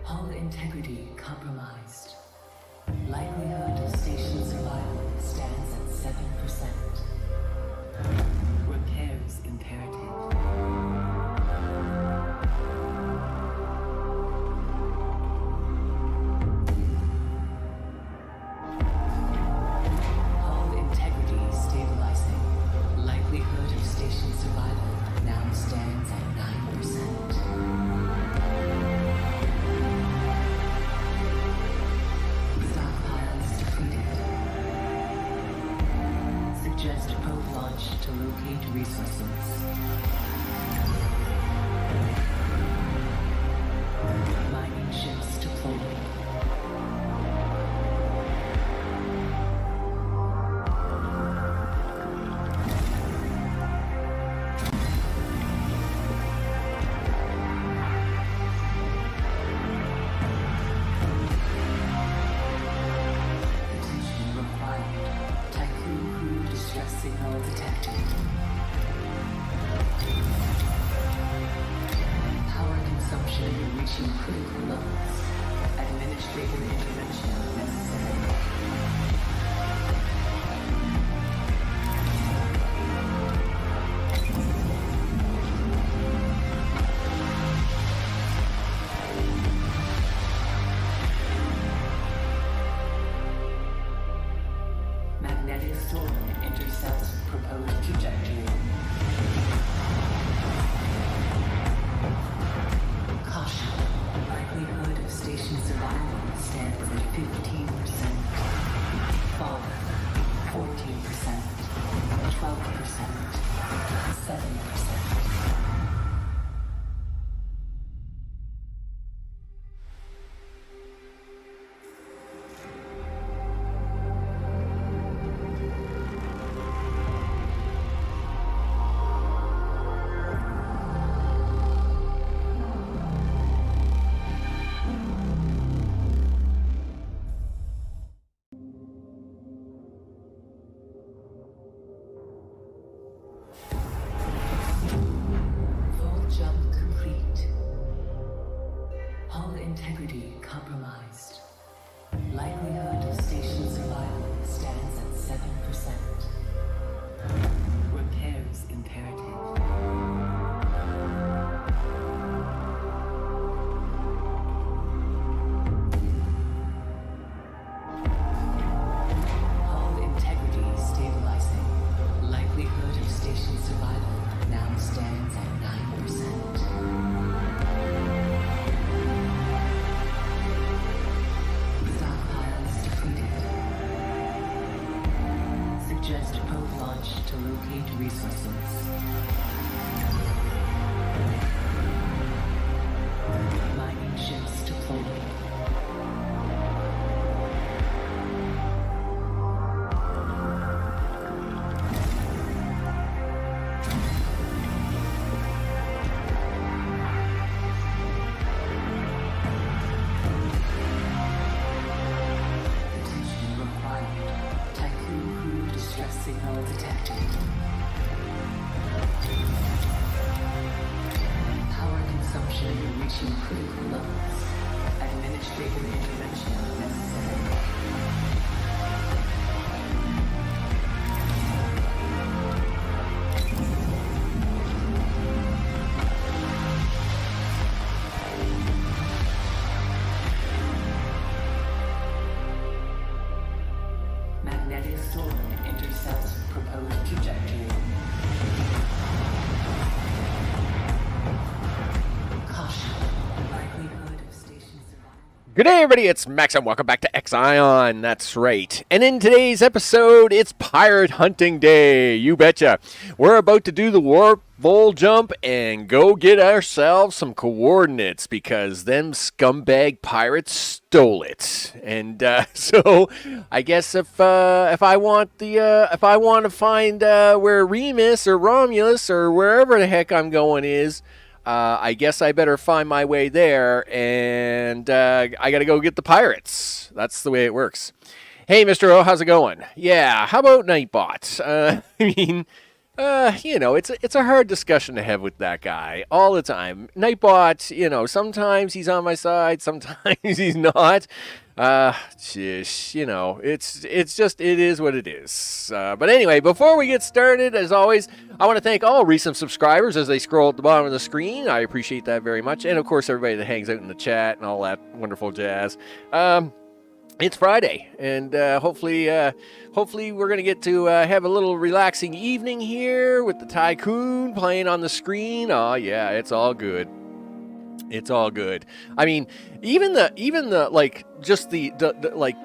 Hull integrity compromised. Likelihood of station survival stands at 7%. Repairs imperative. Hull integrity stabilizing. Likelihood of station survival now stands at 9%. Stockpiles defeated. Suggest probe launch to locate resources. Mining ships deployed. Attention required. Tiqqun crew distress signal detected. Power consumption reaching critical levels. Administrative intervention necessary. Magnetic storm intercepts proposed trajectory. Caution. Likelihood of station survival stands at 15%. Fallen. 14%. 12%. 7%. Vholejump complete. Hull integrity compromised. Likelihood of station survival stands at 7%. Repairs imperative. Hull integrity stabilizing. Likelihood of station survival now stands at 9%. Stockpiles defeated. Suggest probe launch to locate resources. Mining ships deployed. Attention required. Tiqqun crew distress signal detected. Power consumption reaching critical levels. Administrative intervention necessary. Magnetic storm intercepts proposed trajectory. Caution. Likelihood of station survival. Good day, everybody. It's Max, and welcome back to IXION. That's right. And in today's episode, it's Pirate Hunting Day. You betcha. We're about to do the warp Vholejump and go get ourselves some coordinates because them scumbag pirates stole it. And so I guess if I want to find where Remus or Romulus or wherever the heck I'm going is. I guess I better find my way there, and I got to go get the pirates. That's the way it works. Hey, Mr. O, how's it going? Yeah, how about Nightbot? it's a hard discussion to have with that guy all the time. Nightbot, sometimes he's on my side, sometimes he's not. It is what it is. But anyway, before we get started, as always, I want to thank all recent subscribers as they scroll at the bottom of the screen. I appreciate that very much. And of course, everybody that hangs out in the chat and all that wonderful jazz. It's Friday, and hopefully we're going to get to have a little relaxing evening here with the Tiqqun playing on the screen. Oh yeah, it's all good. It's all good. I mean, even the like just the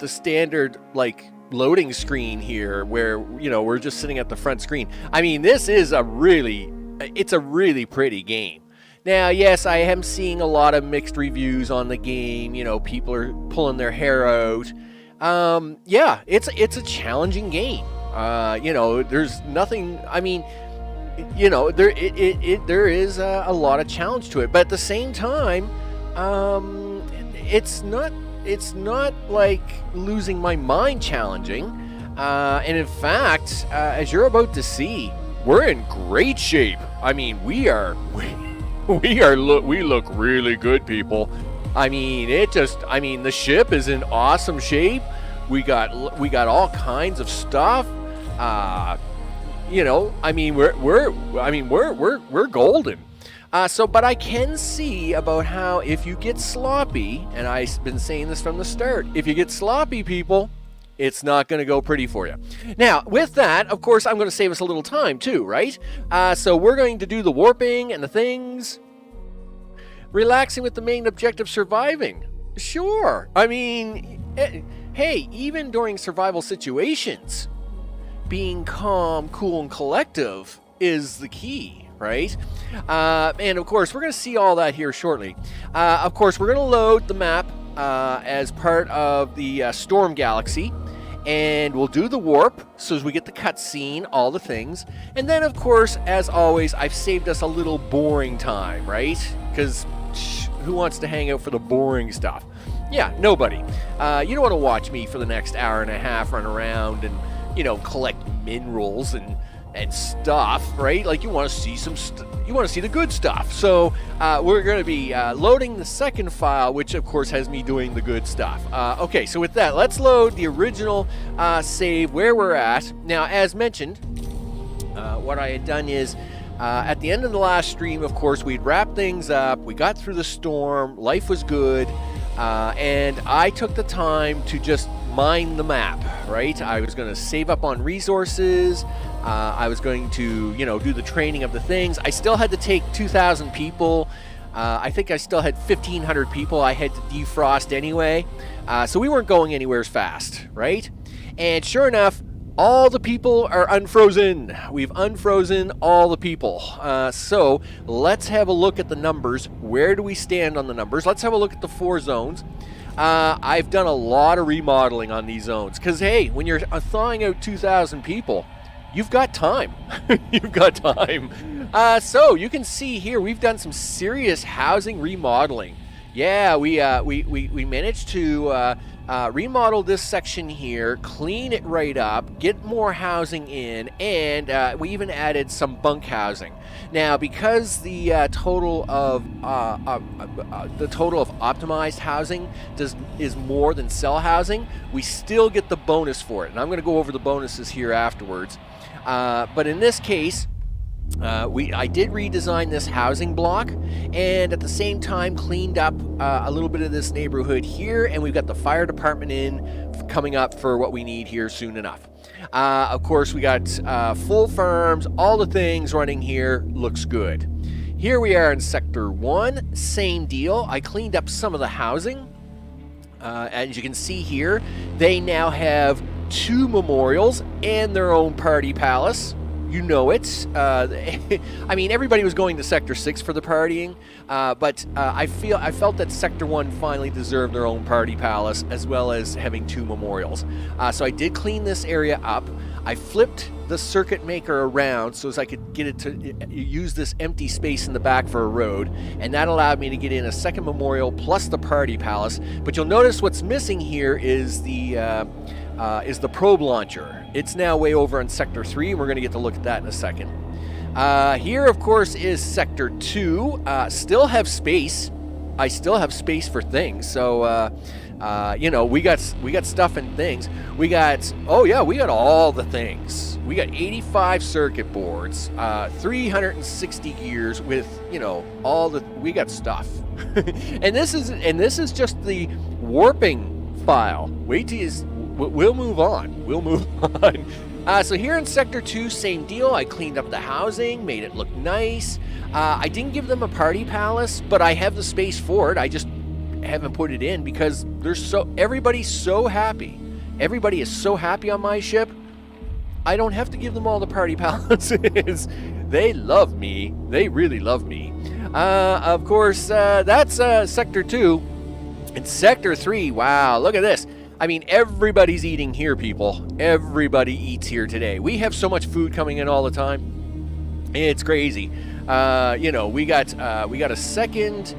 standard like loading screen here where we're just sitting at the front screen. I mean, this is a really pretty game. Now, yes, I am seeing a lot of mixed reviews on the game. People are pulling their hair out. Yeah, it's a challenging game. There's nothing. I mean, there is a lot of challenge to it, but at the same time, it's not like losing my mind challenging. And in fact, as you're about to see, we're in great shape. I mean, we look really good, people. I mean, the ship is in awesome shape. We got all kinds of stuff. I mean, we're golden. But I can see about how if you get sloppy, and I've been saying this from the start, if you get sloppy, people, it's not going to go pretty for you. Now, with that, of course, I'm going to save us a little time too, right? So we're going to do the warping and the things. Relaxing with the main objective, surviving. Sure. I mean, hey, even during survival situations, being calm, cool, and collective is the key, right? And of course, we're going to see all that here shortly. Of course, we're going to load the map as part of the Storm Galaxy. And we'll do the warp, so as we get the cutscene, all the things. And then, of course, as always, I've saved us a little boring time, right? Because who wants to hang out for the boring stuff? Yeah, nobody. You don't want to watch me for the next hour and a half run around and, collect minerals and stuff, right? Like, you want to see you want to see the good stuff. So we're going to be loading the second file, which of course has me doing the good stuff. Okay, so with that, let's load the original save where we're at. Now, as mentioned, what I had done is at the end of the last stream, of course, we'd wrap things up. We got through the storm. Life was good. And I took the time to just mine the map, right? I was going to save up on resources. I was going to, do the training of the things. I still had to take 2,000 people. I think I still had 1,500 people I had to defrost anyway. So we weren't going anywhere fast, right? And sure enough, all the people are unfrozen. We've unfrozen all the people. So let's have a look at the numbers. Where do we stand on the numbers? Let's have a look at the 4 zones. I've done a lot of remodeling on these zones because, hey, when you're thawing out 2,000 people, you've got time. You've got time. So you can see here we've done some serious housing remodeling. Yeah, we managed to remodel this section here, clean it right up, get more housing in, and we even added some bunk housing. Now, because the total of optimized housing is more than cell housing, we still get the bonus for it. And I'm going to go over the bonuses here afterwards. But in this case, I did redesign this housing block, and at the same time cleaned up a little bit of this neighborhood here, and we've got the fire department coming up for what we need here soon enough. Of course, we got full farms, all the things running here. Looks good. Here we are in Sector 1, same deal. I cleaned up some of the housing. As you can see here, they now have 2 memorials and their own party palace. You know it. I mean, everybody was going to Sector 6 for the partying, but I felt that Sector 1 finally deserved their own party palace, as well as having 2 memorials. So I did clean this area up. I flipped the circuit maker around so as I could get it to use this empty space in the back for a road, and that allowed me to get in a second memorial plus the party palace. But you'll notice what's missing here is the probe launcher. It's now way over in Sector 3. We're going to get to look at that in a second. Here, of course, is Sector 2. Still have space. I still have space for things. So, you know, we got stuff and things. We got all the things. We got 85 circuit boards, 360 gears with, you know, we got stuff. and this is just the warping file. Wait till we'll move on. We'll move on. So here in Sector 2, same deal. I cleaned up the housing, made it look nice. I didn't give them a party palace, but I have the space for it. I just haven't put it in because everybody's so happy. Everybody is so happy on my ship. I don't have to give them all the party palaces. They love me. They really love me. Of course, that's Sector 2. And Sector 3, wow, look at this. I mean, everybody's eating here, people. Everybody eats here today. We have so much food coming in all the time. It's crazy. You know, we got the second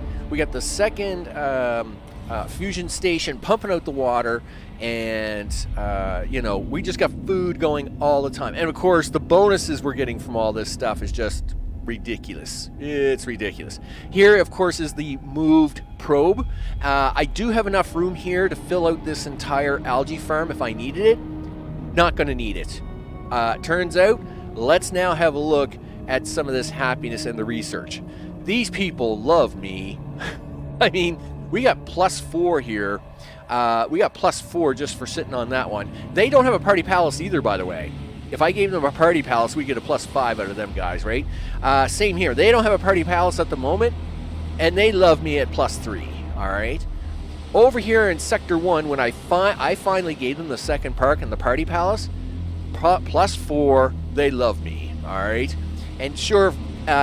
fusion station pumping out the water, and you know, we just got food going all the time. And of course, the bonuses we're getting from all this stuff is just ridiculous. It's ridiculous. Here, of course, is the moved probe. I do have enough room here to fill out this entire algae farm if I needed it. Not going to need it. Turns out, let's now have a look at some of this happiness and the research. These people love me. I mean, we got +4 here. We got +4 just for sitting on that one. They don't have a party palace either, by the way. If I gave them a party palace, we get a +5 out of them guys, right? Same here. They don't have a party palace at the moment, and they love me at +3, all right? Over here in Sector 1, when I finally gave them the second park and the party palace, +4, they love me, all right? And sure,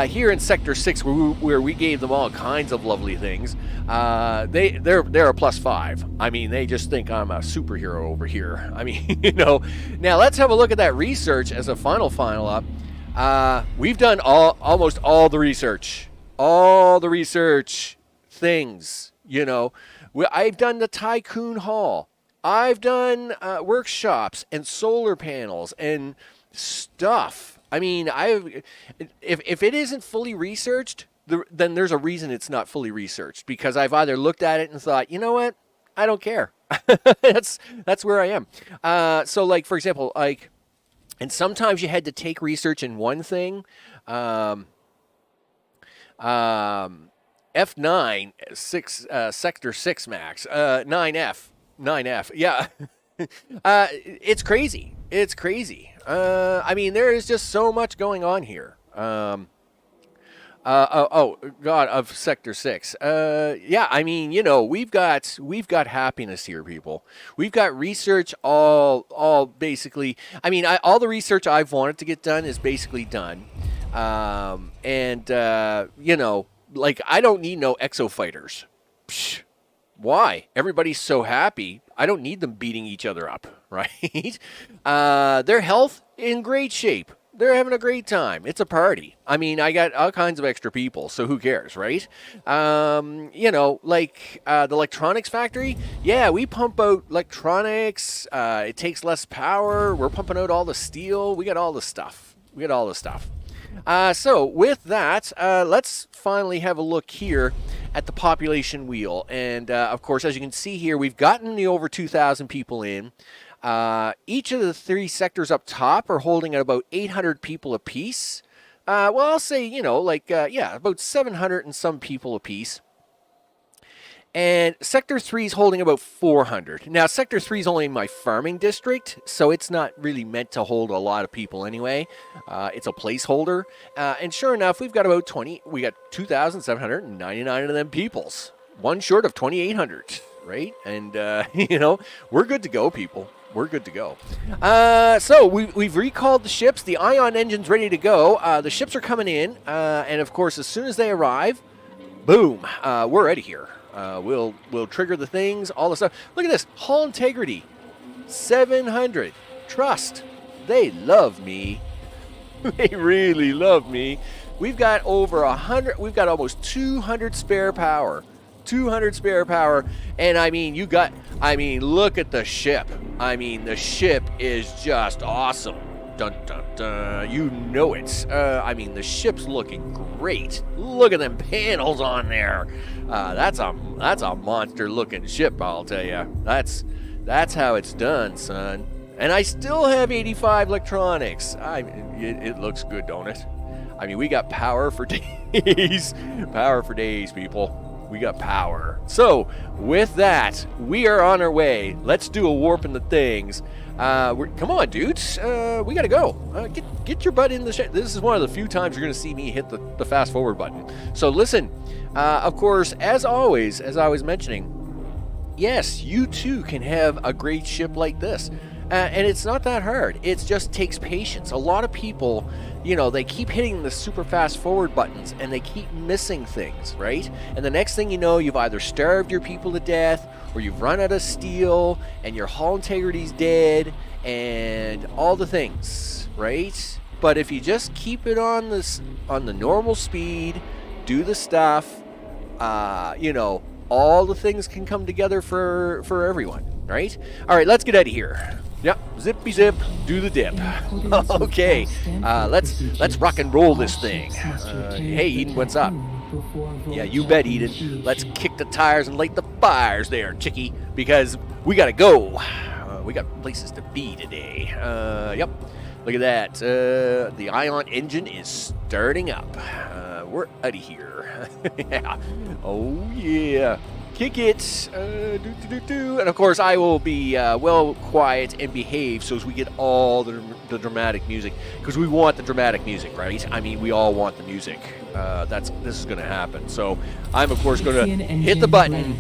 here in Sector 6, where we gave them all kinds of lovely things, they're a +5. I mean, they just think I'm a superhero over here. I mean, you know. Now let's have a look at that research as a final up. We've done almost all the research things. You know, I've done the Tiqqun Hall. I've done workshops and solar panels and stuff. I mean, if it isn't fully researched, then there's a reason it's not fully researched, because I've either looked at it and thought, you know what, I don't care. That's where I am. So, like, for example, like, and sometimes you had to take research in one thing. F9 Sector 6 max 9F. Yeah. It's crazy. It's crazy. I mean, there is just so much going on here. Oh God, of Sector 6. Yeah, I mean, you know, we've got happiness here, people. We've got research all basically. I mean, all the research I've wanted to get done is basically done. And you know, like, I don't need no exo fighters. Psh, why? Everybody's so happy. I don't need them beating each other up, right? Their health in great shape. They're having a great time. It's a party. I mean, I got all kinds of extra people, so who cares, right? You know, like the electronics factory. Yeah, we pump out electronics. It takes less power. We're pumping out all the steel. We got all the stuff. So with that, let's finally have a look here at the population wheel. And of course, as you can see here, we've gotten the over 2,000 people in. Each of the 3 sectors up top are holding at about 800 people apiece. Well, I'll say, you know, like, yeah, about 700 and some people apiece. And Sector 3 is holding about 400. Now, Sector 3 is only my farming district, so it's not really meant to hold a lot of people anyway. It's a placeholder. And sure enough, we've got about 2,799 of them peoples. One short of 2,800, right? And, you know, we're good to go, people. We're good to go. So we've recalled the ships. The IXION engine's ready to go. The ships are coming in. And, of course, as soon as they arrive, boom, we're out of here. We'll trigger the things, all the stuff. Look at this. Hull integrity, 700. Trust. They love me. They really love me. We've got over 100. We've got almost 200 spare power. 200 spare power. And, I mean, look at the ship. I mean, the ship is just awesome. Dun, dun, dun. You know it. I mean, the ship's looking great. Look at them panels on there. That's a monster-looking ship, I'll tell you. That's how it's done, son. And I still have 85 electronics. It looks good, don't it? I mean, we got power for days. Power for days, people. We got power. So, with that, we are on our way. Let's do a warp into things. Come on, dudes. We gotta go. Get your butt in the ship. This is one of the few times you're gonna see me hit the fast forward button. So listen, of course, as always, as I was mentioning, yes, you too can have a great ship like this. And it's not that hard. It just takes patience. A lot of people, you know, they keep hitting the super fast forward buttons and they keep missing things, right? And the next thing you know, you've either starved your people to death or you've run out of steel and your hull integrity's dead and all the things, right? But if you just keep it on the normal speed, do the stuff, you know, all the things can come together for everyone, right? All right, let's get out of here. Yep, zippy zip, do the dip. Okay, let's rock and roll this thing. Hey, Eden, what's up? Yeah, you bet, Eden. Let's kick the tires and light the fires there, chickie, because we gotta go. We got places to be today. Yep, look at that. The IXION engine is starting up. We're out of here. Yeah. Oh, yeah. Kick it. And of course, I will be well quiet and behave so as we get all the dramatic music, because we want the dramatic music, right? I mean, we all want the music. This is going to happen. So I'm, of course, going to hit the button. Ready.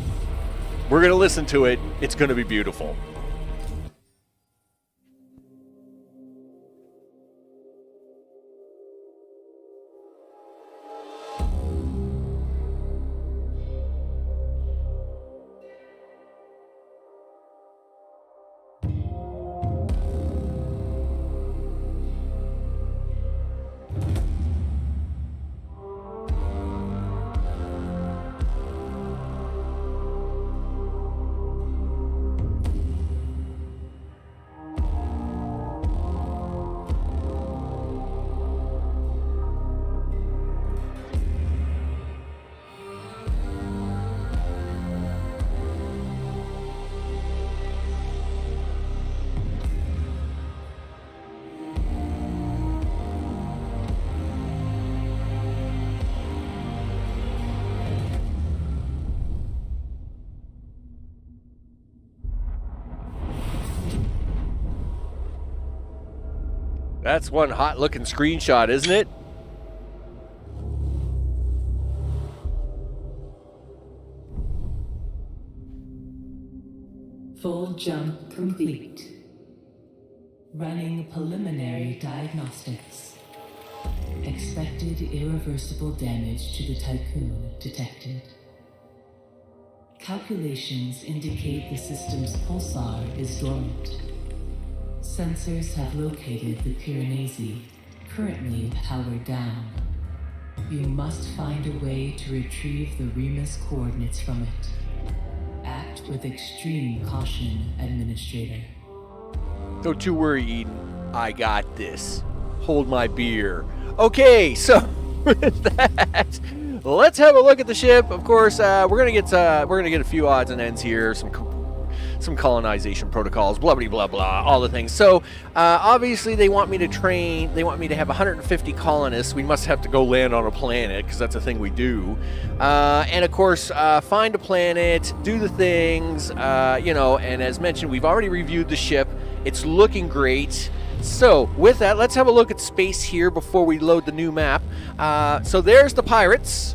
We're going to listen to it. It's going to be beautiful. That's one hot-looking screenshot, isn't it? Vholejump complete. Running preliminary diagnostics. Expected irreversible damage to the Tiqqun detected. Calculations indicate the system's pulsar is dormant. Sensors have located the Piranesi, currently powered down. You must find a way to retrieve the Remus coordinates from it. Act with extreme caution, Administrator. Don't you worry, Eden. I got this. Hold my beer. Okay, so with that, let's have a look at the ship. Of course, we're gonna get a few odds and ends here, some colonization protocols, blah blah blah blah, all the things. So obviously they want me to train. They want me to have 150 colonists. We must have to go land on a planet because that's a thing we do. And of course, find a planet, do the things, you know. And as mentioned, we've already reviewed the ship. It's looking great. So with that, let's have a look at space here before we load the new map. So there's the pirates,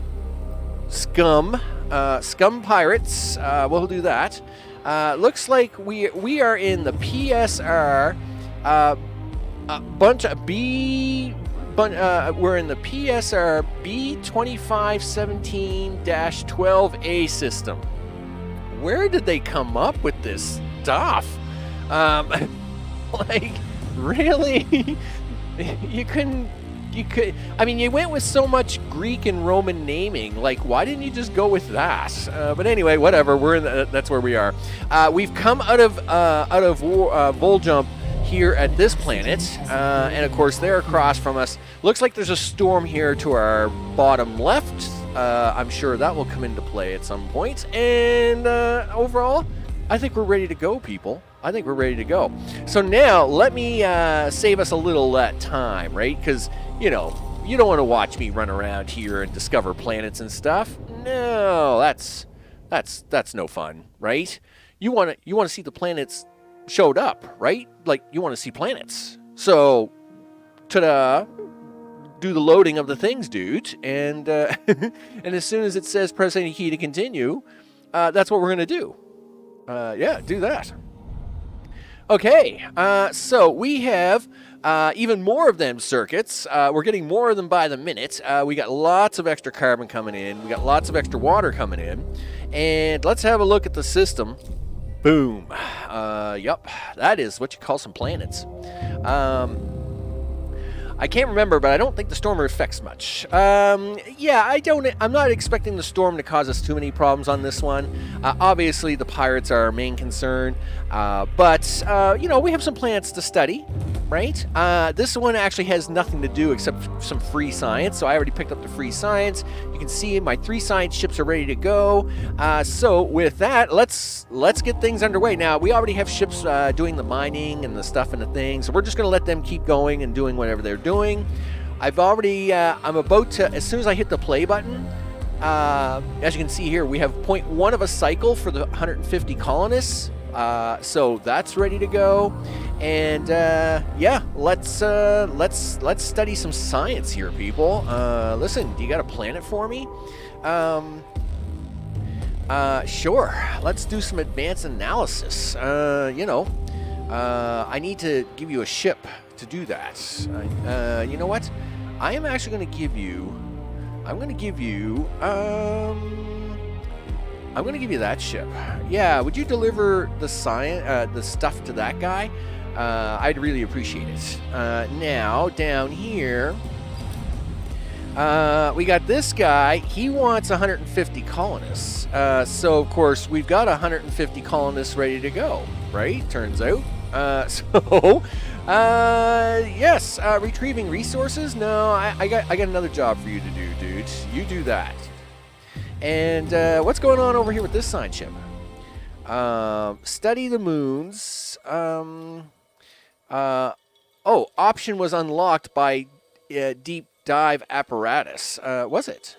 scum pirates. We'll do that. Looks like we are in the PSR, we're in the PSR B251712A system. Where did they come up with this stuff? Like, really? You could, I mean, you went with so much Greek and Roman naming. Like, why didn't you just go with that? But anyway, whatever. We're in that's where we are. We've come out of Vholejump here at this planet, and of course they're across from us. Looks like there's a storm here to our bottom left. I'm sure that will come into play at some point, and overall, I think we're ready to go, people. I think we're ready to go. So now, let me save us a little time, right? Because, you know, you don't want to watch me run around here and discover planets and stuff. No, that's no fun, right? You want to see the planets showed up, right? Like, you want to see planets. So, ta-da, do the loading of the things, dude. And and as soon as it says press any key to continue, that's what we're going to do. Yeah, do that. Okay, so we have even more of them circuits. We're getting more of them by the minute. We got lots of extra carbon coming in. We got lots of extra water coming in. And let's have a look at the system. Boom. Yup, that is what you call some planets. I can't remember, but I don't think the storm affects much. Yeah, I'm not expecting the storm to cause us too many problems on this one. Obviously, the pirates are our main concern. But you know, we have some planets to study, right? This one actually has nothing to do except some free science. So I already picked up the free science. You can see my 3 science ships are ready to go. So with that, let's get things underway. Now, we already have ships doing the mining and the stuff and the things. So we're just going to let them keep going and doing whatever they're doing. I've already, I'm about to, as soon as I hit the play button, as you can see here, we have 0.1 of a cycle for the 150 colonists. So that's ready to go. And yeah, let's study some science here, people. Listen, do you got a planet for me? Sure. Let's do some advanced analysis. You know, I need to give you a ship to do that. You know what? I am actually going to give you. I'm going to give you that ship. Yeah, would you deliver the stuff to that guy? I'd really appreciate it. Now, down here, we got this guy. He wants 150 colonists. So, of course, we've got 150 colonists ready to go, right? Turns out. Yes, retrieving resources? No, I got another job for you to do, dude. You do that. And what's going on over here with this science ship? Study the moons. Option was unlocked by deep dive apparatus. Was it?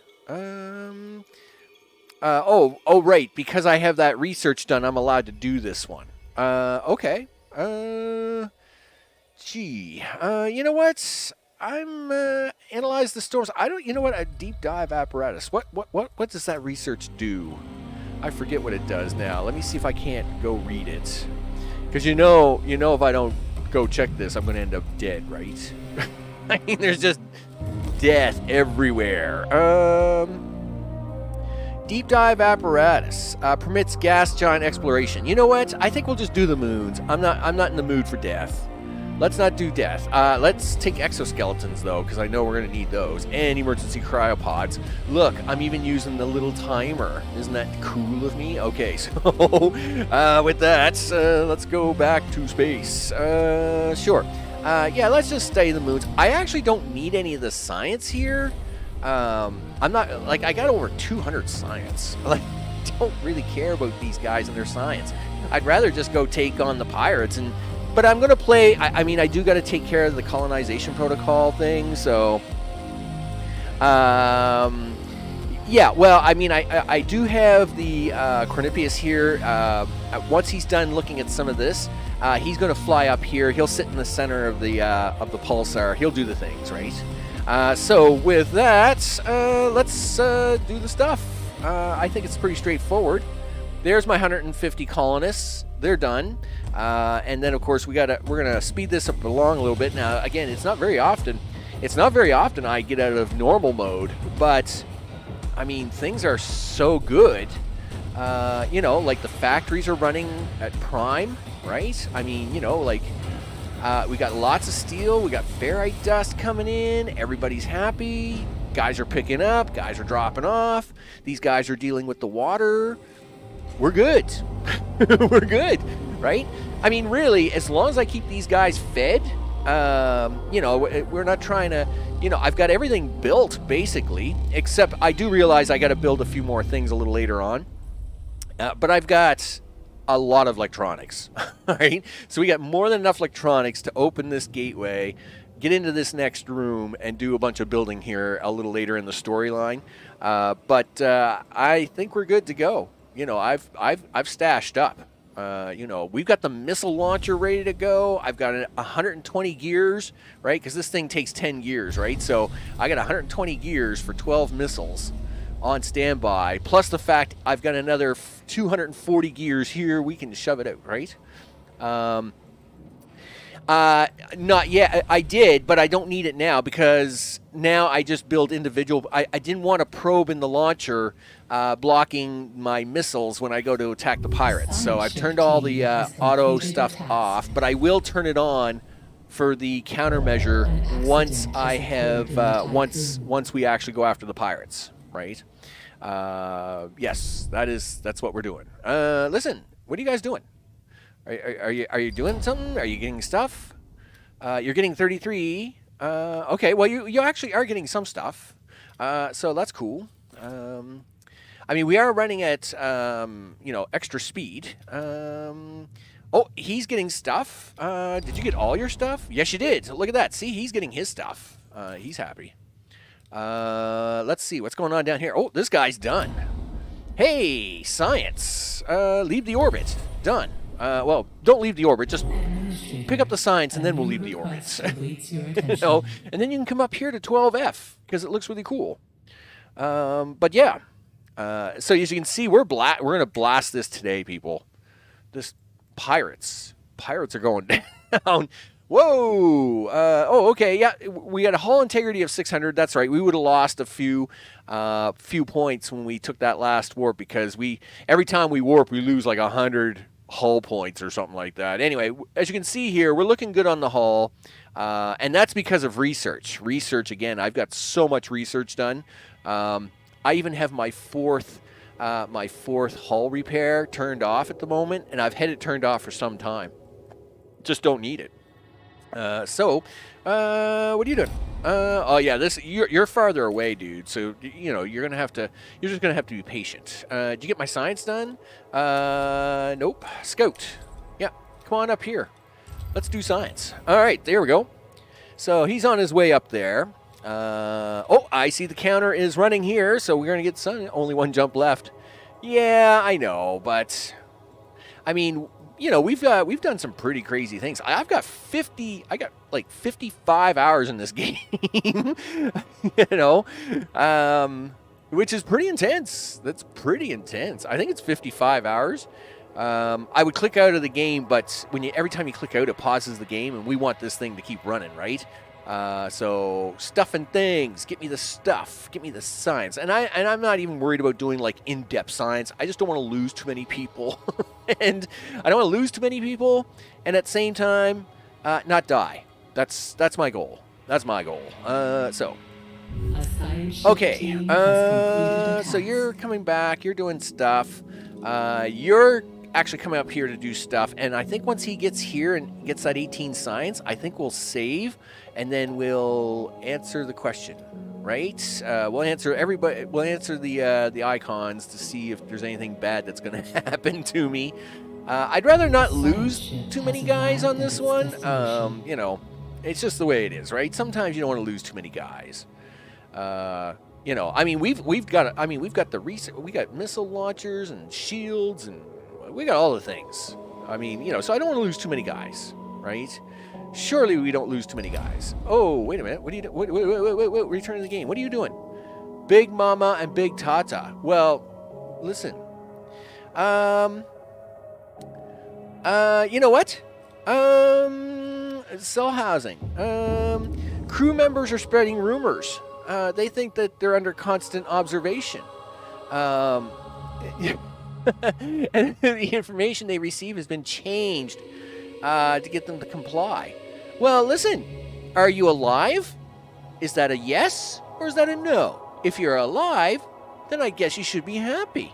Right. Because I have that research done, I'm allowed to do this one. Okay. You know what? I'm analyze the storms. You know what? A deep dive apparatus. What does that research do? I forget what it does now. Let me see if I can't go read it. Because you know, if I don't go check this, I'm going to end up dead, right? I mean, there's just death everywhere. Deep dive apparatus permits gas giant exploration. You know what? I think we'll just do the moons. I'm not in the mood for death. Let's not do death. Let's take exoskeletons, though, because I know we're going to need those. And emergency cryopods. Look, I'm even using the little timer. Isn't that cool of me? Okay, so with that, let's go back to space. Sure. Yeah, let's just study the moons. I actually don't need any of the science here. I'm not, like, I got over 200 science. Like, don't really care about these guys and their science. I'd rather just go take on the pirates but I'm going to play, I mean, I do got to take care of the colonization protocol thing, so, yeah, well, I mean, I do have the Chronopius here. Once he's done looking at some of this, he's going to fly up here. He'll sit in the center of the pulsar. He'll do the things, right? So with that, let's do the stuff. I think it's pretty straightforward. There's my 150 colonists. They're done. And then, of course, we're gonna speed this up along a little bit. Now, again, it's not very often I get out of normal mode, but I mean, things are so good. You know, like the factories are running at prime, right? I mean, you know, like we got lots of steel, we got ferrite dust coming in, everybody's happy, guys are picking up, guys are dropping off, these guys are dealing with the water. We're good. We're good, right? I mean, really, as long as I keep these guys fed, you know, we're not trying to, you know, I've got everything built, basically, except I do realize I got to build a few more things a little later on. But I've got a lot of electronics, right? So we got more than enough electronics to open this gateway, get into this next room, and do a bunch of building here a little later in the storyline. But I think we're good to go. You know, I've stashed up. You know, we've got the missile launcher ready to go. I've got 120 gears, right? Because this thing takes 10 gears, right? So I got 120 gears for 12 missiles on standby, plus the fact I've got another 240 gears here. We can shove it out, right? Not yet. I did, but I don't need it now because now I just build individual. I didn't want a probe in the launcher blocking my missiles when I go to attack the pirates. So I've turned all the auto stuff off, but I will turn it on for the countermeasure once I have once we actually go after the pirates, right? Yes, that's what we're doing. Listen, what are you guys doing? Are you doing something? Are you getting stuff? You're getting 33. Okay, well you actually are getting some stuff. So that's cool. I mean, we are running at you know, extra speed. Oh, he's getting stuff. Did you get all your stuff? Yes, you did. Look at that. See, he's getting his stuff. He's happy. Let's see what's going on down here. Oh, this guy's done. Hey, science. Leave the orbit. Done. Well, don't leave the orbit. Just pick up the science, and then we'll leave the orbit. You know, and then you can come up here to 12F because it looks really cool. But yeah. So as you can see, we're gonna blast this today, people. This pirates are going down. Whoa! Oh, okay. Yeah, we had a hull integrity of 600. That's right. We would have lost a few points when we took that last warp because every time we warp, we lose like 100 hull points or something like that. Anyway, as you can see here, we're looking good on the hull, and that's because of research. Research again. I've got so much research done. I even have my fourth hull repair turned off at the moment, and I've had it turned off for some time. Just don't need it. So, what are you doing? Oh yeah, you're farther away, dude. So you know you're just gonna have to be patient. Did you get my science done? Nope. Scout. Yeah, come on up here. Let's do science. All right, there we go. So he's on his way up there. Oh, I see the counter is running here, so we're gonna get sun. Only one jump left. Yeah, I know, but I mean, you know, we've done some pretty crazy things. I got like 55 hours in this game, you know, which is pretty intense. That's pretty intense. I think it's 55 hours. I would click out of the game, but every time you click out, it pauses the game, and we want this thing to keep running, right? So stuff and things, get me the stuff, get me the science. And I'm not even worried about doing like in-depth science. I just don't want to lose too many people. And I don't want to lose too many people and at the same time not die. That's my goal. That's my goal. So okay. So you're coming back, you're doing stuff. You're actually coming up here to do stuff, and I think once he gets here and gets that 18 science, I think we'll save, and then we'll answer the question, right? We'll answer the icons to see if there's anything bad that's going to happen to me. I'd rather not lose too many guys on this one. You know, it's just the way it is, right? Sometimes you don't want to lose too many guys. You know, I mean, we've got we got missile launchers and shields, and we got all the things. I mean, you know, so I don't want to lose too many guys, right? Surely we don't lose too many guys. Oh, wait a minute. What are you doing? Wait, return to the game. What are you doing? Big Mama and Big Tata. Well, listen. You know what? Cell housing. Crew members are spreading rumors. They think that they're under constant observation. And the information they receive has been changed to get them to comply. Well, listen, are you alive? Is that a yes or is that a no? If you're alive, then I guess you should be happy.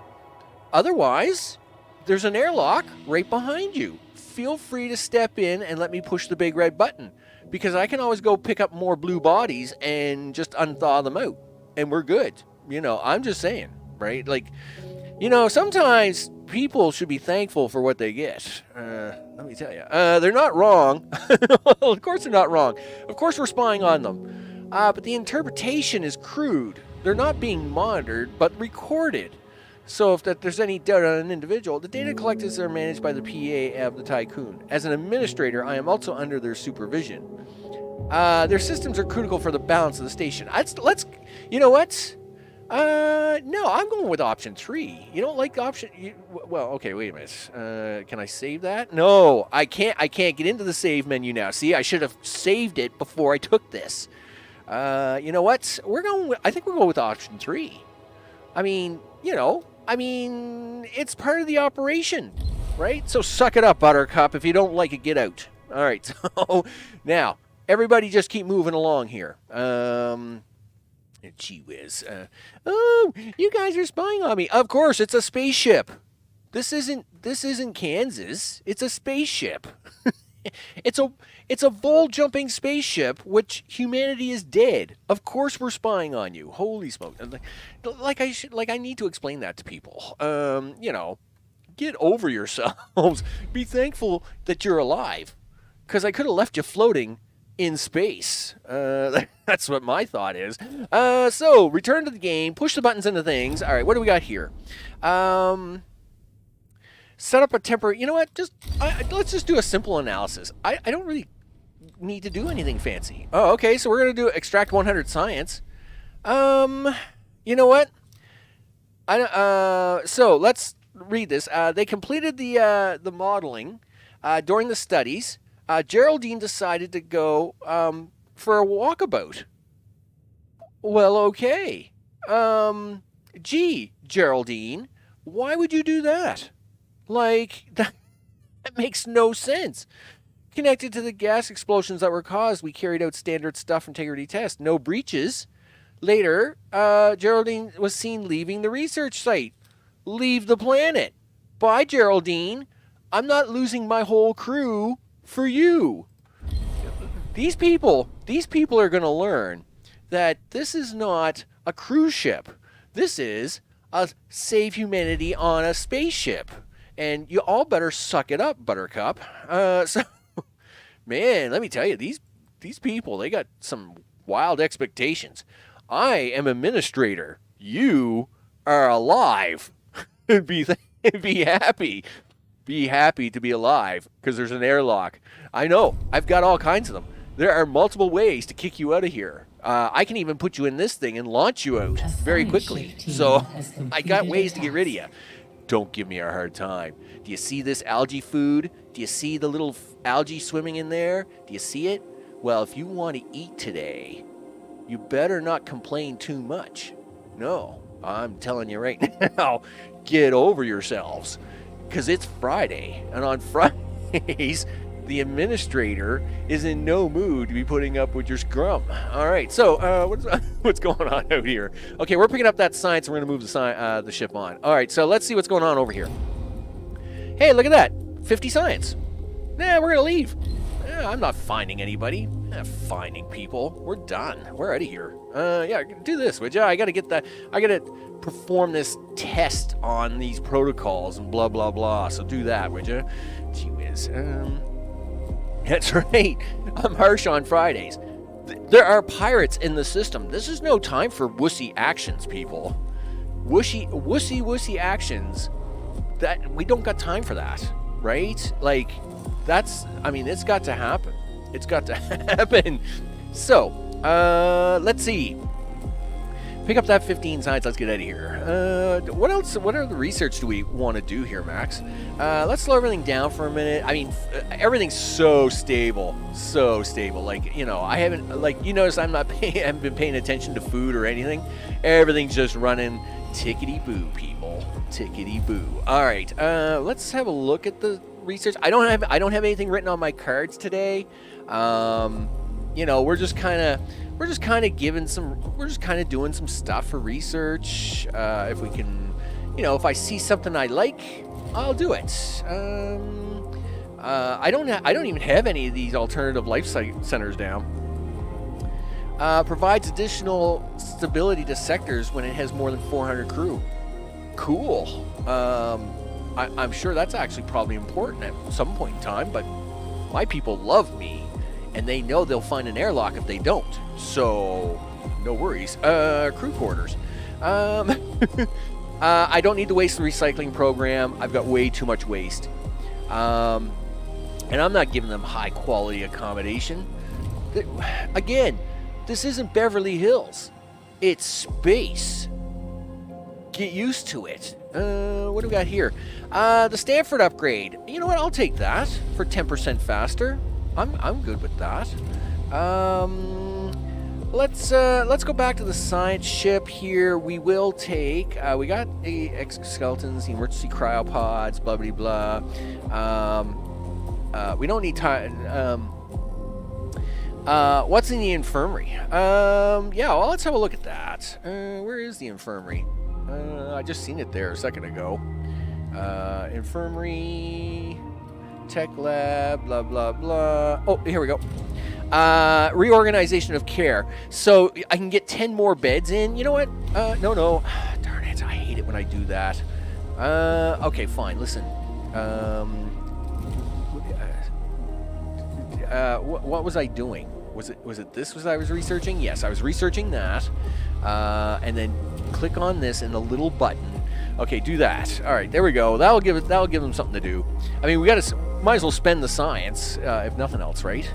Otherwise, there's an airlock right behind you. feel free to step in and let me push the big red button, because I can always go pick up more blue bodies and just unthaw them out, and we're good. I'm just saying, right? Like, sometimes people should be thankful for what they get. Let me tell you, they're not wrong. Well, of course they're not wrong. Of course we're spying on them. But the interpretation is crude. They're not being monitored, but recorded. So if there's any doubt on an individual, the data collected are managed by the PA of the Tiqqun. As an administrator, I am also under their supervision. Their systems are critical for the balance of the station. You know what? No, I'm going with option 3. You don't like option... well, okay, wait a minute. Can I save that? No, I can't get into the save menu now. See, I should have saved it before I took this. You know what? I think we're going with option 3. I mean, it's part of the operation, right? So suck it up, Buttercup. If you don't like it, get out. All right, so now, everybody just keep moving along here. Gee whiz. Oh, you guys are spying on me. Of course, it's a spaceship. This isn't Kansas. It's a spaceship. It's a Vholejump spaceship, which humanity is dead. Of course we're spying on you. Holy smoke. I need to explain that to people. Get over yourselves. Be thankful that you're alive. Because I could have left you floating in space. That's what my thought is. So, return to the game. Push the buttons into things. All right, what do we got here? Set up a temporary... You know what? Let's just do a simple analysis. I don't really need to do anything fancy. Oh, okay, so we're going to do extract 100 science. You know what? So, let's read this. They completed the modeling during the studies. Geraldine decided to go for a walkabout. Well, okay. Gee, Geraldine, why would you do that? That makes no sense. Connected to the gas explosions that were caused, we carried out standard stuff integrity tests. No breaches. Later, Geraldine was seen leaving the research site. Leave the planet. Bye, Geraldine. I'm not losing my whole crew for you. These people are going to learn that this is not a cruise ship. This is a save humanity on a spaceship. And you all better suck it up, Buttercup. Man, let me tell you, these people, they got some wild expectations. I am administrator. You are alive. Be happy. Be happy to be alive, because there's an airlock. I know. I've got all kinds of them. There are multiple ways to kick you out of here. I can even put you in this thing and launch you out very quickly. So I got ways to get rid of you. Don't give me a hard time. Do you see this algae food? Do you see the little algae swimming in there? Do you see it? Well, if you want to eat today, you better not complain too much. No, I'm telling you right now, get over yourselves. Because it's Friday, and on Fridays, the administrator is in no mood to be putting up with your scrum. All right, so what's going on out here? Okay, we're picking up that science, and we're going to move the ship on. All right, so let's see what's going on over here. Hey, look at that, 50 science. Nah, we're going to leave. I'm not finding anybody. I'm not finding people. We're done. We're out of here. Yeah, do this, would you? I got to perform this test on these protocols and blah, blah, blah. So do that, would you? Gee whiz. That's right. I'm harsh on Fridays. There are pirates in the system. This is no time for wussy actions, people. Wussy actions. That we don't got time for that, right? Like, it's got to happen. It's got to happen. So, let's see. Pick up that 15 science. Let's get out of here. What else? What other research do we want to do here, Max? Let's slow everything down for a minute. I mean, everything's so stable. So stable. Like, I haven't, you notice I haven't been paying attention to food or anything. Everything's just running tickety-boo, people. Tickety-boo. All right. Let's have a look at the research. I don't have anything written on my cards today. We're just kind of doing some stuff for research. If we can, if I see something I like, I'll do it. I don't even have any of these alternative life centers down. Provides additional stability to sectors when it has more than 400 crew. Cool. I'm sure that's actually probably important at some point in time, but my people love me, and they know they'll find an airlock if they don't. So, no worries. Crew quarters. I don't need to waste the recycling program. I've got way too much waste. And I'm not giving them high quality accommodation. Again, this isn't Beverly Hills. It's space. Get used to it. What do we got here? The Stanford upgrade. You know what? I'll take that for 10% faster. I'm good with that. Let's go back to the science ship here. We will take. We got the exoskeletons, the emergency cryopods, blah blah blah. We don't need time. What's in the infirmary? Yeah, well, let's have a look at that. Where is the infirmary? I just seen it there a second ago. Infirmary, tech lab, blah, blah, blah. Oh, here we go. Reorganization of care. So I can get 10 more beds in. You know what? No. Darn it. I hate it when I do that. Okay, fine. Listen. What was I doing? Was it this was I was researching? Yes, I was researching that. And then click on this and the little button. Okay, do that. All right, there we go. That'll give them something to do. I mean, might as well spend the science, if nothing else, right?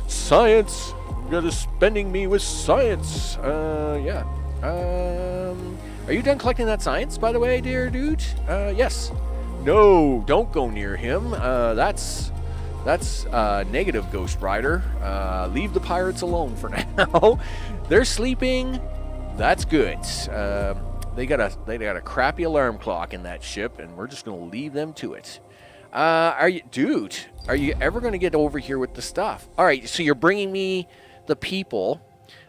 Science. You got to spending me with science. Yeah. Are you done collecting that science, by the way, dear dude? Yes. No, don't go near him. That's negative, Ghost Rider. Leave the pirates alone for now. They're sleeping. That's good. They got a crappy alarm clock in that ship, and we're just gonna leave them to it. Are you ever gonna get over here with the stuff? All right, so you're bringing me the people.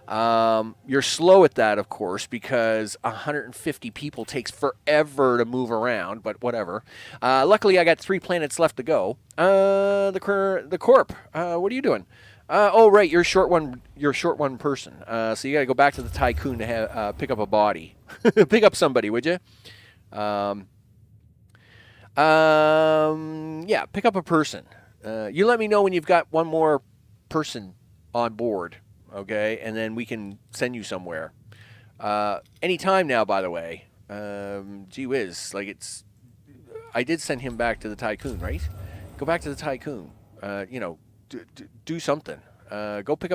You're slow at that, of course, because 150 people takes forever to move around, but whatever. Luckily, I got 3 planets left to go. The Corp, what are you doing? Oh, right, you're short one person. So you got to go back to the Tiqqun to have, pick up a body. Pick up somebody, would you? Yeah, pick up a person. You let me know when you've got one more person on board. Okay, and then we can send you somewhere. Anytime now, by the way. Gee whiz, I did send him back to the Tiqqun, right? Go back to the Tiqqun. Do something. Go pick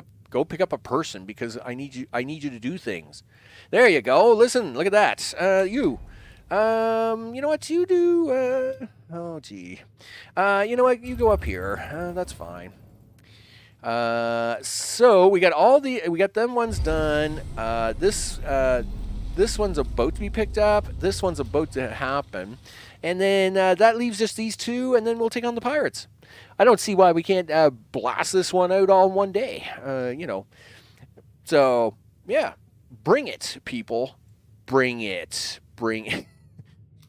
up a person because I need you to do things. There you go. Listen, look at that. You know what you do? Oh gee. You know what? You go up here. That's fine. So we got them ones done. This one's about to be picked up. This one's about to happen, and then that leaves just these 2, and then we'll take on the pirates. I don't see why we can't blast this one out all in one day. So yeah, bring it, people. Bring it.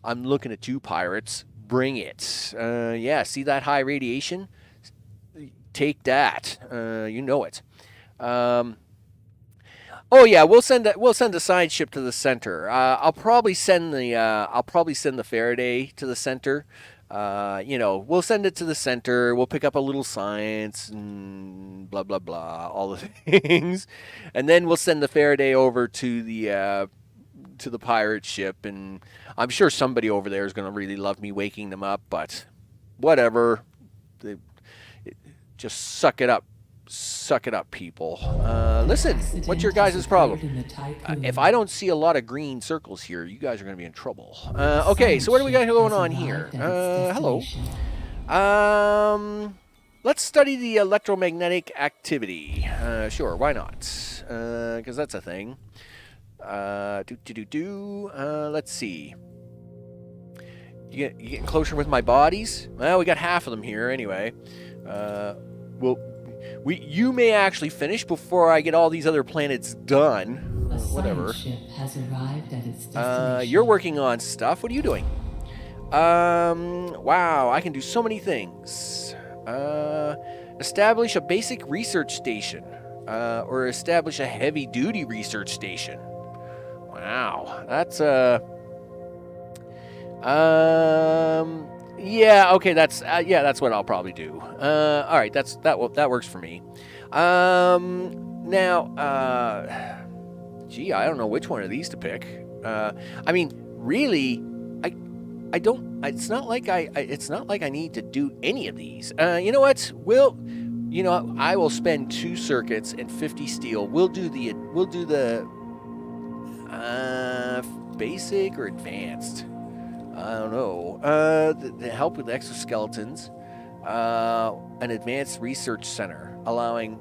I'm looking at you, pirates. Bring it. Yeah, see that high radiation? Take that. You know it. Oh yeah, we'll send a side ship to the center. I'll probably send the Faraday to the center. We'll send it to the center. We'll pick up a little science and blah blah blah, all the things, and then we'll send the Faraday over to the pirate ship. And I'm sure somebody over there is going to really love me waking them up, but whatever. Just suck it up, people. Listen, what's your guys' problem? If I don't see a lot of green circles here, you guys are going to be in trouble. Okay, so what do we got going on here? Hello. Let's study the electromagnetic activity. Sure, why not? Because that's a thing. Let's see. You getting closer with my bodies? Well, we got half of them here anyway. You may actually finish before I get all these other planets done. A Whatever. Ship has arrived at its destination. You're working on stuff. What are you doing? Wow, I can do so many things. Establish a basic research station. Or establish a heavy-duty research station. Wow, that's yeah, okay, that's what I'll probably do. All right, that works for me. Now, gee, I don't know which one of these to pick. I mean, really, I don't. It's not like I need to do any of these. You know what? I will spend 2 circuits and 50 steel. We'll do the basic or advanced. I don't know. The help with exoskeletons. An advanced research center allowing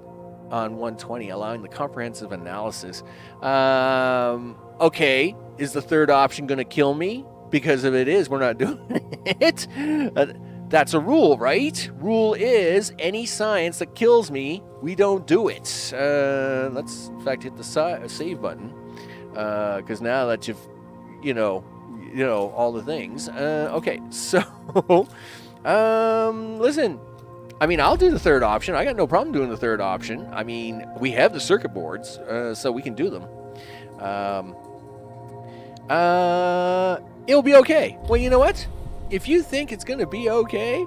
on 120, allowing the comprehensive analysis. Okay, is the third option going to kill me? Because if it is, we're not doing it. That's a rule, right? Rule is any science that kills me, we don't do it. Let's, in fact, hit the save button. Because now that you've, all the things. Okay, so, listen. I mean, I'll do the third option. I got no problem doing the third option. I mean, we have the circuit boards, so we can do them. It'll be okay. Well, you know what? If you think it's gonna be okay,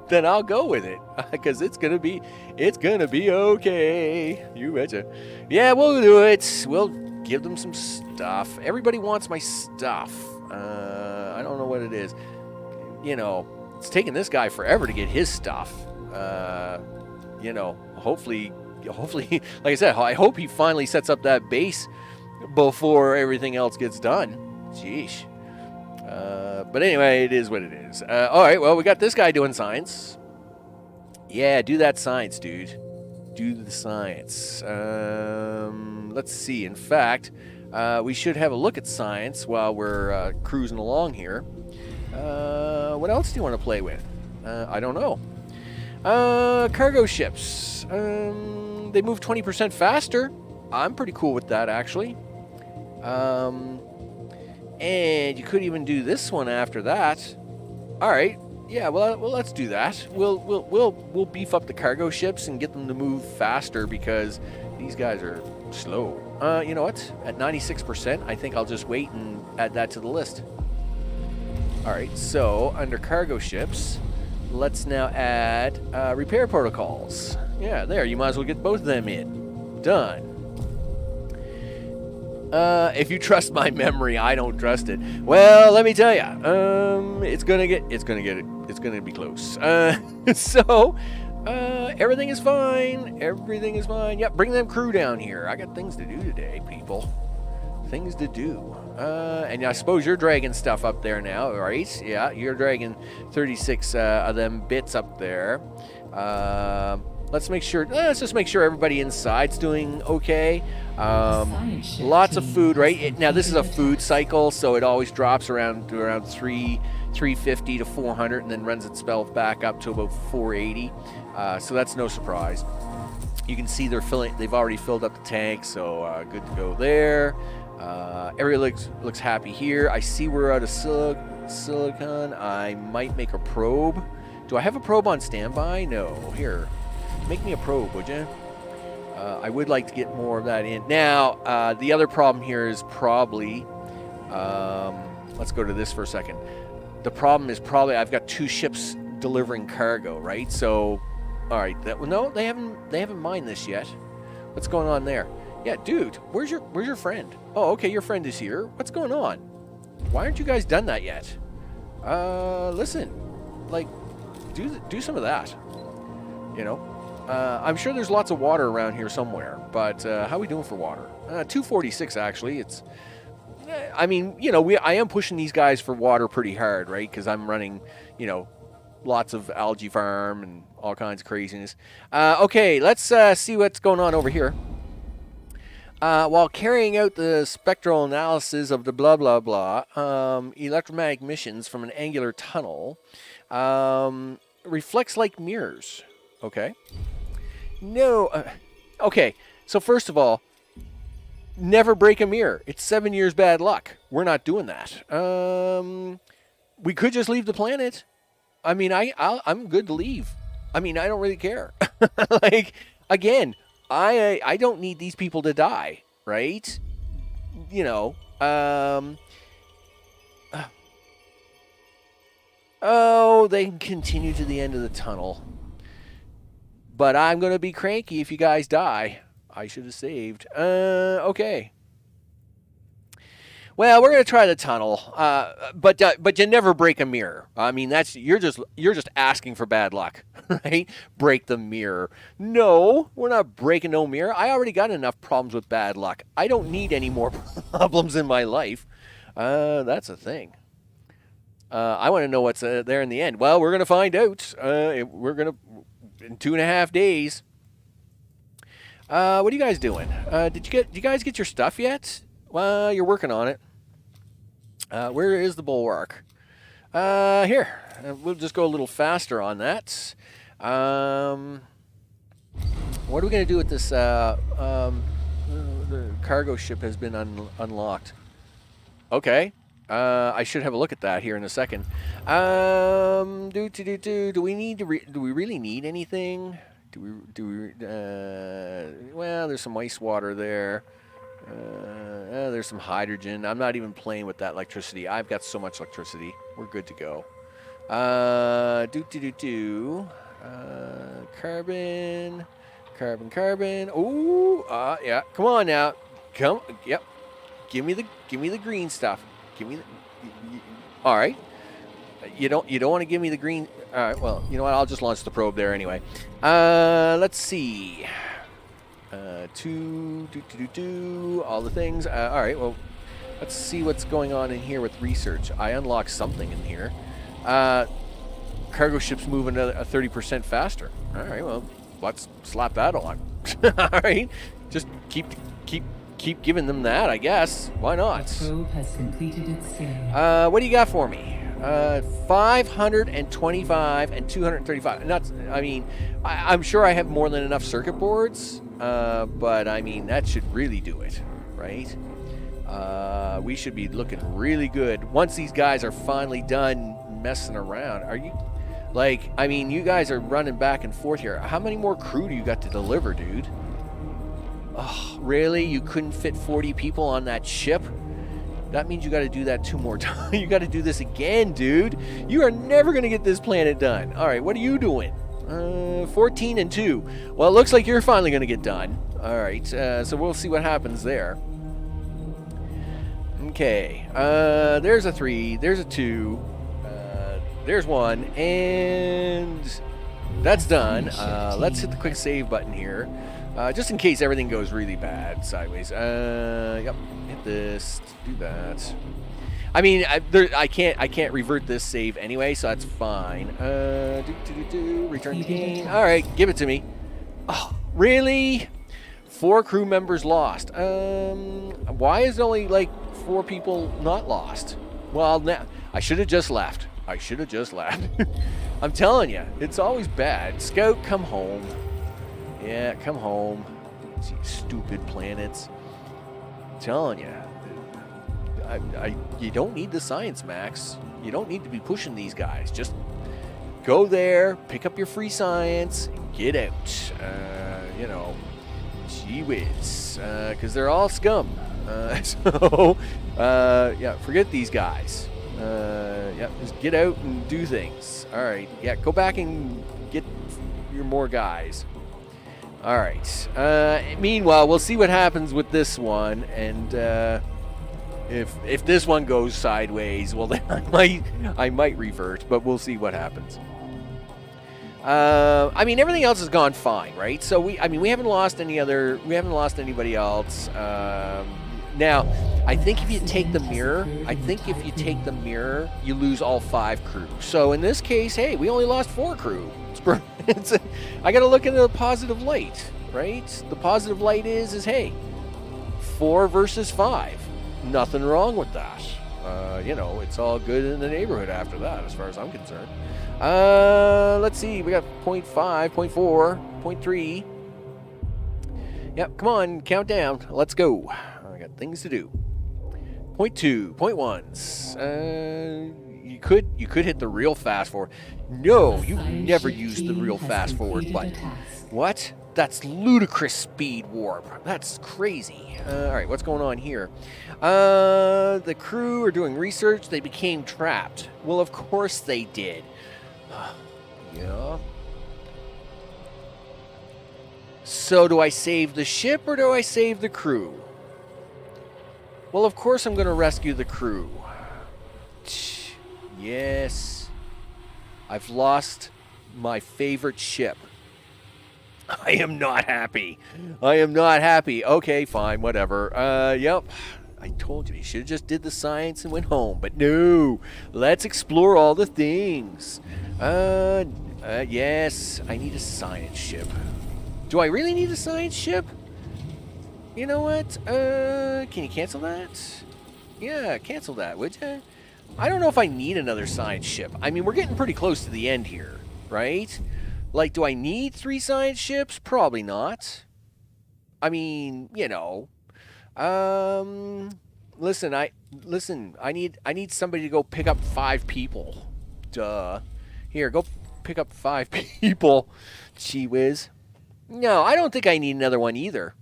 then I'll go with it, because it's gonna be okay. You betcha. Yeah, we'll do it. We'll give them some stuff. Everybody wants my stuff. I don't know what it is. It's taking this guy forever to get his stuff. Hopefully, like I said, I hope he finally sets up that base before everything else gets done. Jeez. But anyway, it is what it is. All right, well, we got this guy doing science. Yeah, do that science, dude. Do the science. Let's see. In fact, we should have a look at science while we're cruising along here. What else do you want to play with? I don't know. Cargo ships. They move 20% faster. I'm pretty cool with that, actually. And you could even do this one after that. All right. Yeah. Well, let's do that. We'll beef up the cargo ships and get them to move faster because these guys are slow. You know what? At 96%, I think I'll just wait and add that to the list. All right. So under cargo ships, let's now add repair protocols. Yeah. There. You might as well get both of them in. Done. If you trust my memory, I don't trust it. Well, let me tell you, it's gonna be close. So, everything is fine. Everything is fine. Yep, bring them crew down here. I got things to do today, people. Things to do. And I suppose you're dragging stuff up there now, right? Yeah, you're dragging 36 of them bits up there. Let's just make sure everybody inside's doing okay. Lots of food, right? Now this is a food cycle, so it always drops around 350 to 400, and then runs itself back up to about 480. So that's no surprise. You can see they've already filled up the tank, so good to go there. Everybody looks happy here. I see we're out of silicon. I might make a probe. Do I have a probe on standby? No. Here. Make me a probe, would you? I would like to get more of that in. Now, the other problem here is probably... let's go to this for a second. The problem is probably I've got 2 ships delivering cargo, right? So, all right. No, they haven't mined this yet. What's going on there? Yeah, dude, where's your friend? Oh, okay, your friend is here. What's going on? Why aren't you guys done that yet? Listen, like, do some of that. I'm sure there's lots of water around here somewhere, but how are we doing for water? 246 actually. It's, I mean, I am pushing these guys for water pretty hard, right? Because I'm running, lots of algae farm and all kinds of craziness. Okay, let's see what's going on over here. While carrying out the spectral analysis of the blah blah blah, electromagnetic emissions from an angular tunnel reflects like mirrors. Okay. No. Okay. So first of all, never break a mirror. It's 7 years bad luck. We're not doing that. we could just leave the planet. I mean, I'm good to leave. I mean, I don't really care. Like, again, I don't need these people to die, right? You know, oh, they can continue to the end of the tunnel. But I'm going to be cranky if you guys die. I should have saved. Okay. Well, we're going to try the tunnel. But you never break a mirror. I mean, you're just asking for bad luck, right? Break the mirror. No, we're not breaking no mirror. I already got enough problems with bad luck. I don't need any more problems in my life. That's a thing. I want to know what's there in the end. Well, we're going to find out. In 2.5 days. What are you guys doing? Did you guys get your stuff yet? Well, you're working on it. Where is the bulwark? Here. We'll just go a little faster on that. What are we going to do with this? The cargo ship has been unlocked. Okay. I should have a look at that here in a second. Do we really need anything? Well, there's some ice water there. There's some hydrogen. I'm not even playing with that electricity. I've got so much electricity. We're good to go. Carbon. Ooh, yeah. Come on now. Yep. Give me the green stuff. All right. You don't want to give me the green. All right. Well, you know what? I'll just launch the probe there anyway. Let's see. All the things. All right. Well, let's see what's going on in here with research. I unlocked something in here. Cargo ships moving a 30% faster. All right. Well, let's slap that on. All right. Just keep giving them that, I guess. Why not? The probe has completed its scan. What do you got for me? 525 and 235. I'm sure I have more than enough circuit boards, but I mean, that should really do it, right? We should be looking really good once these guys are finally done messing around. Are you, like, I mean, you guys are running back and forth here. How many more crew do you got to deliver, dude? Oh, really? You couldn't fit 40 people on that ship? That means you got to do that 2 more times. You got to do this again, dude. You are never going to get this planet done. All right, what are you doing? 14 and 2. Well, it looks like you're finally going to get done. All right, so we'll see what happens there. Okay, there's a 3. There's a 2. There's 1, and that's done. Let's hit the quick save button here. Just in case everything goes really bad sideways. Yep. Hit this. Do that. I mean, I can't revert this save anyway, so that's fine. Return game. All right, give it to me. Oh, really? 4 crew members lost. Why is only like 4 people not lost? Well, now I should have just left. I'm telling you, it's always bad. Scout, come home. Yeah, come home. See, stupid planets. I'm telling you. You don't need the science, Max. You don't need to be pushing these guys. Just go there, pick up your free science, and get out. You know, gee whiz. Because they're all scum. Yeah, forget these guys. Yeah, just get out and do things. All right. Yeah, go back and get your more guys. All right. Meanwhile, we'll see what happens with this one, and if this one goes sideways, well, then I might revert, but we'll see what happens. I mean, everything else has gone fine, right? So we haven't lost anybody else. Now, I think if you take the mirror, you lose all 5 crew. So in this case, hey, we only lost 4 crew. I got to look into the positive light, right? The positive light is hey, 4 versus 5. Nothing wrong with that. You know, it's all good in the neighborhood after that, as far as I'm concerned. Let's see. We got 0.5, 0.4, 0.3. Yep, come on, count down. Let's go. I got things to do. 0.2, 0.1s. You could hit the real fast forward. No, you never use the real fast forward button. What? That's ludicrous speed warp. That's crazy. All right, what's going on here? The crew are doing research. They became trapped. Well, of course they did. Yeah. So do I save the ship or do I save the crew? Well, of course I'm going to rescue the crew. Yes. I've lost my favorite ship. I am not happy. I am not happy. Okay, fine, whatever. Yep. I told you should have just did the science and went home. But no. Let's explore all the things. Yes. I need a science ship. Do I really need a science ship? You know what? Can you cancel that? Yeah, cancel that, would you? I don't know if I need another science ship. I mean, we're getting pretty close to the end here, right? Like, do I need 3 science ships? Probably not. I mean, you know. Listen, I need somebody to go pick up 5 people. Duh. Here, go pick up 5 people. Gee whiz. No, I don't think I need another one either.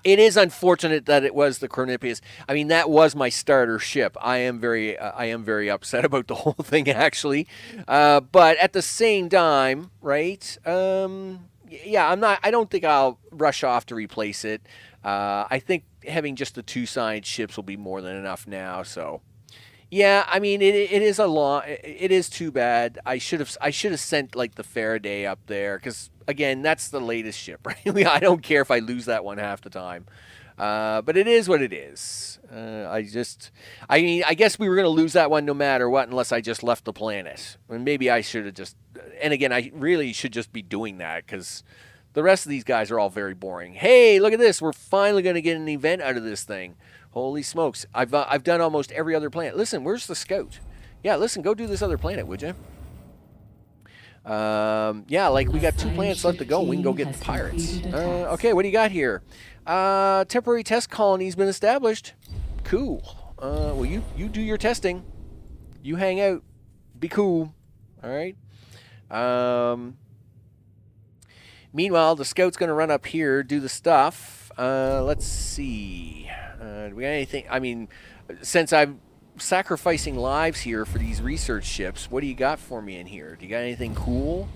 It is unfortunate that it was the Chronopius. I mean, that was my starter ship. I am very upset about the whole thing, actually. But at the same time, right? Yeah, I don't think I'll rush off to replace it. I think having just the 2 science ships will be more than enough now. So, yeah, I mean, it is a long. It is too bad. I should have sent like the Faraday up there because. Again, that's the latest ship, right? I don't care if I lose that one half the time. But it is what it is. I guess we were going to lose that one no matter what unless I just left the planet. And maybe I should have just... And again, I really should just be doing that because the rest of these guys are all very boring. Hey, look at this. We're finally going to get an event out of this thing. Holy smokes. I've done almost every other planet. Listen, where's the scout? Yeah, listen, go do this other planet, would you? Yeah, like we got 2 planets left to go. We can go get the pirates. Okay, what do you got here? Temporary test colony's been established. Cool. Well, you do your testing. You hang out. Be cool. All right. Meanwhile, the scout's going to run up here, do the stuff. Let's see. Do we got anything? I mean, since I'm sacrificing lives here for these research ships, what do you got for me in here? Do you got anything cool?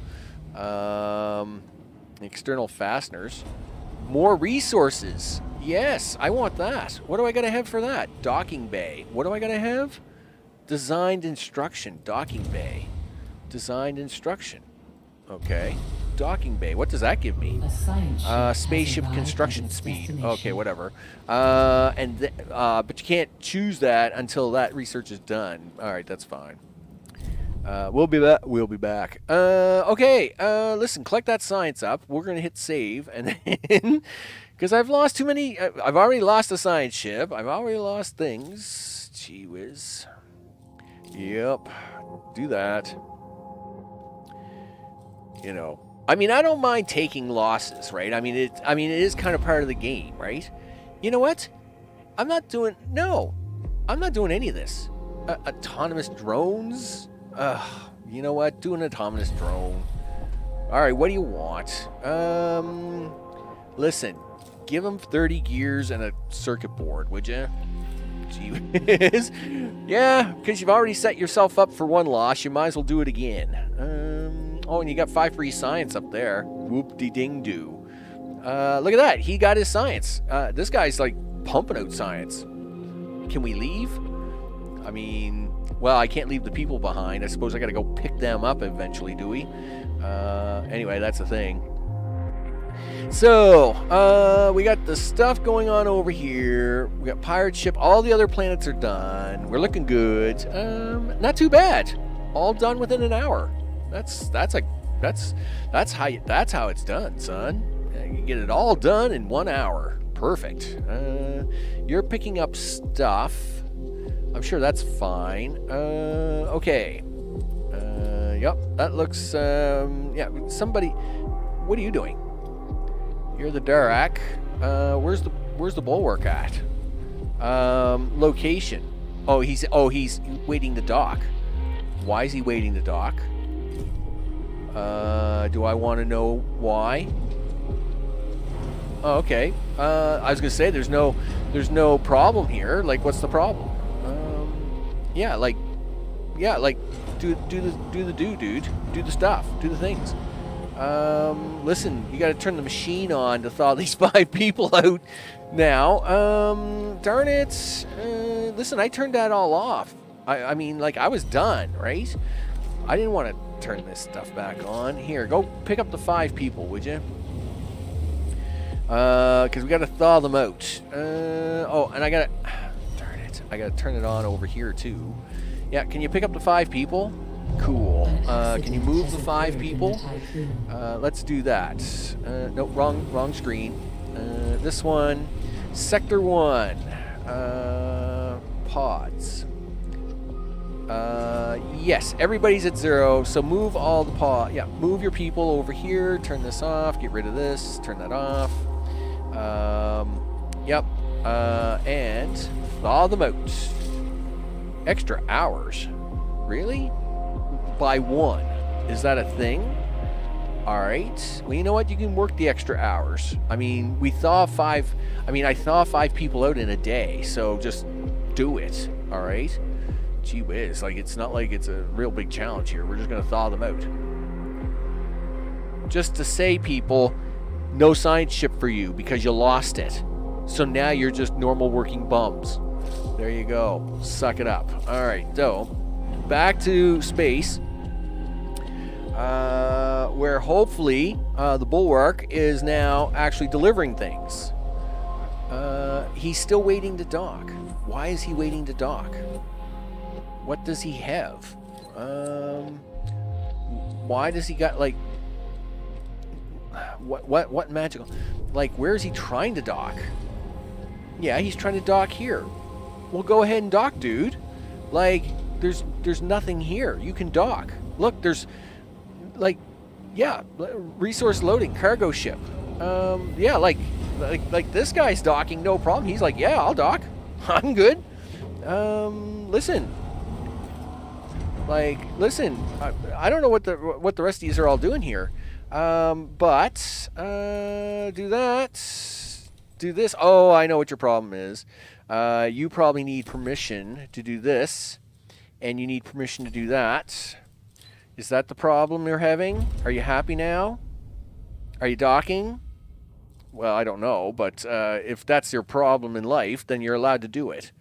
External fasteners. More resources. Yes, I want that. What do I got to have for that? Docking bay. What do I got to have? Designed instruction. Docking bay. Designed instruction. Okay. Docking bay. What does that give me? Spaceship construction speed. Okay, whatever. But you can't choose that until that research is done. All right, that's fine. We'll be back. Okay. Listen, collect that science up. We're gonna hit save, and then because I've lost too many. I've already lost a science ship. I've already lost things. Gee whiz. Yep. Do that. You know. I mean, I don't mind taking losses, right? I mean, it is kind of part of the game, right? You know what? I'm not doing any of this. Autonomous drones? You know what? Do an autonomous drone. All right, what do you want? Listen, give them 30 gears and a circuit board, would you? Gee whiz. Yeah, because you've already set yourself up for one loss. You might as well do it again. Oh, and you got 5 free science up there. Whoop-de-ding-doo. Look at that. He got his science. This guy's, like, pumping out science. Can we leave? I mean, well, I can't leave the people behind. I suppose I got to go pick them up eventually, do we? Anyway, that's the thing. So, we got the stuff going on over here. We got pirate ship. All the other planets are done. We're looking good. Not too bad. All done within an hour. That's how it's done, son. You get it all done in 1 hour. Perfect. You're picking up stuff. I'm sure that's fine. Okay. Yep, that looks. Yeah, somebody. What are you doing? You're the Darak. Where's the bulwark at? Location. Oh, he's waiting to dock. Why is he waiting to dock? Do I want to know why? Oh, okay. I was gonna say there's no problem here. Like, what's the problem? Yeah, like, do the dude. Do the stuff. Do the things. Listen, you got to turn the machine on to thaw these 5 people out now. Darn it. Listen, I turned that all off. I mean, like, I was done, right? I didn't want to turn this stuff back on. Here, go pick up the 5 people, would you? Because we got to thaw them out. Oh, and I got to... Darn it. I got to turn it on over here, too. Yeah, can you pick up the 5 people? Cool. Can you move the 5 people? Let's do that. Nope, wrong screen. This one. Sector 1. Pods. Yes, everybody's at 0, so move all the move your people over here, turn this off, get rid of this, turn that off. Yep. And thaw them out. Extra hours? Really? By 1. Is that a thing? Alright. Well, you know what? You can work the extra hours. I mean, I thaw 5 people out in a day, so just do it. Alright? Gee whiz, like, it's not like it's a real big challenge here. We're just going to thaw them out. Just to say, people, no science ship for you because you lost it. So now you're just normal working bums. There you go. Suck it up. Alright, so back to space. Where hopefully the Bulwark is now actually delivering things. He's still waiting to dock. Why is he waiting to dock? What does he have? Why does he got, like, what magical, like, where is he trying to dock? Yeah, he's trying to dock here. Well, go ahead and dock, dude. Like, there's nothing here. You can dock. Look, there's, like, yeah, resource loading, cargo ship. Yeah, like this guy's docking, no problem. He's like, yeah, I'll dock. I'm good. Listen. Like, listen. I don't know what the rest of these are all doing here. But do that. Do this. Oh, I know what your problem is. You probably need permission to do this, and you need permission to do that. Is that the problem you're having? Are you happy now? Are you docking? Well, I don't know, but if that's your problem in life, then you're allowed to do it.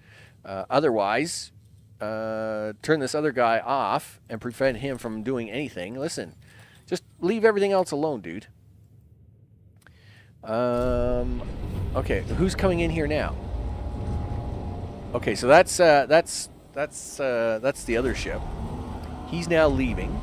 Otherwise, turn this other guy off and prevent him from doing anything. Listen, just leave everything else alone, dude. Okay, who's coming in here now? Okay, so that's the other ship. He's now leaving.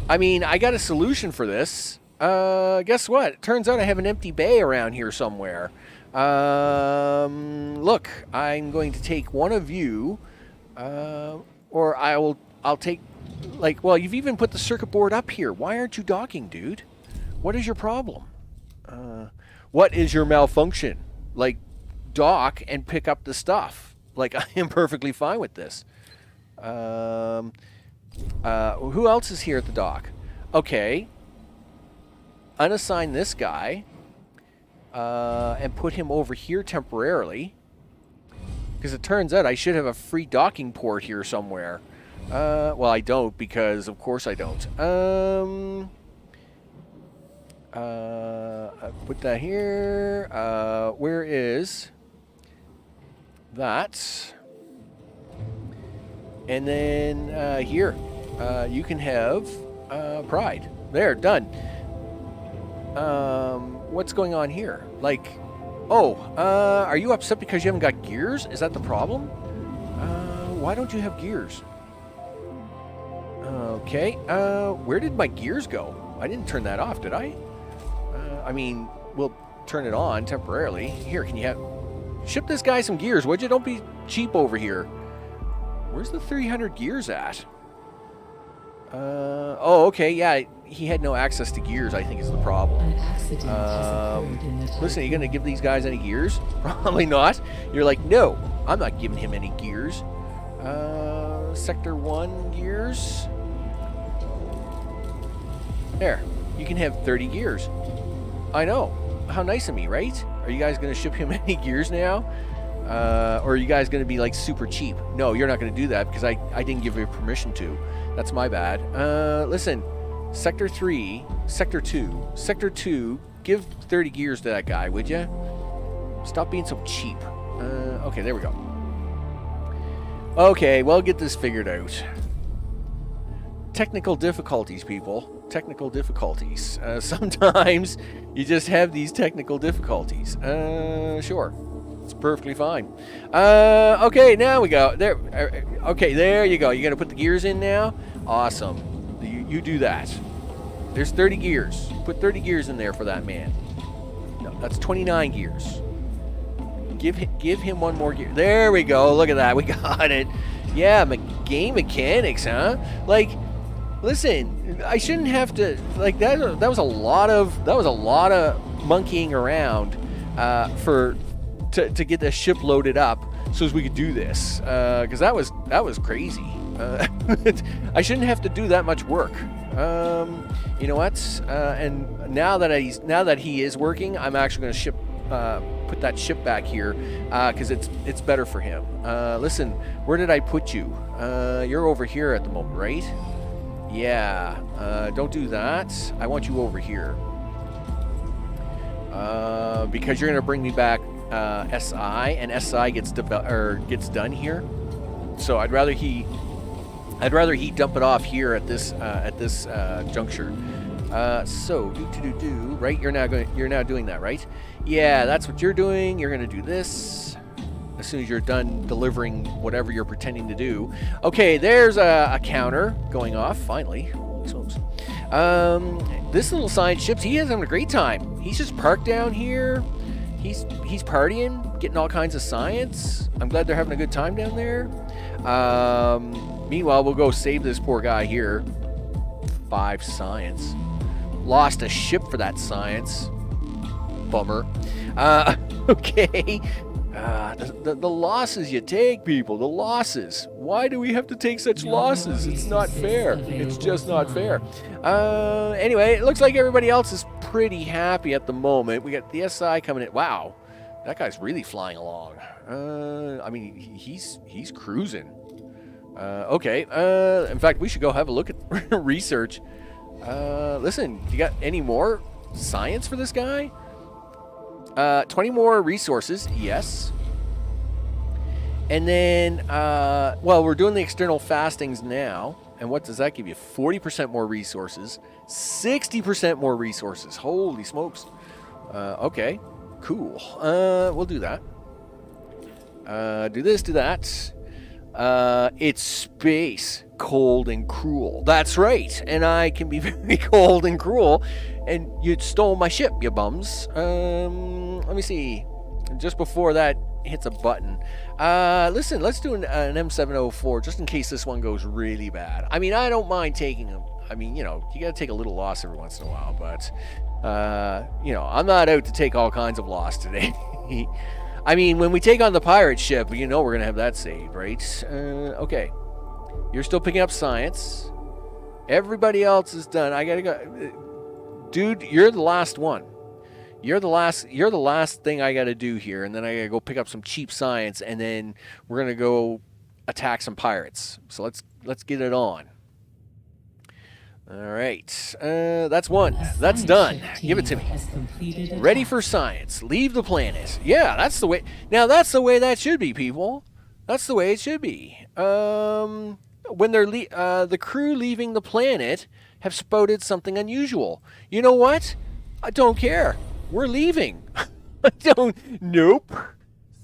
I mean, I got a solution for this. Guess what? It turns out I have an empty bay around here somewhere. Look, I'm going to take one of you, or I'll take, like, well, you've even put the circuit board up here. Why aren't you docking, dude? What is your problem? What is your malfunction? Like, dock and pick up the stuff. Like, I am perfectly fine with this. Who else is here at the dock? Okay. Unassign this guy. And put him over here temporarily. Because it turns out I should have a free docking port here somewhere. Well, I don't, because of course I don't. Put that here. Where is that? And then here, you can have Pride. There, done. What's going on here? Like, oh, are you upset because you haven't got gears? Is that the problem? Why don't you have gears? Okay, where did my gears go? I didn't turn that off, did I? I mean, we'll turn it on temporarily. Here, can you have... Ship this guy some gears, would you? Don't be cheap over here. Where's the 300 gears at? Oh, okay, yeah. He had no access to gears, I think is the problem. An accident has occurred in the Listen, are you Tiqqun. going to give these guys any gears? Probably not. You're like, no, I'm not giving him any gears. Sector 1 gears. There. You can have 30 gears. I know. How nice of me, right? Are you guys going to ship him any gears now? Or are you guys going to be like super cheap? No, you're not going to do that because I didn't give you permission to. That's my bad. Listen, Sector 3, Sector 2, Sector 2, give 30 gears to that guy, would you? Stop being so cheap. Okay, there we go. Okay, well, get this figured out. Technical difficulties, people. Technical difficulties. Sometimes you just have these technical difficulties. Sure. It's perfectly fine. Okay, now we go. There. Okay, there you go. You're going to put the gears in now? Awesome. You do that. There's 30 gears. Put 30 gears in there for that man. No, that's 29 gears. Give him one more gear. There we go. Look at that. We got it. Yeah, game mechanics, huh? Like, listen, I shouldn't have to, like, that was a lot of monkeying around to get the ship loaded up so as we could do this, because that was crazy. I shouldn't have to do that much work. You know what? And now that he is working, I'm actually going to put that ship back here because it's better for him. Listen, where did I put you? You're over here at the moment, right? Yeah. Don't do that. I want you over here because you're going to bring me back SI, and SI gets done here. So I'd rather he dump it off here at this juncture. So right? You're now doing that, right? Yeah, that's what you're doing. You're gonna do this as soon as you're done delivering whatever you're pretending to do. Okay, there's a counter going off finally. Holy smokes! This little science ship, he is having a great time. He's just parked down here. He's partying, getting all kinds of science. I'm glad they're having a good time down there. Meanwhile, we'll go save this poor guy here. 5 science. Lost a ship for that science. Bummer. Okay. The losses you take, people. The losses. Why do we have to take such losses? It's not fair. It's just not fair. Anyway, it looks like everybody else is pretty happy at the moment. We got the SI coming in. Wow. That guy's really flying along. I mean, he's cruising. Okay. In fact, we should go have a look at research. Listen, you got any more science for this guy? 20 more resources, yes. And then, well, we're doing the external fastings now. And what does that give you? 40% more resources, 60% more resources. Holy smokes. Okay, cool. We'll do that. Do this, do that. It's space, cold and cruel. That's right. And I can be very cold and cruel. And you stole my ship, you bums. Let me see. Just before that hits a button. Listen, let's do an M704 just in case this one goes really bad. I mean, I don't mind taking them. I mean, you know, you got to take a little loss every once in a while. But, you know, I'm not out to take all kinds of loss today. I mean, when we take on the pirate ship, you know we're going to have that saved, right? Okay. You're still picking up science. Everybody else is done. I got to go. Dude, you're the last one. You're the last thing I got to do here, and then I got to go pick up some cheap science, and then we're going to go attack some pirates. So let's get it on. All right. That's one. That's done. Give it to me. Ready for science. Leave the planet. Yeah, that's the way. Now, that's the way that should be, people. That's the way it should be. When they're the crew leaving the planet have spotted something unusual. You know what? I don't care. We're leaving. I don't. Nope.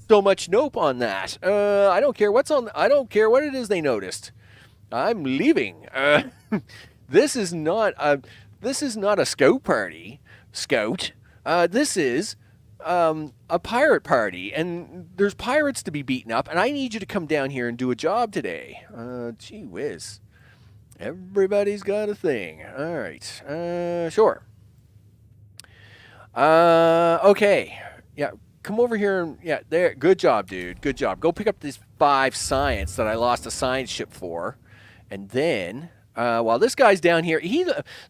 So much nope on that. I don't care what's on. I don't care what it is they noticed. I'm leaving. This is not a scout party. Scout. This is a pirate party, and there's pirates to be beaten up, and I need you to come down here and do a job today. Gee whiz. Everybody's got a thing. All right. Sure. Okay. Yeah. Come over here and yeah, there. Good job, dude. Good job. Go pick up these 5 science that I lost a science ship for, and then while this guy's down here,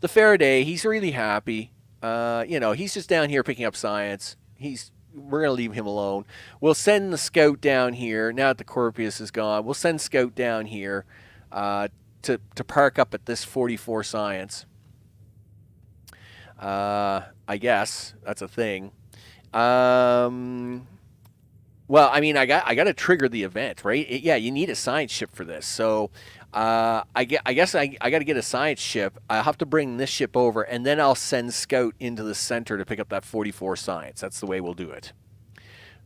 the Faraday. He's really happy. He's just down here picking up science. We're gonna leave him alone. We'll send the scout down here now that the Corpus is gone. We'll send scout down here to park up at this 44 science. I guess that's a thing. Well, I mean, I got to trigger the event, right? Yeah, you need a science ship for this. So, I guess I got to get a science ship. I'll have to bring this ship over, and then I'll send Scout into the center to pick up that 44 science. That's the way we'll do it.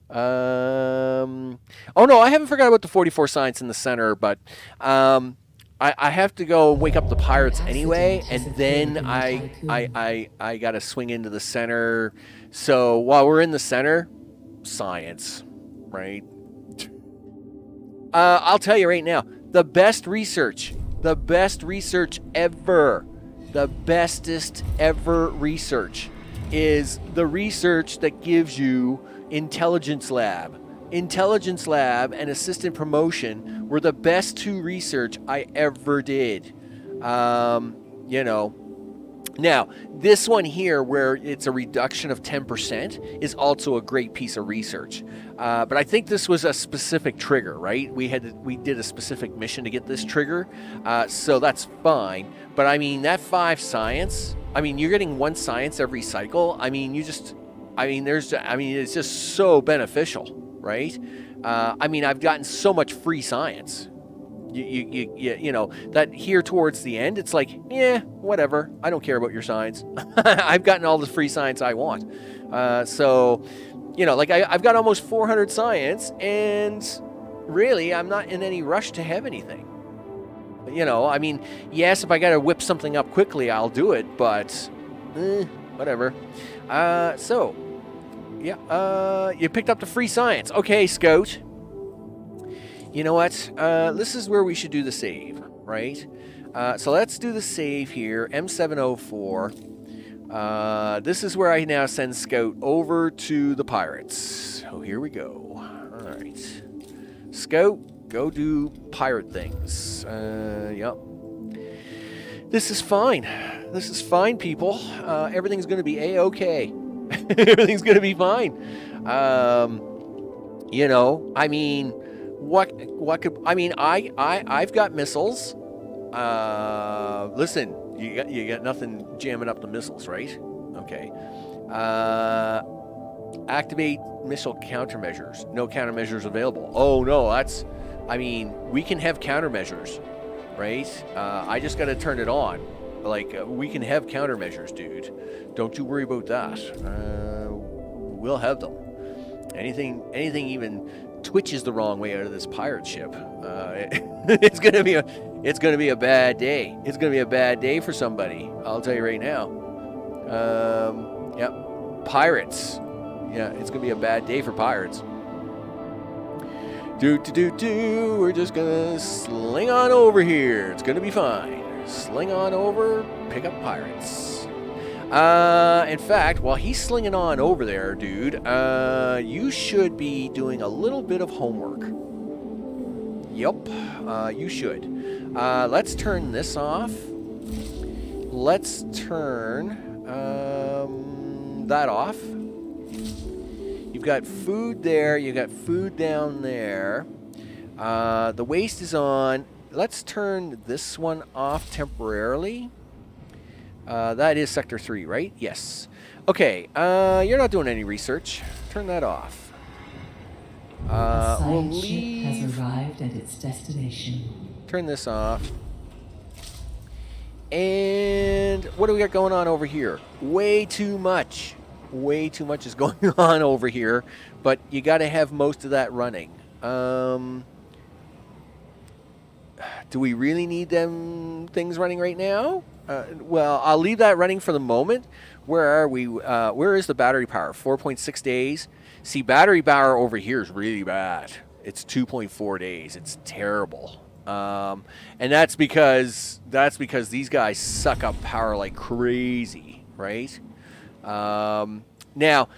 Oh no, I haven't forgot about the 44 science in the center, but I have to go wake up the pirates anyway, and then I got to swing into the center. So while we're in the center, science, right? I'll tell you right now, the best research ever, the bestest ever research is the research that gives you Intelligence Lab. Intelligence Lab and Assistant Promotion were the best 2 research I ever did. Now, this one here, where it's a reduction of 10%, is also a great piece of research. But I think this was a specific trigger, right? We did a specific mission to get this trigger, so that's fine. But I mean, that 5 science, I mean, you're getting 1 science every cycle. I mean, it's just so beneficial, right? I mean, I've gotten so much free science. You know, that here towards the end, it's like, yeah, whatever. I don't care about your science. I've gotten all the free science I want. So, like I've got almost 400 science, and really, I'm not in any rush to have anything. I mean, yes, if I got to whip something up quickly, I'll do it, but whatever. So, yeah, you picked up the free science. Okay, Scout. You know what? This is where we should do the save, right? So let's do the save here, M704. This is where I now send Scout over to the pirates. So here we go. All right. Scout, go do pirate things. Yep. This is fine. This is fine, people. Everything's going to be A-okay. Everything's going to be fine. I mean... What could I mean? I've got missiles. Listen, you got nothing jamming up the missiles, right? Okay. Activate missile countermeasures. No countermeasures available. Oh no, we can have countermeasures, right? I just got to turn it on. We can have countermeasures, dude. Don't you worry about that. We'll have them. Anything even twitches the wrong way out of this pirate ship, it's gonna be a bad day. It's gonna be a bad day for somebody. I'll tell you right now. Pirates. Yeah, it's gonna be a bad day for pirates. We're just gonna sling on over here. It's gonna be fine. Sling on over, pick up pirates. In fact, while he's slinging on over there, dude, you should be doing a little bit of homework. Yup, you should. Let's turn this off. Let's turn that off. You've got food there. You've got food down there. The waste is on. Let's turn this one off temporarily. That is Sector 3, right? Yes. Okay, you're not doing any research. Turn that off. We'll leave. Ship has arrived at its destination. Turn this off. And what do we got going on over here? Way too much. Way too much is going on over here, but you got to have most of that running. Do we really need them things running right now? Well, I'll leave that running for the moment. Where are we? Where is the battery power? 4.6 days. See, battery power over here is really bad. It's 2.4 days. It's terrible. And that's because these guys suck up power like crazy, right? Now,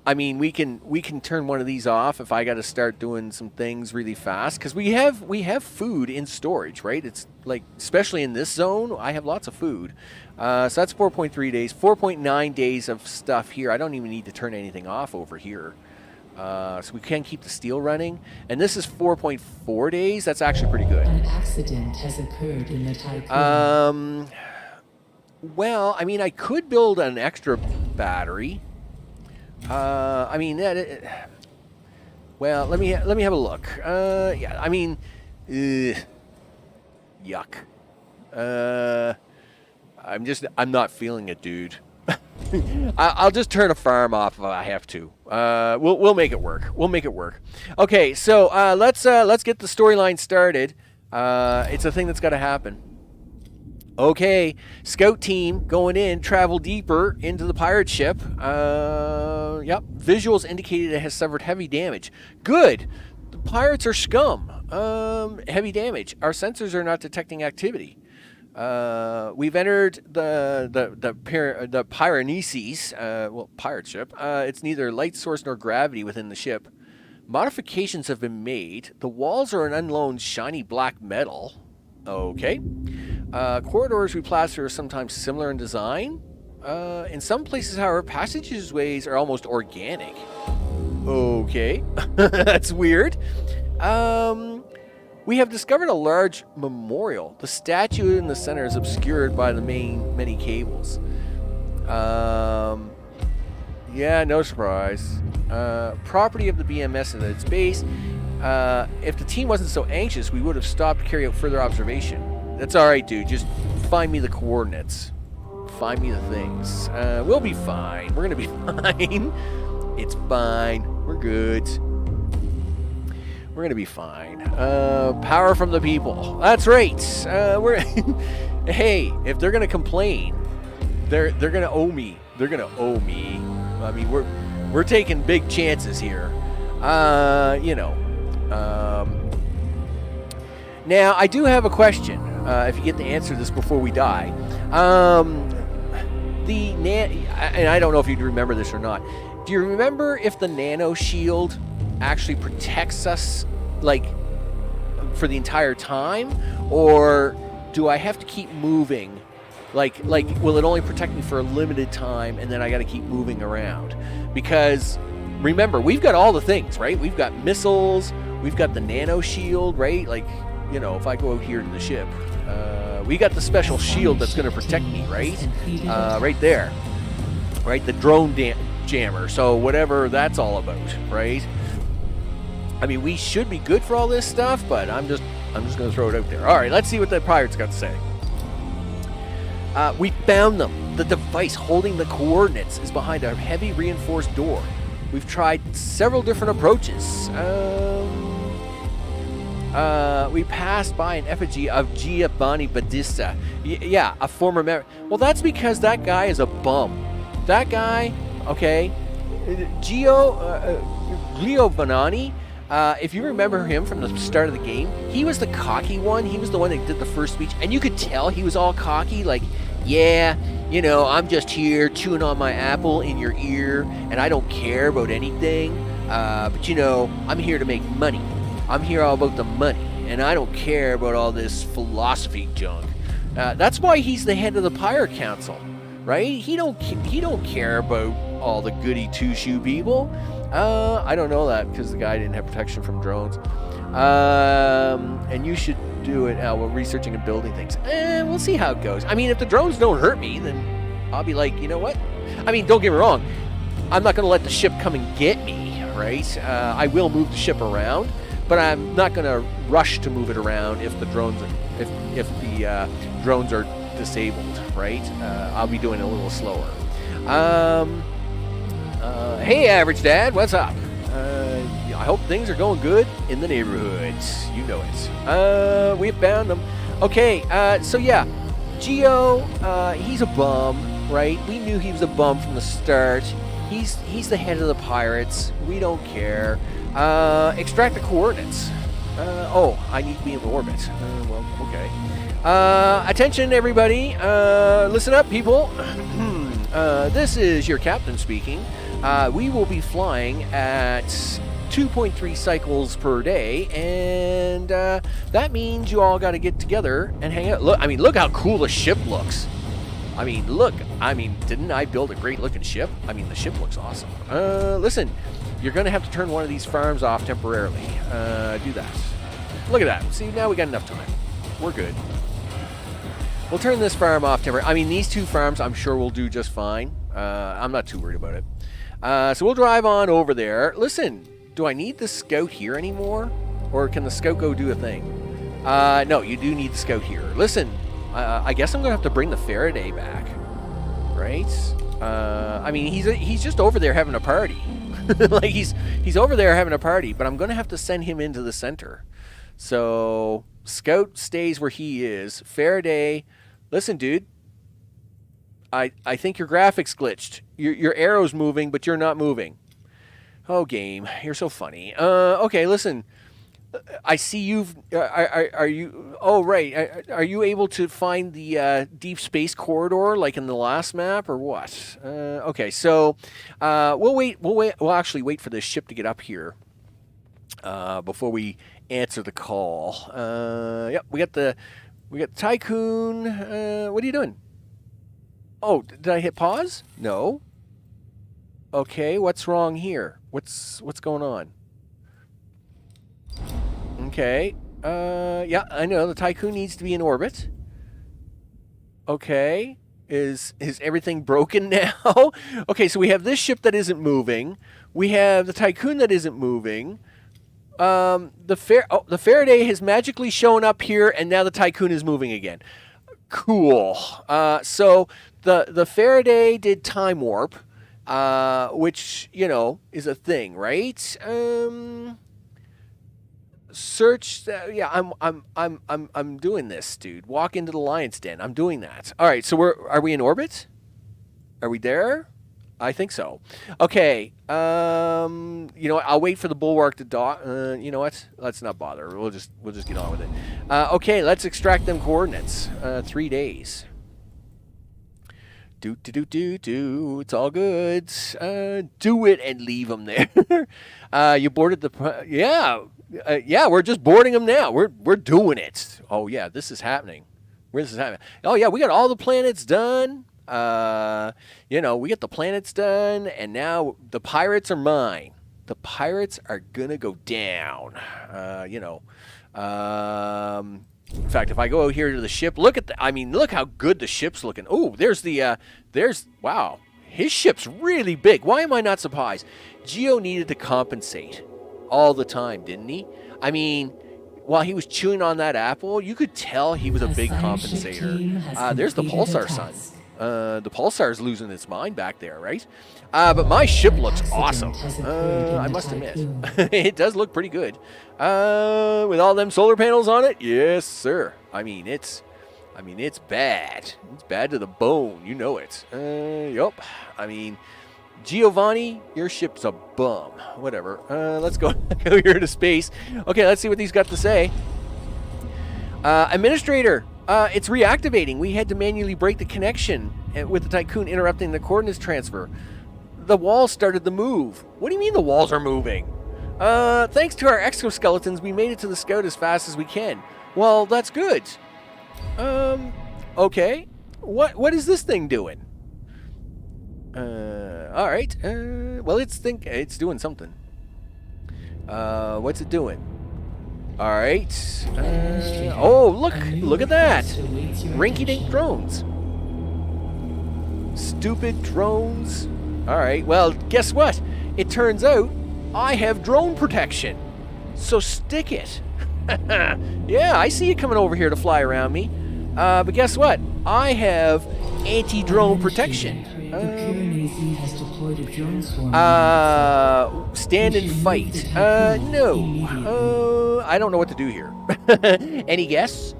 I mean, we can turn one of these off if I got to start doing some things really fast, because we have food in storage, right? It's like, especially in this zone, I have lots of food. So that's 4.3 days, 4.9 days of stuff here. I don't even need to turn anything off over here. So we can keep the steel running, and this is 4.4 days. That's actually pretty good. An accident has occurred in the Tiqqun. Well, I mean, I could build an extra battery. I mean, well, let me have a look. Yeah, I mean, yuck. I'm not feeling it, dude. I'll just turn a farm off if I have to. We'll make it work. We'll make it work. Okay, so let's get the storyline started. It's a thing that's got to happen. Okay, scout team going in, travel deeper into the pirate ship. Yep, visuals indicated it has suffered heavy damage. Good. The pirates are scum. Heavy damage. Our sensors are not detecting activity. We've entered the Pyrenees, pirate ship. It's neither light source nor gravity within the ship. Modifications have been made. The walls are an unknown shiny black metal. Okay. Corridors we plaster are sometimes similar in design. In some places, however, passageways are almost organic. Okay. That's weird. We have discovered a large memorial. The statue in the center is obscured by the many cables. Yeah, no surprise. Property of the BMS at its base. If the team wasn't so anxious, we would have stopped to carry out further observation. That's alright, dude. Just find me the coordinates. Find me the things. We'll be fine. We're going to be fine. It's fine. We're good. We're going to be fine. Power from the people. That's right. Hey, if they're going to complain, they're going to owe me. They're going to owe me. I mean, we're taking big chances here. You know. Now, I do have a question. If you get to answer this before we die. And I don't know if you remember this or not. Do you remember if the nano shield actually protects us, like, for the entire time? Or do I have to keep moving? Like, will it only protect me for a limited time, and then I got to keep moving around? Because, remember, we've got all the things, right? We've got missiles, we've got the nano shield, right? Like, you know, if I go out here to the ship, we got the special shield that's going to protect me, right? Right there. Right? The drone jammer. So whatever that's all about, right? I mean, we should be good for all this stuff, but I'm just going to throw it out there. All right, let's see what the pirates got to say. We found them. The device holding the coordinates is behind a heavy reinforced door. We've tried several different approaches. We passed by an effigy of Giovanni Battista. Yeah, a former member. Well, that's because that guy is a bum. That guy, okay, Giovanni, if you remember him from the start of the game, he was the cocky one. He was the one that did the first speech, and you could tell he was all cocky, like, yeah, you know, I'm just here chewing on my apple in your ear, and I don't care about anything, but, you know, I'm here to make money. I'm here all about the money, and I don't care about all this philosophy junk. That's why he's the head of the Pirate Council, right? He don't care about all the goody two-shoe people. I don't know that because the guy didn't have protection from drones. And you should do it while researching and building things. We'll see how it goes. I mean, if the drones don't hurt me, then I'll be like, you know what? I mean, don't get me wrong. I'm not going to let the ship come and get me, right? I will move the ship around. But I'm not going to rush to move it around if the drones are disabled, right? I'll be doing it a little slower. Hey, Average Dad, what's up? I hope things are going good in the neighborhoods. You know it. We found them. Okay, so yeah, Geo, he's a bum, right? We knew he was a bum from the start. He's the head of the pirates. We don't care. Extract the coordinates. Oh, I need to be in orbit. Well, okay. Attention, everybody. Listen up, people. This is your captain speaking. We will be flying at 2.3 cycles per day, and that means you all got to get together and hang out. Look, I mean, look how cool the ship looks. I mean, look. I mean, didn't I build a great-looking ship? I mean, the ship looks awesome. Listen, you're going to have to turn one of these farms off temporarily. Do that. Look at that. See, now we got enough time. We're good. We'll turn this farm off temporarily. I mean, these two farms, I'm sure will do just fine. I'm not too worried about it. So we'll drive on over there. Listen, do I need the scout here anymore? Or can the scout go do a thing? No, you do need the scout here. Listen, I guess I'm going to have to bring the Faraday back. Right? I mean, he's just over there having a party. Like, he's over there having a party, but I'm going to have to send him into the center. So, Scout stays where he is. Faraday, listen, dude. I think your graphics glitched. Your arrow's moving, but you're not moving. Oh, game, you're so funny. Okay, listen. I see you've. Are you? Oh, right. Are you able to find the deep space corridor like in the last map, or what? Okay, so we'll wait. We'll actually wait for this ship to get up here before we answer the call. Yep, we got Tiqqun. What are you doing? Oh, did I hit pause? No. Okay, what's wrong here? What's going on? Okay. Yeah, I know the Tiqqun needs to be in orbit. Okay. Is everything broken now? Okay, so we have this ship that isn't moving. We have the Tiqqun that isn't moving. The Faraday has magically shown up here, and now the Tiqqun is moving again. Cool. So the Faraday did time warp, which, you know, is a thing, right? Search. Yeah, I'm doing this, dude. Walk into the lion's den. I'm doing that. All right. So are we in orbit? Are we there? I think so. Okay. You know what? I'll wait for the bulwark to dock. You know what? Let's not bother. We'll just get on with it. Okay. Let's extract them coordinates. 3 days. Do. It's all good. Do it and leave them there. You boarded the. Yeah. Yeah, we're just boarding them now. We're doing it. Oh yeah, this is happening. Oh yeah, we got all the planets done. You know, we got the planets done, and now the pirates are mine. The pirates are gonna go down. You know. In fact, if I go out here to the ship, look how good the ship's looking. Oh, wow. His ship's really big. Why am I not surprised? Geo needed to compensate all the time, didn't he? I mean, while he was chewing on that apple, you could tell he was a big compensator. There's the Pulsar sun. The Pulsar's losing its mind back there, right? But my ship looks awesome. I must admit. It does look pretty good. With all them solar panels on it, yes, sir. I mean, it's bad. It's bad to the bone. You know it. Yup. I mean, Giovanni, your ship's a bum. Whatever. Let's go here to space. Okay, let's see what these got to say. Administrator, it's reactivating. We had to manually break the connection with the Tiqqun, interrupting the coordinates transfer. The walls started to move. What do you mean the walls are moving? Thanks to our exoskeletons, we made it to the Scout as fast as we can. Well, that's good. Okay. What is this thing doing? All right. Well, it's doing something. What's it doing? All right. Oh, look at that. Rinky-dink drones. Stupid drones. All right. Well, guess what? It turns out I have drone protection. So stick it. Yeah, I see you coming over here to fly around me. But guess what? I have anti-drone protection. Stand and fight. No. I don't know what to do here. Any guess?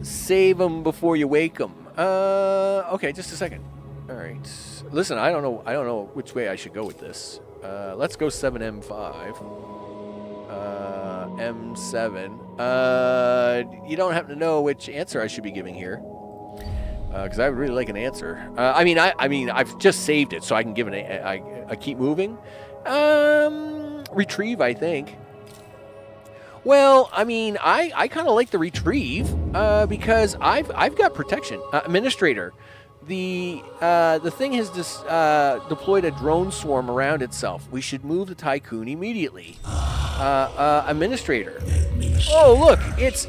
Save them before you wake them. Okay, just a second. All right. Listen, I don't know which way I should go with this. Let's go 7M5. M7. You don't happen to know which answer I should be giving here? Because I would really like an answer. I mean, I've just saved it, so I can give it. I keep moving. Retrieve, I think. Well, I mean, I kind of like the retrieve because I've got protection. Administrator, the thing has deployed a drone swarm around itself. We should move the Tiqqun immediately. Administrator. Oh, look, it's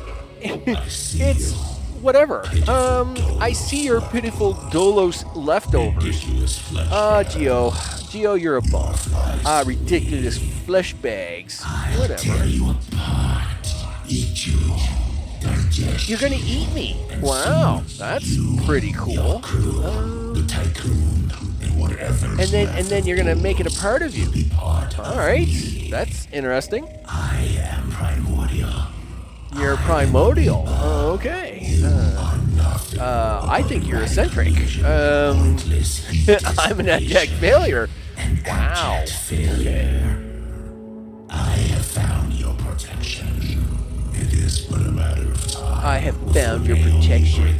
whatever. I see your pitiful Dolos leftovers. Geo, you're a bum. Ridiculous flesh bags. Whatever. You're gonna eat me. Wow, that's pretty cool. And then you're gonna make it a part of you. All right, that's interesting. I am primordial. You're primordial. Okay. I think you're eccentric. I'm an abject failure. Wow. Okay. I have found your protection. It is but a matter of time. I have found your protection.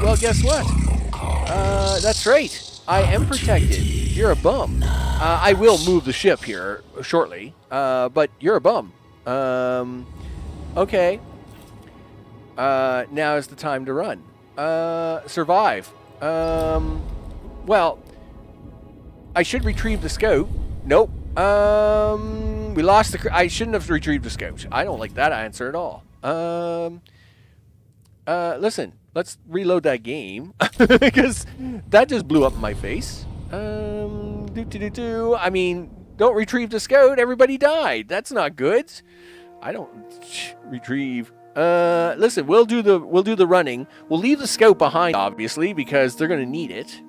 Well, guess what? That's right. I am protected. You're a bum. I will move the ship here shortly, but you're a bum. Okay. Now is the time to run. Survive. Well, I should retrieve the scout. Nope. We lost the... I shouldn't have retrieved the scout. I don't like that answer at all. Listen, let's reload that game because that just blew up in my face. I mean, don't retrieve the scout. Everybody died. That's not good. I don't retrieve. Listen, we'll do the running. We'll leave the scout behind, obviously, because they're gonna need it.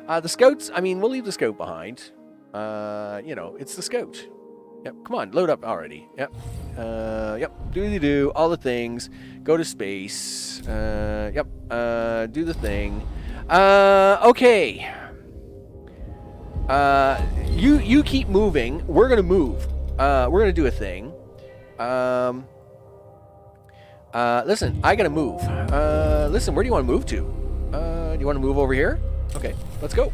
The scouts. I mean, we'll leave the scout behind. You know, it's the scout. Yep. Come on, load up already. Yep. Yep. Do all the things. Go to space. Yep. Do the thing. Okay. You keep moving. We're gonna move. We're gonna do a thing. Listen, I gotta move. Listen, where do you want to move to? Do you want to move over here? Okay, let's go.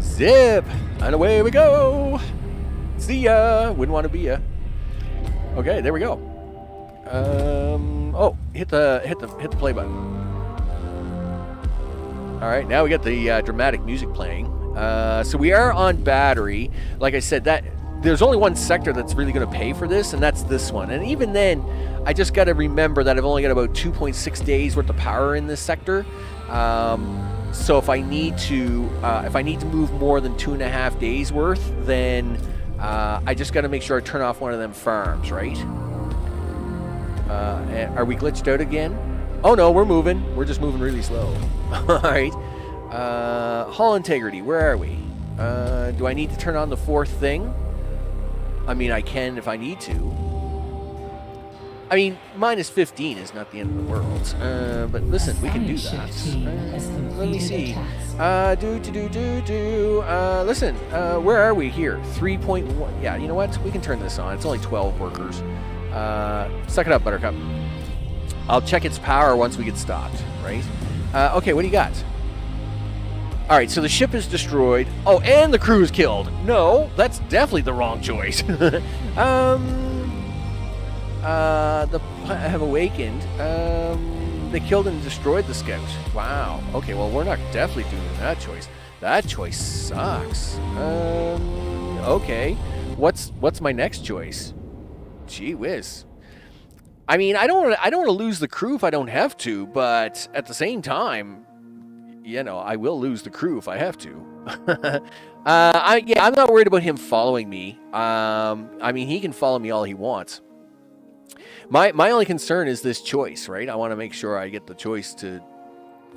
Zip, and away we go. See ya. Wouldn't want to be ya. Okay, there we go. Oh, hit the play button. All right, now we got the dramatic music playing. So we are on battery. Like I said, that there's only one sector that's really going to pay for this, and that's this one. And even then, I just got to remember that I've only got about 2.6 days worth of power in this sector. So if I need to move more than 2.5 days worth, then I just got to make sure I turn off one of them farms, right? Are we glitched out again? Oh no, we're moving. We're just moving really slow. All right. Hull integrity. Where are we? Do I need to turn on the fourth thing? I mean, I can if I need to. I mean, minus 15 is not the end of the world. But listen, we can do that. Let me see. Listen, where are we here? 3.1. Yeah, you know what? We can turn this on. It's only 12 workers. Suck it up, Buttercup. I'll check its power once we get stopped, right? Okay, what do you got? All right, so the ship is destroyed. Oh, and the crew is killed. No, that's definitely the wrong choice. The have awakened. They killed and destroyed the scout. Wow. Okay, well, we're not definitely doing that choice. That choice sucks. Okay. What's my next choice? Gee whiz. I mean, I don't want to lose the crew if I don't have to, but at the same time, you know, I will lose the crew if I have to. I'm not worried about him following me. I mean, he can follow me all he wants. My only concern is this choice, right? I want to make sure I get the choice to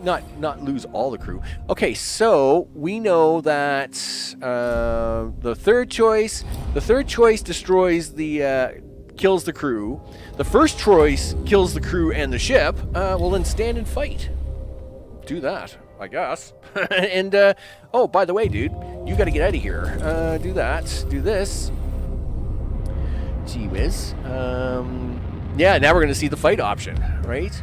not lose all the crew. Okay, so we know that the third choice destroys kills the crew. The first choice kills the crew and the ship. Well, then stand and fight. Do that, I guess. And oh, by the way, dude, You got to get out of here. Do that. Do this. Gee whiz. Yeah, now we're going to see the fight option, right?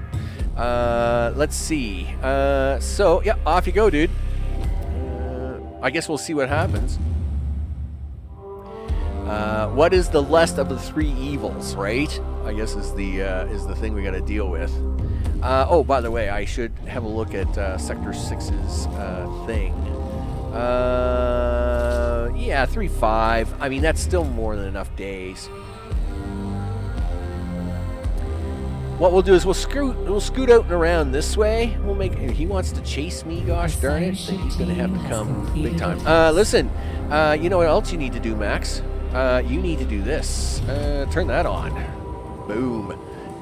Let's see. So, yeah, off you go, dude. I guess we'll see what happens. What is the less of the three evils, right? I guess is the thing we got to deal with. Oh, by the way, I should have a look at Sector 6's thing. Yeah, 3-5. I mean, that's still more than enough days. What we'll do is we'll scoot out and around this way. We'll make. He wants to chase me. Gosh darn it! Then he's gonna have to come big time. Listen. You know what else you need to do, Max? You need to do this. Turn that on. Boom.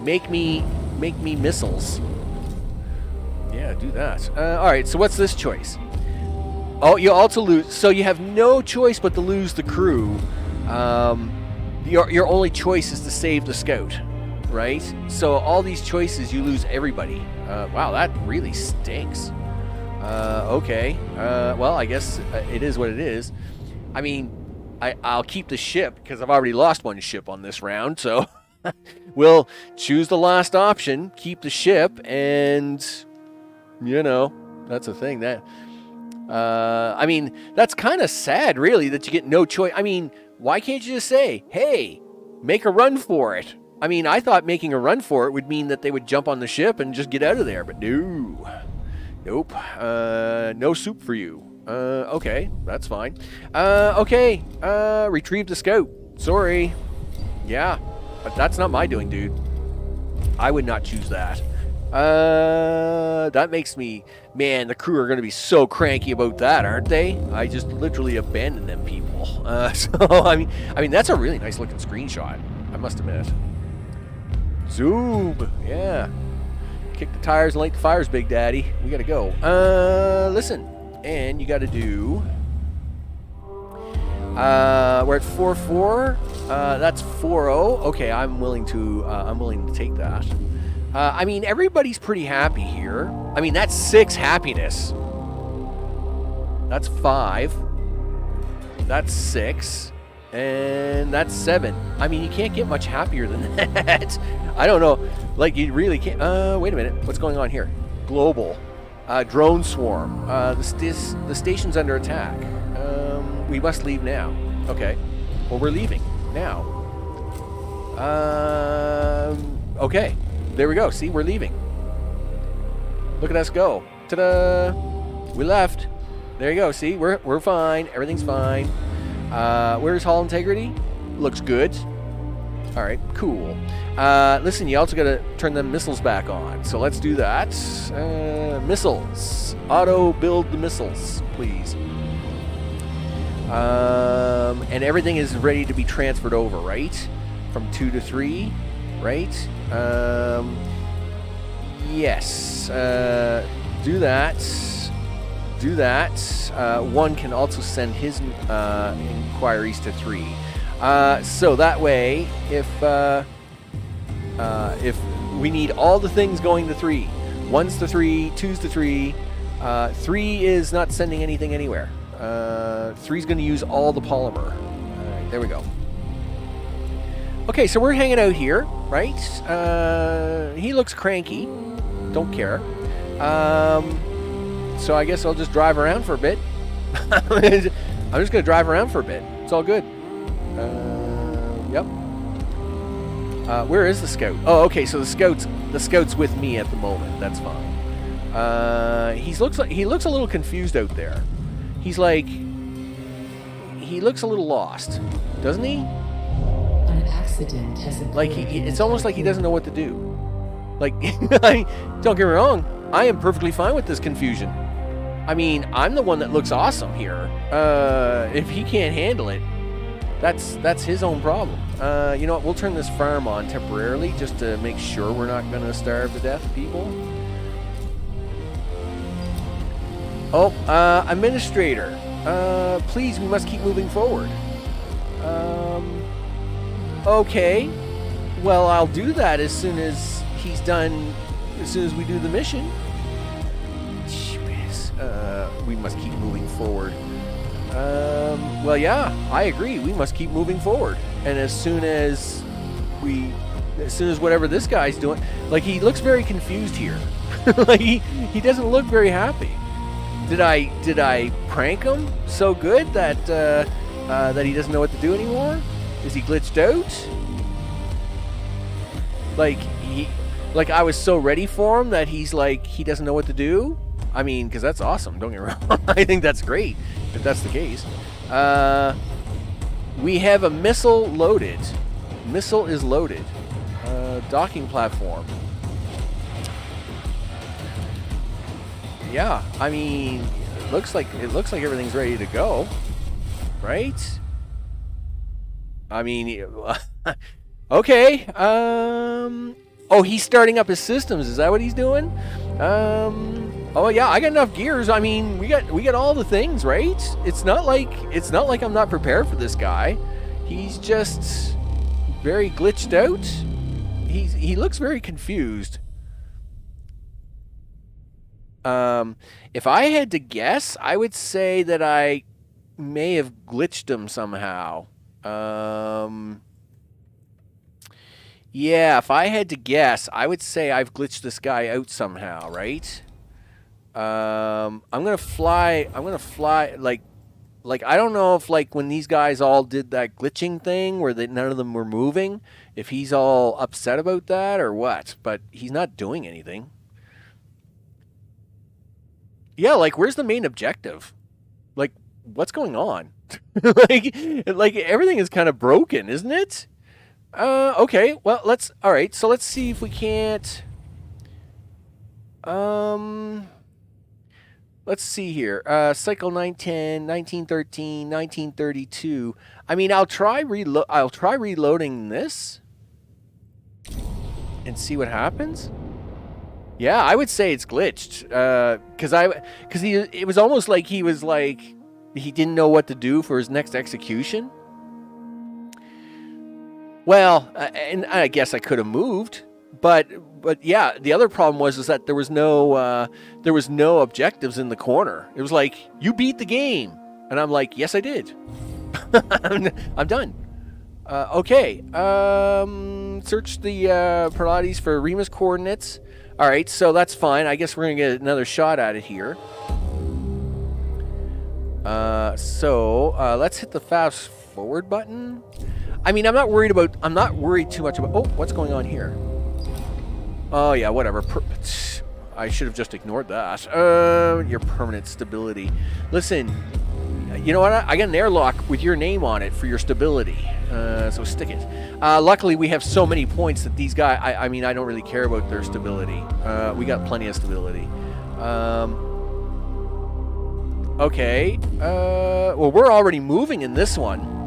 Make me missiles. Yeah, do that. All right. So what's this choice? Oh, you also lose. So you have no choice but to lose the crew. Your only choice is to save the scout. Right? So all these choices, you lose everybody. Wow, that really stinks. Okay. Well, I guess it is what it is. I mean, I'll keep the ship because I've already lost one ship on this round. So we'll choose the last option, keep the ship, and, you know, that's a thing. That I mean, that's kind of sad, really, that you get no choice. I mean, why can't you just say, hey, make a run for it? I mean, I thought making a run for it would mean that they would jump on the ship and just get out of there, but no. Nope. No soup for you. Okay, that's fine. Okay, retrieve the scout. Sorry. Yeah, but that's not my doing, dude. I would not choose that. That makes me... Man, the crew are going to be so cranky about that, aren't they? I just literally abandoned them people. So, I mean, that's a really nice looking screenshot, I must admit. Zoom! Yeah. Kick the tires and light the fires, Big Daddy. We gotta go. Listen. And you gotta do... we're at 4-4. That's 4-0. Okay, I'm willing to take that. I mean, everybody's pretty happy here. I mean, that's 6 happiness. That's 5. That's 6. And that's 7. I mean, you can't get much happier than that. I don't know. Like, you really can't. Wait a minute. What's going on here? Global. Drone swarm. The station's under attack. We must leave now. Okay. Well, we're leaving now. Okay. There we go. See, we're leaving. Look at us go. Ta-da! We left. There you go. See, we're fine. Everything's fine. Where's hull integrity? Looks good. All right, cool. Listen, you also got to turn the missiles back on. So let's do that. Missiles. Auto build the missiles, please. And everything is ready to be transferred over, right? From 2 to 3, right? Yes. Do that. Do that. One can also send his inquiries to 3. So that way, if we need all the things going to 3, 1's to 3, 2's to 3, 3 is not sending anything anywhere. 3's going to use all the polymer. All right, there we go. Okay, so we're hanging out here, right? He looks cranky. Don't care. So I guess I'll just drive around for a bit. I'm just going to drive around for a bit. It's all good. Yep. Where is the scout? Oh, okay. So the scout's with me at the moment. That's fine. He looks a little confused out there. He looks a little lost, doesn't he? An accident has occurred. Like it's almost like he doesn't know what to do. Like, don't get me wrong. I am perfectly fine with this confusion. I mean, I'm the one that looks awesome here. If he can't handle it, that's his own problem. You know what? We'll turn this farm on temporarily just to make sure we're not going to starve to death, people. Oh, administrator. Please, we must keep moving forward. Okay. Well, I'll do that as soon as he's done, as soon as we do the mission. Jeez. We must keep moving forward. Well, yeah, I agree. We must keep moving forward. And as soon as whatever this guy's doing, like, he looks very confused here. Like, he doesn't look very happy. Did I prank him so good that that he doesn't know what to do anymore? Is he glitched out? Like I was so ready for him that he's like, he doesn't know what to do? I mean, because that's awesome, don't get me wrong. I think that's great, if that's the case. We have a missile loaded. Missile is loaded. Docking platform. Yeah, I mean, it looks like everything's ready to go, right? I mean, okay. Oh, he's starting up his systems. Is that what he's doing? Oh yeah, I got enough gears. I mean, we got all the things, right? It's not like I'm not prepared for this guy. He's just very glitched out. He looks very confused. If I had to guess, I would say that I may have glitched him somehow. Yeah, if I had to guess, I would say I've glitched this guy out somehow, right? I'm gonna fly like I don't know if, like, when these guys all did that glitching thing where none of them were moving, if he's all upset about that or what, but he's not doing anything. Yeah, like, where's the main objective? Like, what's going on? like everything is kind of broken, isn't it? Okay, well, let's see if we can't, let's see here, cycle 910, 1913, 1932, I mean, I'll try reloading this, and see what happens. Yeah, I would say it's glitched, because it was almost like he was like, he didn't know what to do for his next execution. Well, and I guess I could have moved, but yeah, the other problem was that there was no objectives in the corner. It was like, you beat the game, and I'm like, yes, I did. I'm done. Okay. Search the Pilates for Remus coordinates. All right, so that's fine. I guess we're gonna get another shot at it here. Let's hit the fast forward button. I mean, I'm not worried too much about... Oh, what's going on here? Oh, yeah, whatever. I should have just ignored that. Your permanent stability. Listen, you know what? I got an airlock with your name on it for your stability. So stick it. Luckily, we have so many points that these guys... I mean, I don't really care about their stability. We got plenty of stability. Okay. Well, we're already moving in this one.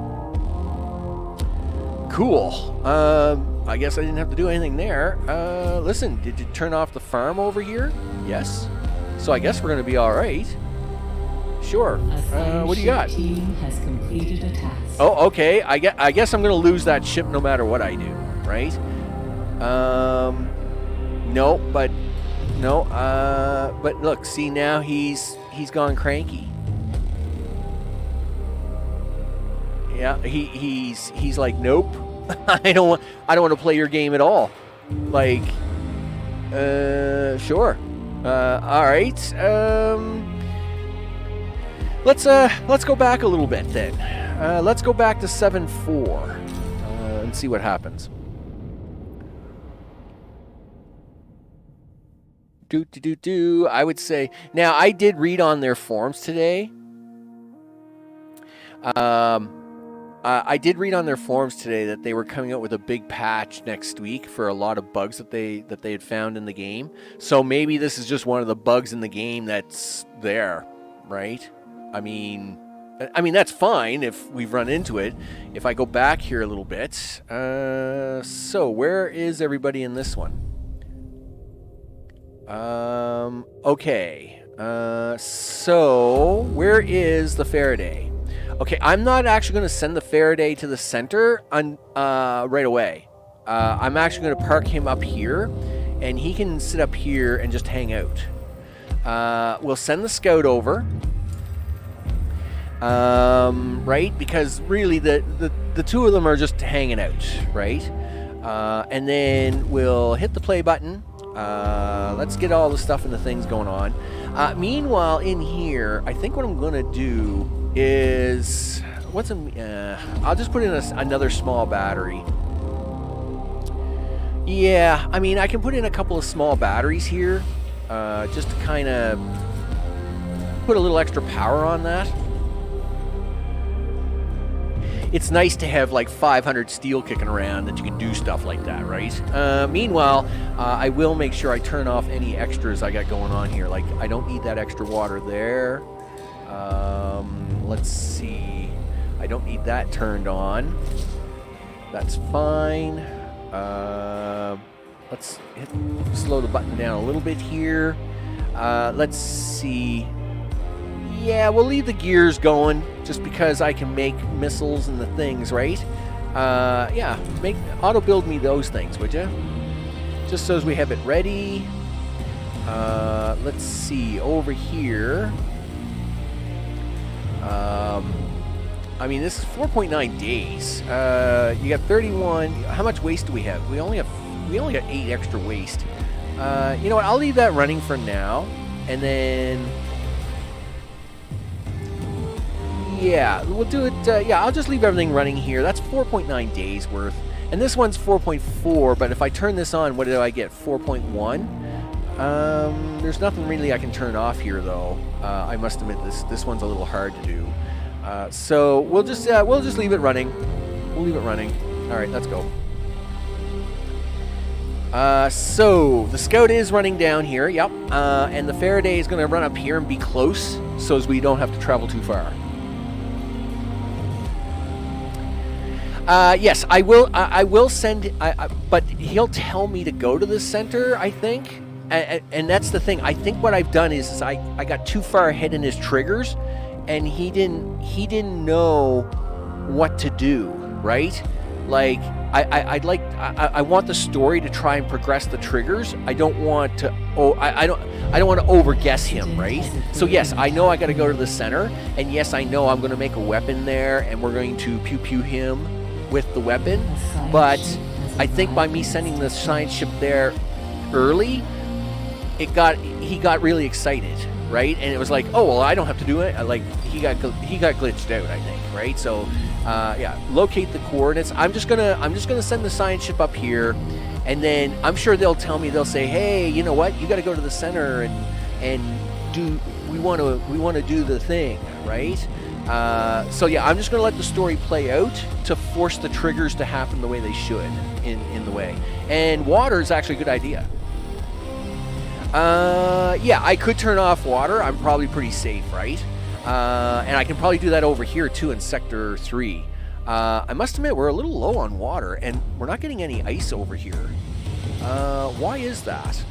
Cool. I guess I didn't have to do anything there. Listen, did you turn off the farm over here? Yes. So I guess we're going to be all right. Sure. What do you got? Team has completed a task. Oh, okay. I guess I'm going to lose that ship no matter what I do, right? No, but look, see, now he's gone cranky. Yeah, he's like, nope. I don't want to play your game at all. Like, sure. All right. Let's go back a little bit then. Let's go back to 7-4 and see what happens. I would say, now I did read on their forums today. I did read on their forums today that they were coming out with a big patch next week for a lot of bugs that they had found in the game. So maybe this is just one of the bugs in the game that's there, right? I mean that's fine if we've run into it. If I go back here a little bit, so where is everybody in this one? Okay. So where is the Faraday? Okay, I'm not actually going to send the Faraday to the center right away. I'm actually going to park him up here, and he can sit up here and just hang out. We'll send the scout over. right? Because really the two of them are just hanging out, right? And then we'll hit the play button. Let's get all the stuff and the things going on. Meanwhile, in here, I think what I'm going to do is... I'll just put in another small battery. Yeah, I mean, I can put in a couple of small batteries here, just to kind of put a little extra power on that. It's nice to have like 500 steel kicking around that you can do stuff like that, right? Meanwhile, I will make sure I turn off any extras I got going on here. Like, I don't need that extra water there. Let's see. I don't need that turned on. That's fine. Let's slow the button down a little bit here. Let's see. Yeah, we'll leave the gears going just because I can make missiles and the things, right? Yeah, auto build me those things, would you? Just so as we have it ready. Let's see over here. I mean, this is 4.9 days. You got 31. How much waste do we have? We only got 8 extra waste. You know what? I'll leave that running for now, and then. Yeah, we'll do it. Yeah, I'll just leave everything running here. That's 4.9 days worth. And this one's 4.4, but if I turn this on, what do I get? 4.1? There's nothing really I can turn off here, though. I must admit, this one's a little hard to do. So we'll just leave it running. We'll leave it running. All right, let's go. So the Scout is running down here. Yep. And the Faraday is going to run up here and be close, so as we don't have to travel too far. Yes, I will. I will send. But he'll tell me to go to the center, I think. And that's the thing. I think what I've done is I got too far ahead in his triggers, and he didn't know what to do. Right? Like I want the story to try and progress the triggers. I don't want to. I don't want to overguess him. Right? So yes, I know I got to go to the center, and yes, I know I'm going to make a weapon there, and we're going to pew pew him with the weapon, but I think by me sending the science ship there early, he got really excited, right? And it was like, oh well, I don't have to do it. Like he got glitched out, I think, right? So yeah, locate the coordinates. I'm just gonna send the science ship up here, and then I'm sure they'll say, hey, you know what? You got to go to the center and do. We want to do the thing, right? So yeah, I'm just going to let the story play out to force the triggers to happen the way they should in the way. And water is actually a good idea. Yeah, I could turn off water. I'm probably pretty safe, right? And I can probably do that over here too in Sector 3. I must admit, we're a little low on water, and we're not getting any ice over here. Why is that?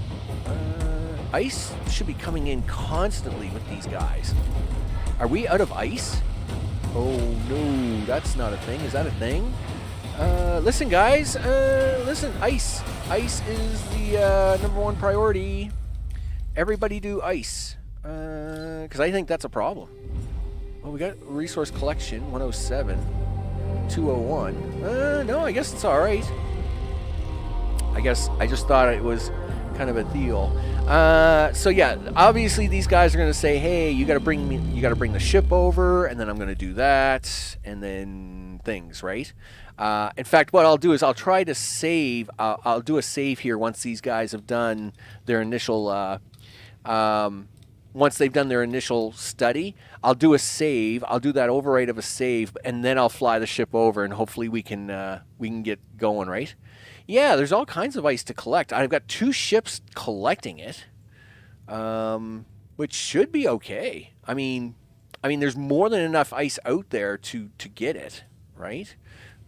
Ice should be coming in constantly with these guys. Are we out of ice? Oh no, that's not a thing. Is that a thing? Listen guys, listen, ice. Ice is the #1 priority. Everybody do ice. Because I think that's a problem. Well, we got resource collection, 107. 201. No, I guess it's alright. I guess I just thought it was kind of a deal. So yeah, obviously these guys are going to say, hey, you got to bring the ship over, and then I'm going to do that, and then things, right? In fact, what I'll do is I'll try to save. I'll do a save here once these guys have done their initial. Once they've done their initial study, I'll do a save. I'll do that overwrite of a save, and then I'll fly the ship over, and hopefully we can get going, right? Yeah, there's all kinds of ice to collect. I've got 2 ships collecting it, which should be okay. I mean, there's more than enough ice out there to get it, right?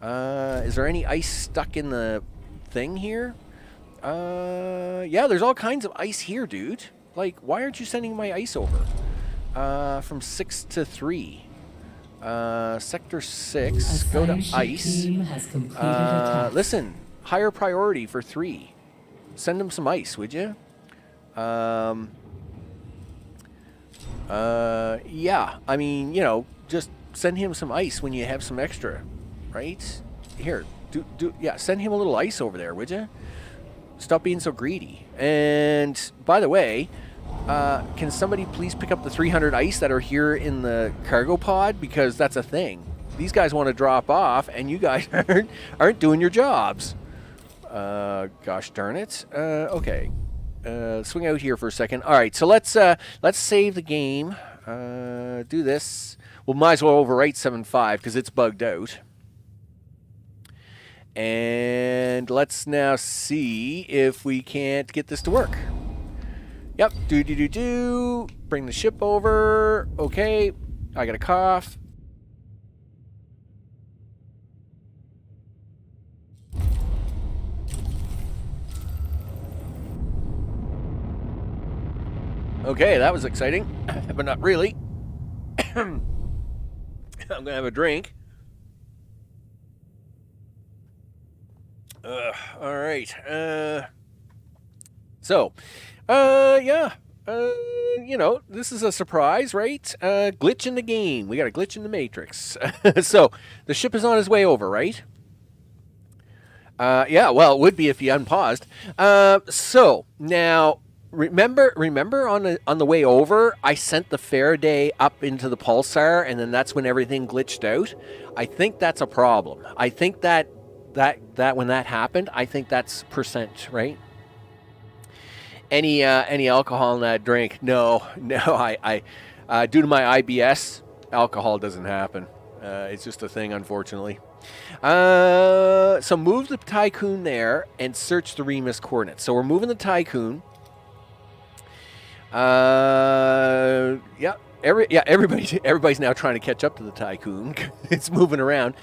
Is there any ice stuck in the thing here? Yeah, there's all kinds of ice here, dude. Like, why aren't you sending my ice over? From 6 to 3. Sector 6, go to ice. Listen, higher priority for 3. Send them some ice, would you? Yeah, I mean, just send him some ice when you have some extra, right? Here, yeah, send him a little ice over there, would you? Stop being so greedy. And by the way, can somebody please pick up the 300 ice that are here in the cargo pod? Because that's a thing. These guys want to drop off, and you guys aren't doing your jobs. Gosh darn it. Okay. Swing out here for a second. All right, so let's save the game. Do this. We'll might as well overwrite 7.5 because it's bugged out. And let's now see if we can't get this to work. Yep. Do. Bring the ship over. Okay. I got a cough. Okay, that was exciting, but not really. I'm going to have a drink. All right. Yeah. You know, this is a surprise, right? Glitch in the game. We got a glitch in the matrix. So, the ship is on its way over, right? Yeah, well, it would be if you unpaused. So, now... Remember on the way over, I sent the Faraday up into the pulsar, and then that's when everything glitched out. I think that's a problem. I think that when that happened, I think that's percent, right? Any alcohol in that drink? No. I due to my IBS, alcohol doesn't happen. It's just a thing, unfortunately. So move the Tiqqun there and search the Remus coordinates. So we're moving the Tiqqun. Everybody's now trying to catch up to the Tiqqun. It's moving around.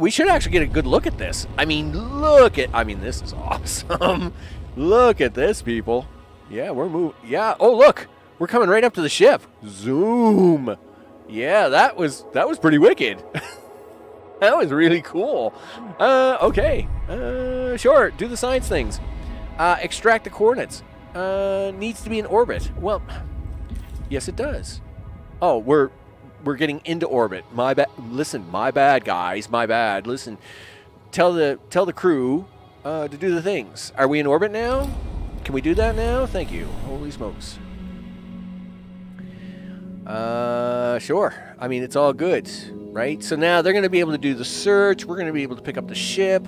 We should actually get a good look at this. This is awesome. Look at this, people. Yeah, we're moving. Yeah. Oh, look, we're coming right up to the ship. Zoom. Yeah, that was pretty wicked. That was really cool. Okay. Sure. Do the science things. Extract the coordinates. Needs to be in orbit. Well, yes, it does. Oh, we're getting into orbit. My bad. Listen, my bad, guys. My bad. Listen, tell the crew to do the things. Are we in orbit now? Can we do that now? Thank you. Holy smokes. Sure. I mean, it's all good, right? So now they're going to be able to do the search. We're going to be able to pick up the ship.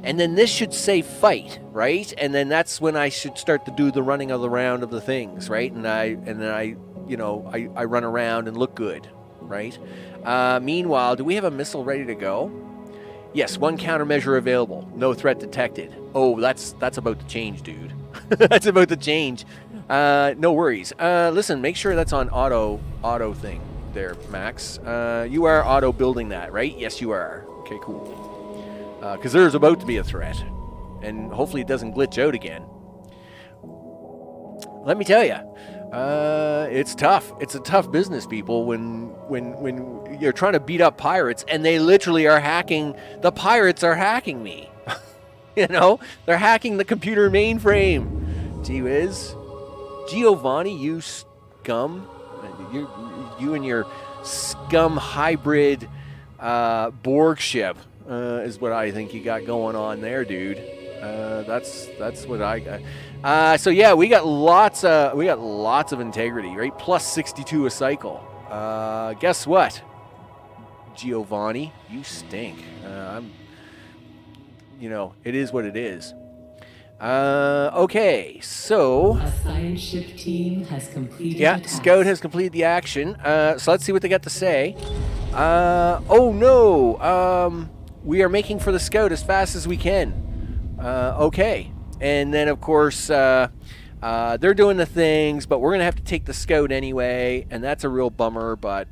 And then this should say fight, right? And then that's when I should start to do the running of the round of the things, right? And then I run around and look good, right? Meanwhile, do we have a missile ready to go? Yes, one countermeasure available. No threat detected. Oh, that's about to change, dude. That's about to change. No worries. Listen, make sure that's on auto thing there, Max. You are auto building that, right? Yes, you are. Okay, cool. Because there's about to be a threat, and hopefully it doesn't glitch out again. Let me tell you, it's tough. It's a tough business, people, when you're trying to beat up pirates, and they literally are hacking. The pirates are hacking me. You know, they're hacking the computer mainframe. Gee whiz. Giovanni, you scum. You and your scum hybrid Borg ship. Is what I think you got going on there, dude. That's what I got. So yeah, we got lots of integrity, right? Plus 62 a cycle. Guess what, Giovanni? You stink. It is what it is. Okay, so a science ship team has completed. Yeah, Scout has completed the action. So let's see what they got to say. Oh no. We are making for the Scout as fast as we can. Okay. And then, of course, they're doing the things, but we're going to have to take the Scout anyway, and that's a real bummer, but,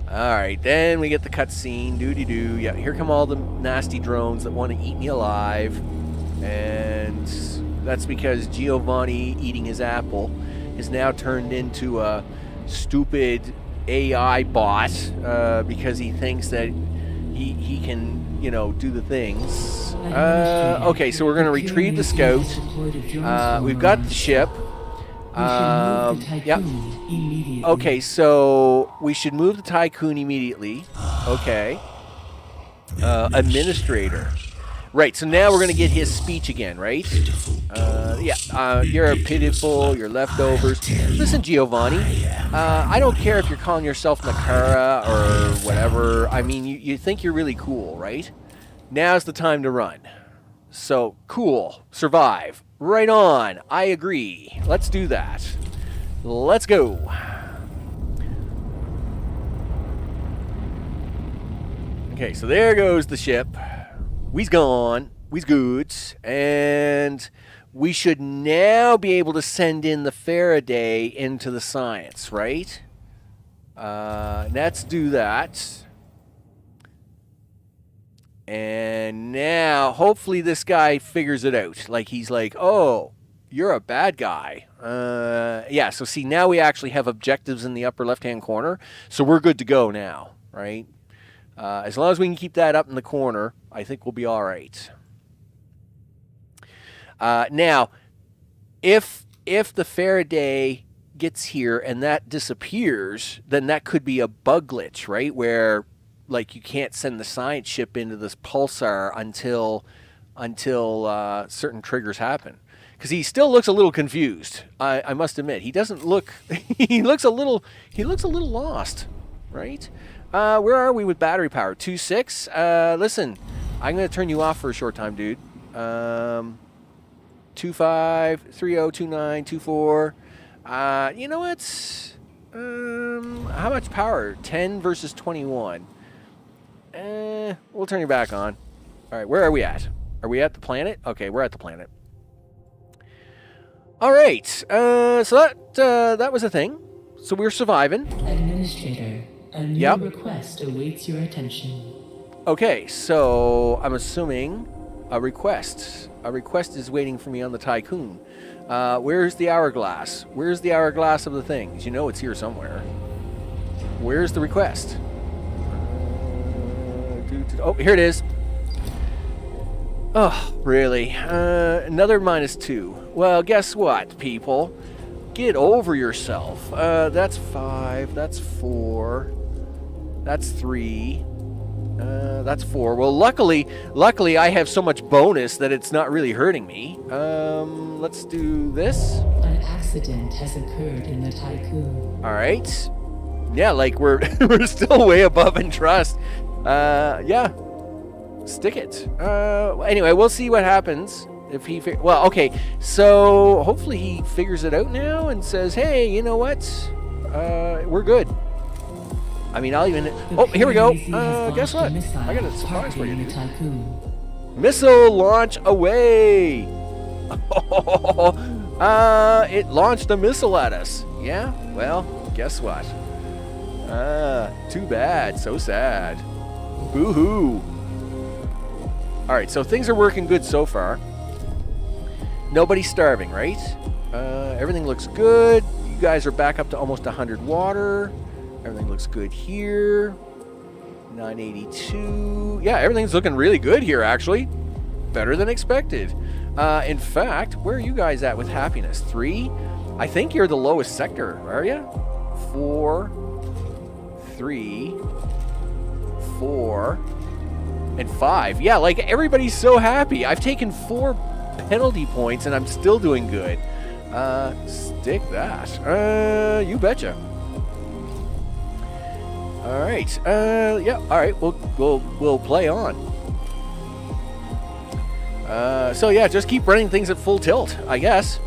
All right, then we get the cutscene. Doo-dee-doo. Yeah, here come all the nasty drones that want to eat me alive. And that's because Giovanni eating his apple is now turned into a stupid AI bot because he thinks that he can, do the things. Okay, so we're going to retrieve the Scout. We've got the ship. Move the Yep. Tiqqun immediately. Okay, so we should move the Tiqqun immediately. Okay. Administrator. Right, so now we're going to get his speech again, right? You're pitiful, you're leftovers. Listen, Giovanni, I don't care if you're calling yourself Nakara or whatever. I mean, you think you're really cool, right? Now's the time to run. So, cool. Survive. Right on. I agree. Let's do that. Let's go. Okay, so there goes the ship. We's gone. We's good. And we should now be able to send in the Faraday into the science, right? Let's do that. And now, hopefully this guy figures it out. Like, he's like, oh, you're a bad guy. Yeah, so see, now we actually have objectives in the upper left-hand corner. So we're good to go now, right? As long as we can keep that up in the corner, I think we'll be all right. Now, if the Faraday gets here and that disappears, then that could be a bug glitch, right? Where, like, you can't send the science ship into this pulsar until certain triggers happen. Because he still looks a little confused. I must admit, he doesn't look. He looks a little lost, right? Where are we with battery power? 2.6. Listen, I'm gonna turn you off for a short time, dude. 2.5, 3.0, 2.9, 2.4. You know what? How much power? 10 versus 21. We'll turn you back on. All right, where are we at? Are we at the planet? Okay, we're at the planet. All right. So that was a thing. So we're surviving. Administrator, a new request awaits your attention. Okay, so I'm assuming a request. A request is waiting for me on the Tiqqun. Where's the hourglass? Where's the hourglass of the things? You know it's here somewhere. Where's the request? Oh, here it is. Oh, really? Another -2. Well, guess what, people? Get over yourself. That's 5. That's 4. That's 3. That's 4. Well, luckily, I have so much bonus that it's not really hurting me. Let's do this. An accident has occurred in the Tiqqun. All right. Yeah, like we're still way above in trust. Yeah. Stick it. Anyway, we'll see what happens if he. Well, okay. So hopefully he figures it out now and says, "Hey, you know what? We're good." I mean, I'll even. Oh, here we go. Guess what? I got a surprise for you, dude. Missile launch away. It launched a missile at us. Yeah. Well, guess what? Too bad. So sad. Boo-hoo. All right, so things are working good so far. Nobody's starving, right? Everything looks good. You guys are back up to almost 100 water. Everything looks good here. 982. Yeah, everything's looking really good here, actually. Better than expected. In fact, where are you guys at with happiness? 3? I think you're the lowest sector, are you? 4, 3, 4, and 5. Yeah, like everybody's so happy. I've taken 4 penalty points and I'm still doing good. Stick that. You betcha. All right. Yeah. All right. We'll play on. So yeah, just keep running things at full tilt, I guess.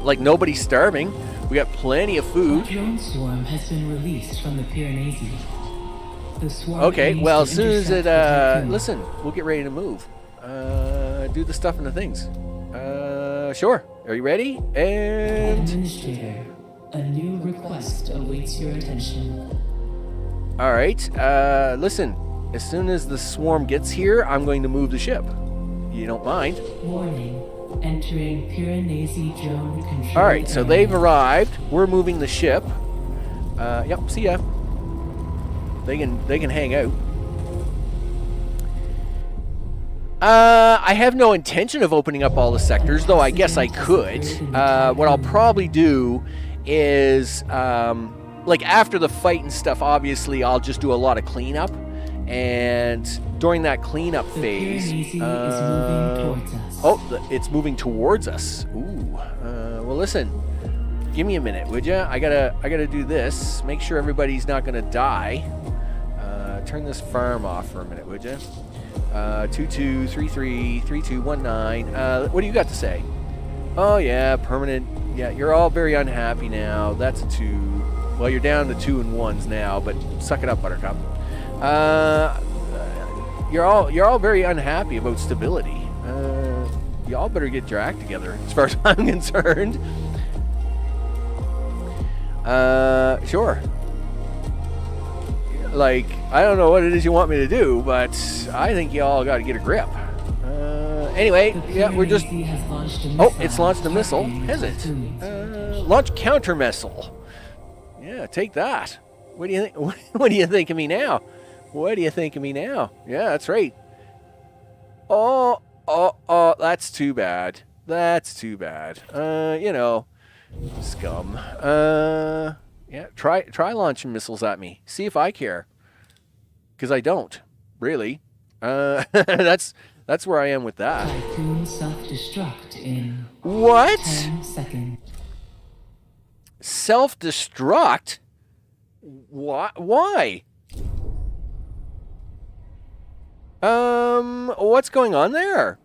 Like nobody's starving. We got plenty of food. A drone swarm has been released from the Pyrenees. The swarm okay. Well, as soon as it listen, we'll get ready to move. Do the stuff and the things. Sure. Are you ready? And Administrator, a new request awaits your attention. all right. Listen. As soon as the swarm gets here, I'm going to move the ship. You don't mind? Warning. Entering Pyrenees drone control. All right. So they've arrived. We're moving the ship. Yep. See ya. They can hang out. I have no intention of opening up all the sectors, though I guess I could. What I'll probably do is, like after the fight and stuff, obviously I'll just do a lot of cleanup. And during that cleanup phase... it's moving towards us. Ooh. Well, listen. Give me a minute, would you? I gotta do this. Make sure everybody's not gonna die. Turn this farm off for a minute, would you? 22333219. What do you got to say? Oh yeah, permanent. Yeah, you're all very unhappy now. That's a 2. Well, you're down to 2 and 1s now, but suck it up, Buttercup. You're all very unhappy about stability. Y'all better get your act together, as far as I'm concerned. Sure. Like, I don't know what it is you want me to do, but I think y'all got to get a grip. Anyway, yeah, we're just... Oh, it's launched a missile, has it? Launch counter missile. Yeah, take that. What do you think? What do you think of me now? What do you think of me now? Yeah, that's right. Oh, that's too bad. That's too bad. You know, scum. Yeah, try launching missiles at me. See if I care. Because I don't, really. That's where I am with that. Tiqqun self-destruct in what? 10 seconds. Self-destruct? Why? What's going on there?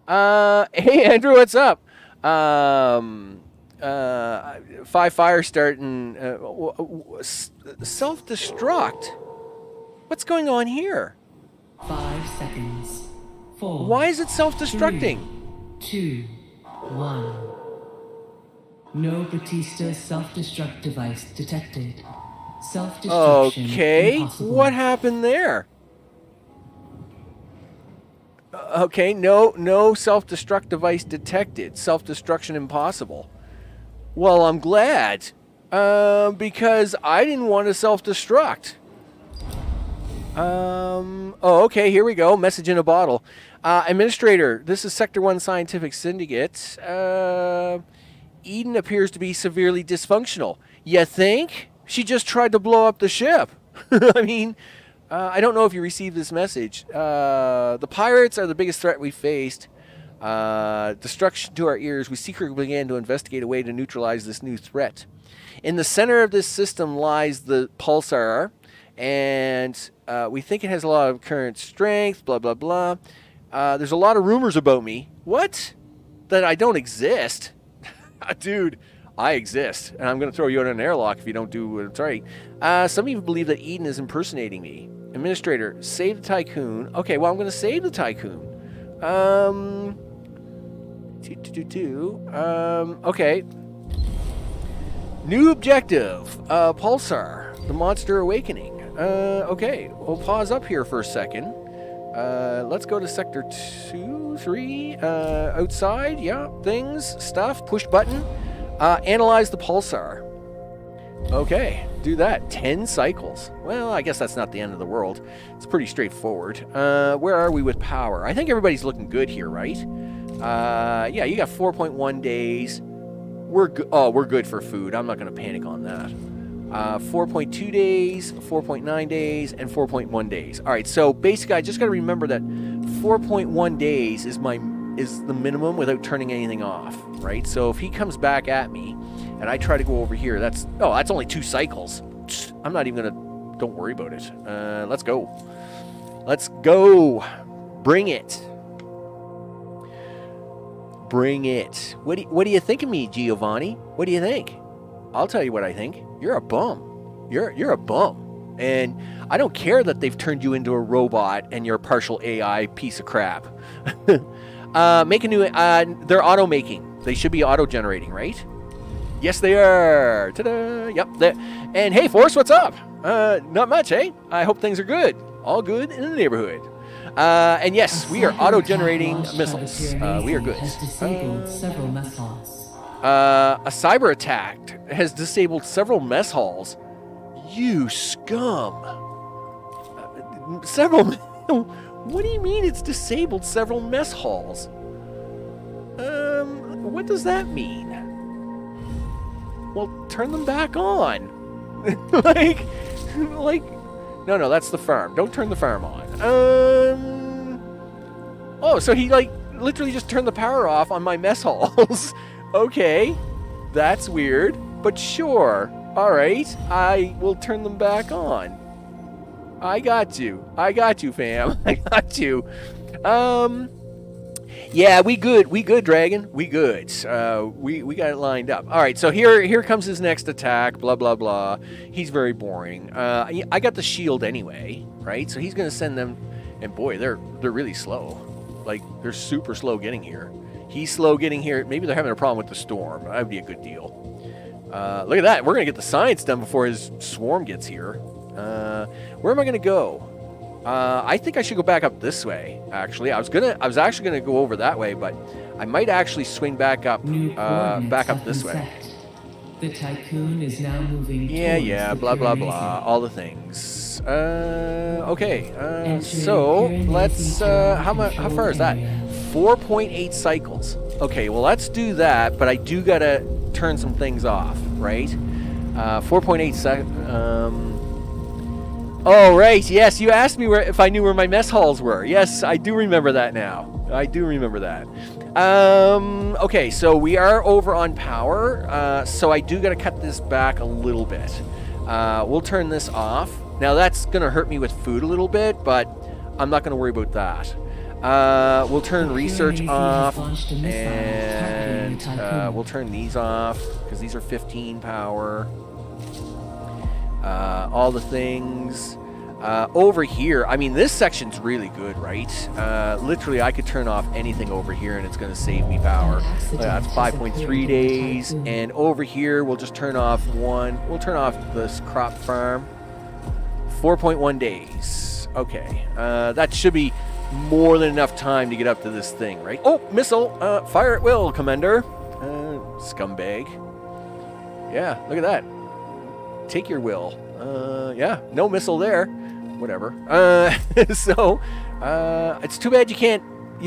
Hey Andrew, what's up? 5 fire starting. Self-destruct. What's going on here? 5 seconds. 4. Why is it self-destructing? 3, 2, 1. No Batista self-destruct device detected. Self-destruction impossible. What happened there? Okay, no self-destruct device detected. Self-destruction impossible. Well, I'm glad. Because I didn't want to self-destruct. Okay, here we go. Message in a bottle. Administrator, this is Sector 1 Scientific Syndicate. Eden appears to be severely dysfunctional. You think? She just tried to blow up the ship. I mean, I don't know if you received this message. The pirates are the biggest threat we faced. Destruction to our ears. We secretly began to investigate a way to neutralize this new threat. In the center of this system lies the pulsar, and we think it has a lot of current strength, blah, blah, blah. There's a lot of rumors about me. What? That I don't exist? Dude, I exist, and I'm going to throw you in an airlock if you don't do what's right. Some of you believe that Eden is impersonating me. Administrator, save the Tiqqun. Okay, well, I'm going to save the Tiqqun. Okay. New objective, Pulsar, the monster awakening. Okay, we'll pause up here for a second. Let's go to Sector 2, 3, outside, yeah, things, stuff, push button. Analyze the Pulsar. Okay, do that. 10 cycles. Well, I guess that's not the end of the world. It's pretty straightforward. Where are we with power? I think everybody's looking good here, right? Yeah, you got 4.1 days. We're good for food. I'm not going to panic on that. 4.2 days, 4.9 days, and 4.1 days. All right, so basically, I just got to remember that 4.1 days is the minimum without turning anything off, right? So if he comes back at me, and I try to go over here, that's only 2 cycles. I'm not even gonna. Don't worry about it. Let's go. Let's go. Bring it. Bring it. What do you think of me, Giovanni? What do you think? I'll tell you what I think. You're a bum. You're a bum. And I don't care that they've turned you into a robot and you're a partial AI piece of crap. Make a new... they're auto-making. They should be auto-generating, right? Yes, they are. Ta-da! Yep. And hey, Force, what's up? Not much, eh? I hope things are good. All good in the neighborhood. And yes, we are auto-generating missiles. We are good. Has disabled several mess halls. A cyber attack has disabled several mess halls. You scum. Several... What do you mean it's disabled several mess halls? What does that mean? Well, turn them back on. like, no, that's the farm. Don't turn the farm on. Oh, so he, like, literally just turned the power off on my mess halls. Okay, that's weird, but sure. All right, I will turn them back on. I got you, fam. I got you. Yeah, we good, Dragon. We good. We got it lined up. All right, so here comes his next attack. Blah blah blah. He's very boring. I got the shield anyway, right? So he's gonna send them, and boy, they're really slow. Like they're super slow getting here. He's slow getting here. Maybe they're having a problem with the storm. That would be a good deal. Look at that. We're gonna get the science done before his swarm gets here. Where am I gonna go? I think I should go back up this way. Actually, I was actually gonna go over that way, but I might actually swing back up this way. The Tiqqun is now moving. Yeah. Blah blah blah. All the things. Okay. So let's. How far is that? 4.8 cycles. Okay. Well, let's do that. But I do gotta turn some things off, right? 4.8 seconds. Oh, right. Yes, you asked me if I knew where my mess halls were. Yes, I do remember that now. I do remember that. Okay, so we are over on power. So I do got to cut this back a little bit. We'll turn this off. Now, that's going to hurt me with food a little bit, but I'm not going to worry about that. We'll turn research off, and we'll turn these off, because these are 15 power. All the things. Over here, I mean, this section's really good, right? Literally, I could turn off anything over here, and it's going to save me power. That's 5.3 days. And over here, we'll just turn off one. We'll turn off this crop farm. 4.1 days. Okay. That should be more than enough time to get up to this thing, right? Oh, missile. Fire at will, Commander. Scumbag. Yeah, look at that. Take your will. Yeah, no missile there. Whatever. So, it's too bad you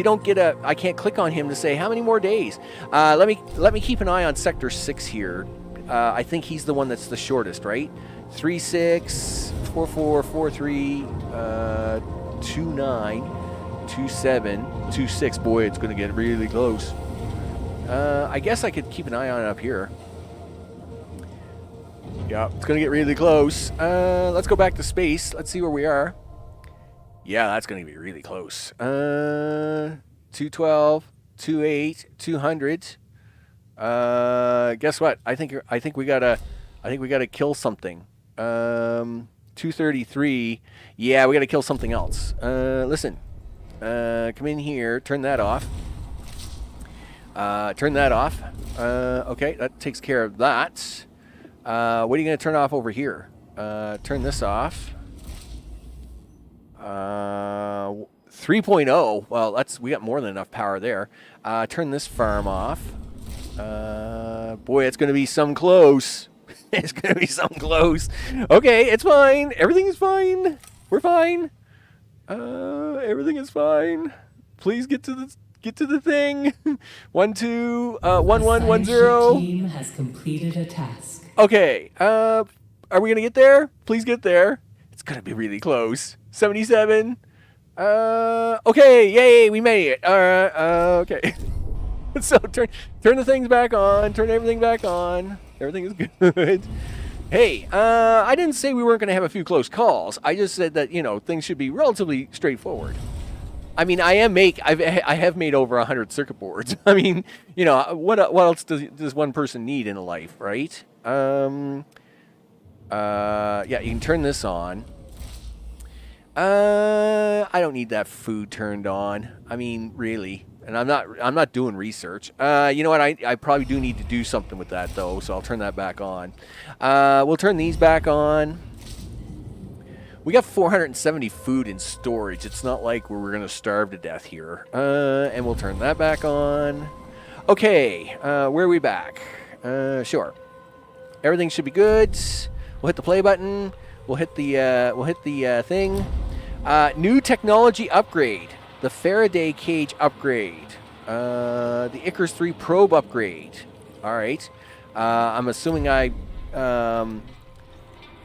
don't get I can't click on him to say how many more days. Let me keep an eye on Sector 6 here. I think he's the one that's the shortest, right? 36, 44, 43, 29, 27, 26. Boy, it's going to get really close. I guess I could keep an eye on it up here. Yeah, it's going to get really close. Let's go back to space. Let's see where we are. Yeah, that's going to be really close. 212, 28, 200. Guess what? I think we gotta kill something. 233. Yeah, we gotta kill something else. Listen. Come in here. Turn that off. Turn that off. Okay, that takes care of that. What are you going to turn off over here? Turn this off. 3.0. Well, we got more than enough power there. Turn this farm off. Boy, it's going to be some close. It's going to be some close. Okay, it's fine. Everything is fine. We're fine. Everything is fine. Please get to the thing. 1 2 1 1 1 0. Team has completed a task. Okay, are we going to get there? Please get there. It's going to be really close. 77. Okay, yay, we made it. Okay. So turn the things back on. Turn everything back on. Everything is good. Hey, I didn't say we weren't going to have a few close calls. I just said that, things should be relatively straightforward. I mean, I have made over 100 circuit boards. I mean, what else does one person need in a life, right? Yeah, you can turn this on. I don't need that food turned on. I mean, really. And I'm not doing research. You know what? I probably do need to do something with that though, so I'll turn that back on. We'll turn these back on. We got 470 food in storage. It's not like we're going to starve to death here. And we'll turn that back on. Okay, where are we back? Sure. Everything should be good. We'll hit the play button. We'll hit the thing. New technology upgrade. The Faraday cage upgrade. The Icarus 3 probe upgrade. All right. I'm assuming I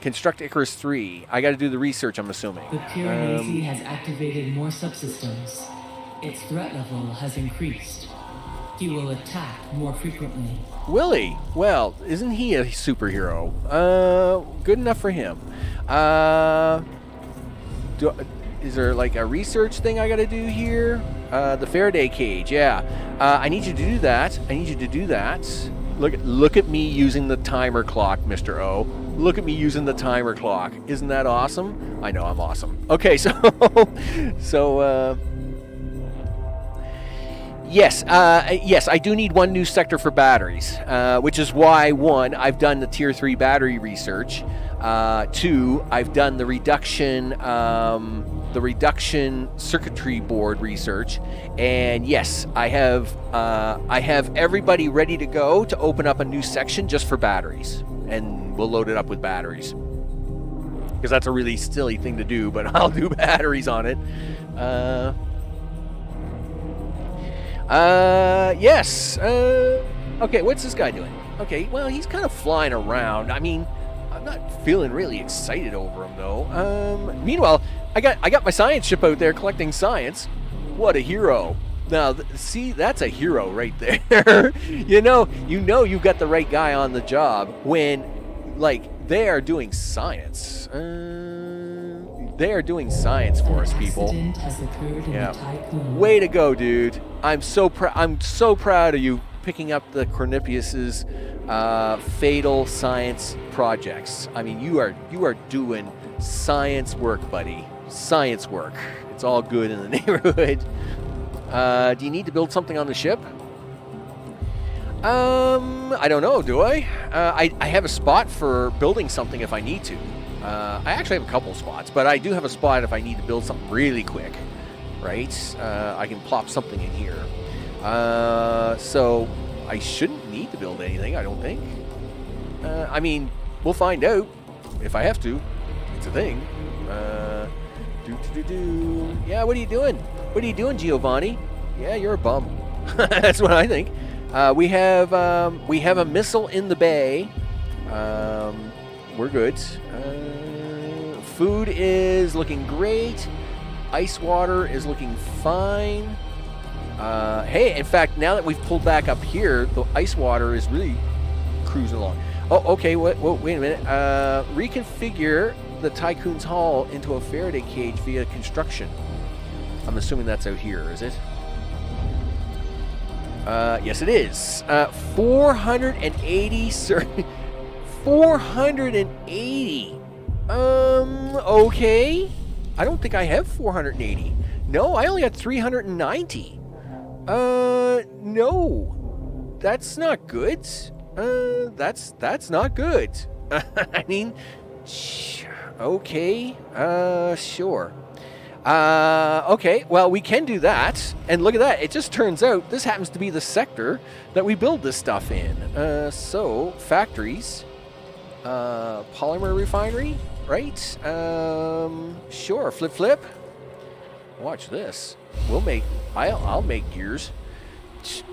construct Icarus 3. I got to do the research, I'm assuming. The Piranesi has activated more subsystems. Its threat level has increased. He will attack more frequently. Will he? Well, isn't he a superhero? Good enough for him. Is there like a research thing I got to do here? The Faraday cage, yeah. I need you to do that. I need you to do that. Look at me using the timer clock, Mr. O. Look at me using the timer clock. Isn't that awesome? I know I'm awesome. Okay, so yes, I do need one new sector for batteries, which is why, one, I've done the Tier 3 battery research. Two, I've done the reduction circuitry board research, and yes, I have everybody ready to go to open up a new section just for batteries, and we'll load it up with batteries because that's a really silly thing to do, but I'll do batteries on it. Yes. Okay, what's this guy doing? Okay, well, he's kind of flying around. I mean, I'm not feeling really excited over him though. Meanwhile, I got my science ship out there collecting science. What a hero! Now, see, that's a hero right there. you know you've got the right guy on the job when, like, they are doing science. They are doing science for us, people. Yeah. Way to go, dude! I'm so proud of you picking up the Cornelius's fatal science projects. I mean, you are doing science work, buddy. Science work. It's all good in the neighborhood. Do you need to build something on the ship? I don't know. Do I? I have a spot for building something if I need to. I actually have a couple spots, but I do have a spot if I need to build something really quick, right? I can plop something in here. So I shouldn't need to build anything, I don't think. I mean, we'll find out if I have to. It's a thing. Yeah, what are you doing? What are you doing, Giovanni? Yeah, you're a bum. That's what I think. We have a missile in the bay. We're good. Food is looking great. Ice water is looking fine. Hey, in fact, now that we've pulled back up here, the ice water is really cruising along. Oh, okay. Wait a minute. Reconfigure the Tiqqun's hull into a Faraday cage via construction. I'm assuming that's out here, is it? Yes, it is. 480, sir. 480. Okay. I don't think I have 480. No, I only had 390. No. That's not good. That's not good. I mean, okay. Sure. Okay, well, we can do that. And look at that. It just turns out this happens to be the sector that we build this stuff in. So, factories. Polymer refinery, right? Sure, flip. Watch this. I'll make gears.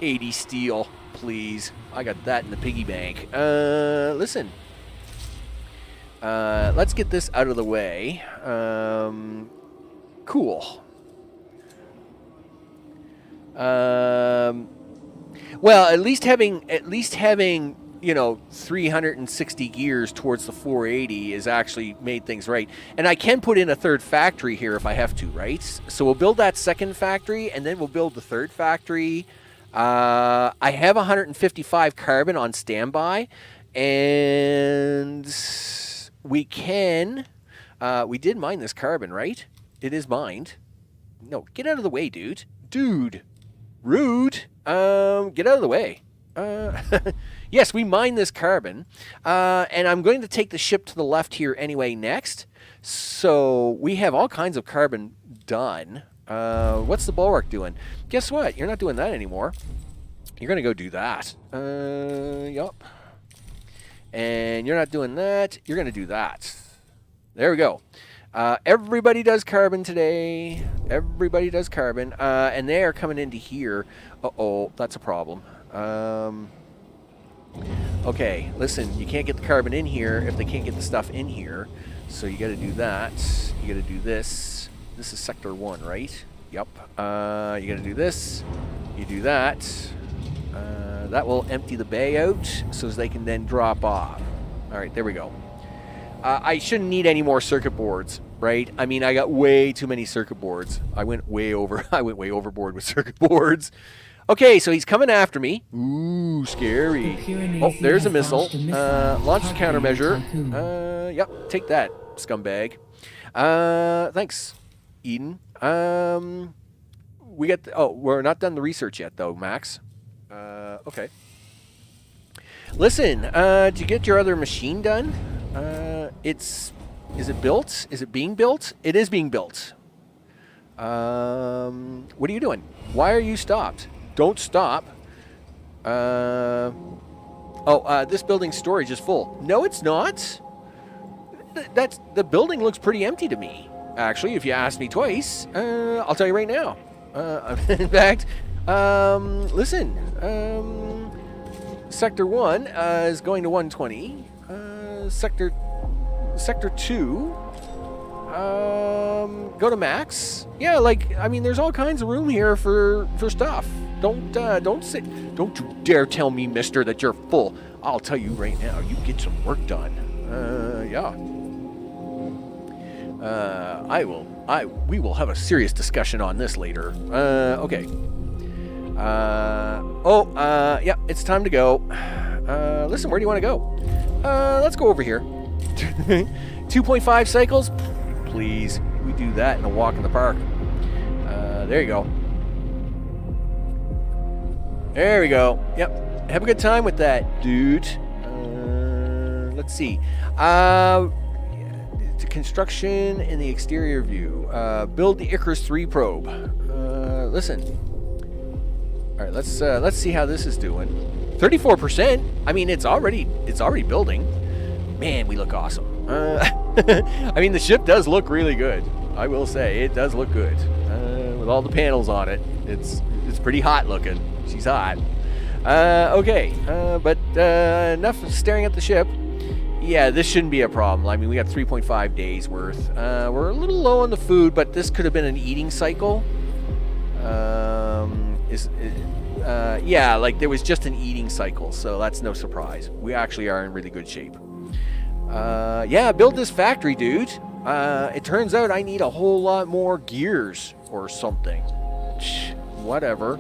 80 steel, please. I got that in the piggy bank. Listen. Let's get this out of the way. Cool. Well, at least having 360 gears towards the 480 has actually made things right. And I can put in a third factory here if I have to, right? So we'll build that second factory, and then we'll build the third factory. I have 155 carbon on standby, and we can... we did mine this carbon, right? It is mined. No, get out of the way, dude. Dude. Rude. Get out of the way. Yes, we mine this carbon, and I'm going to take the ship to the left here anyway next. So we have all kinds of carbon done. What's the bulwark doing? Guess what? You're not doing that anymore. You're going to go do that. Yup. And you're not doing that. You're going to do that. There we go. Everybody does carbon today. Everybody does carbon. And they are coming into here. Uh-oh, that's a problem. Okay, listen, you can't get the carbon in here if they can't get the stuff in here. So you got to do that. You got to do this. This is sector 1, right? Yep. You got to do this. You do that. That will empty the bay out so they can then drop off. All right, there we go. I shouldn't need any more circuit boards, right? I mean, I got way too many circuit boards. I went way overboard with circuit boards. Okay, so he's coming after me. Ooh, scary. Oh, there's a missile. Launch the countermeasure. Yep, take that, scumbag. Thanks, Eden. We got. We're not done the research yet, though, Max. Okay. Listen, did you get your other machine done? Is it built? Is it being built? It is being built. What are you doing? Why are you stopped? Don't stop. This building's storage is full. No, it's not. The building looks pretty empty to me. Actually, if you ask me twice, I'll tell you right now. In fact, listen. Sector 1 is going to 120. Sector 2. Go to max. Yeah, I mean, there's all kinds of room here for stuff. Don't you dare tell me, mister, that you're full. I'll tell you right now, you get some work done. Yeah. We will have a serious discussion on this later. Okay. Yeah, it's time to go. Listen, where do you want to go? Let's go over here. 2.5 cycles? Please. We do that in a walk in the park. There you go. There we go. Yep. Have a good time with that, dude. Let's see. Construction in the exterior view. Build the Icarus 3 probe. Listen. All right, let's see how this is doing. 34%. I mean, it's already building. Man, we look awesome. I mean, the ship does look really good. I will say it does look good with all the panels on it. It's pretty hot looking. She's hot. Okay, but enough staring at the ship. Yeah, this shouldn't be a problem. I mean, we got 3.5 days worth. We're a little low on the food, but this could have been an eating cycle. Yeah, like there was just an eating cycle, so that's no surprise. We actually are in really good shape. Yeah, build this factory, dude. It turns out I need a whole lot more gears or something. Whatever.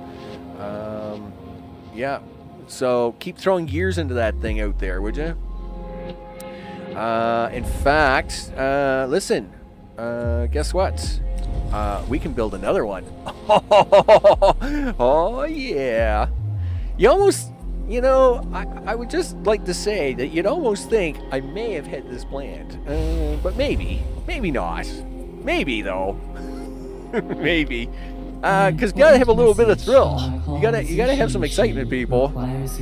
Yeah, so keep throwing gears into that thing out there, would you? In fact, listen, guess what? We can build another one. Oh, yeah. You almost, I would just like to say that you'd almost think I may have had this planned. But maybe not. Maybe, though. Maybe. Because you gotta have a little bit of thrill. You gotta have some excitement, people.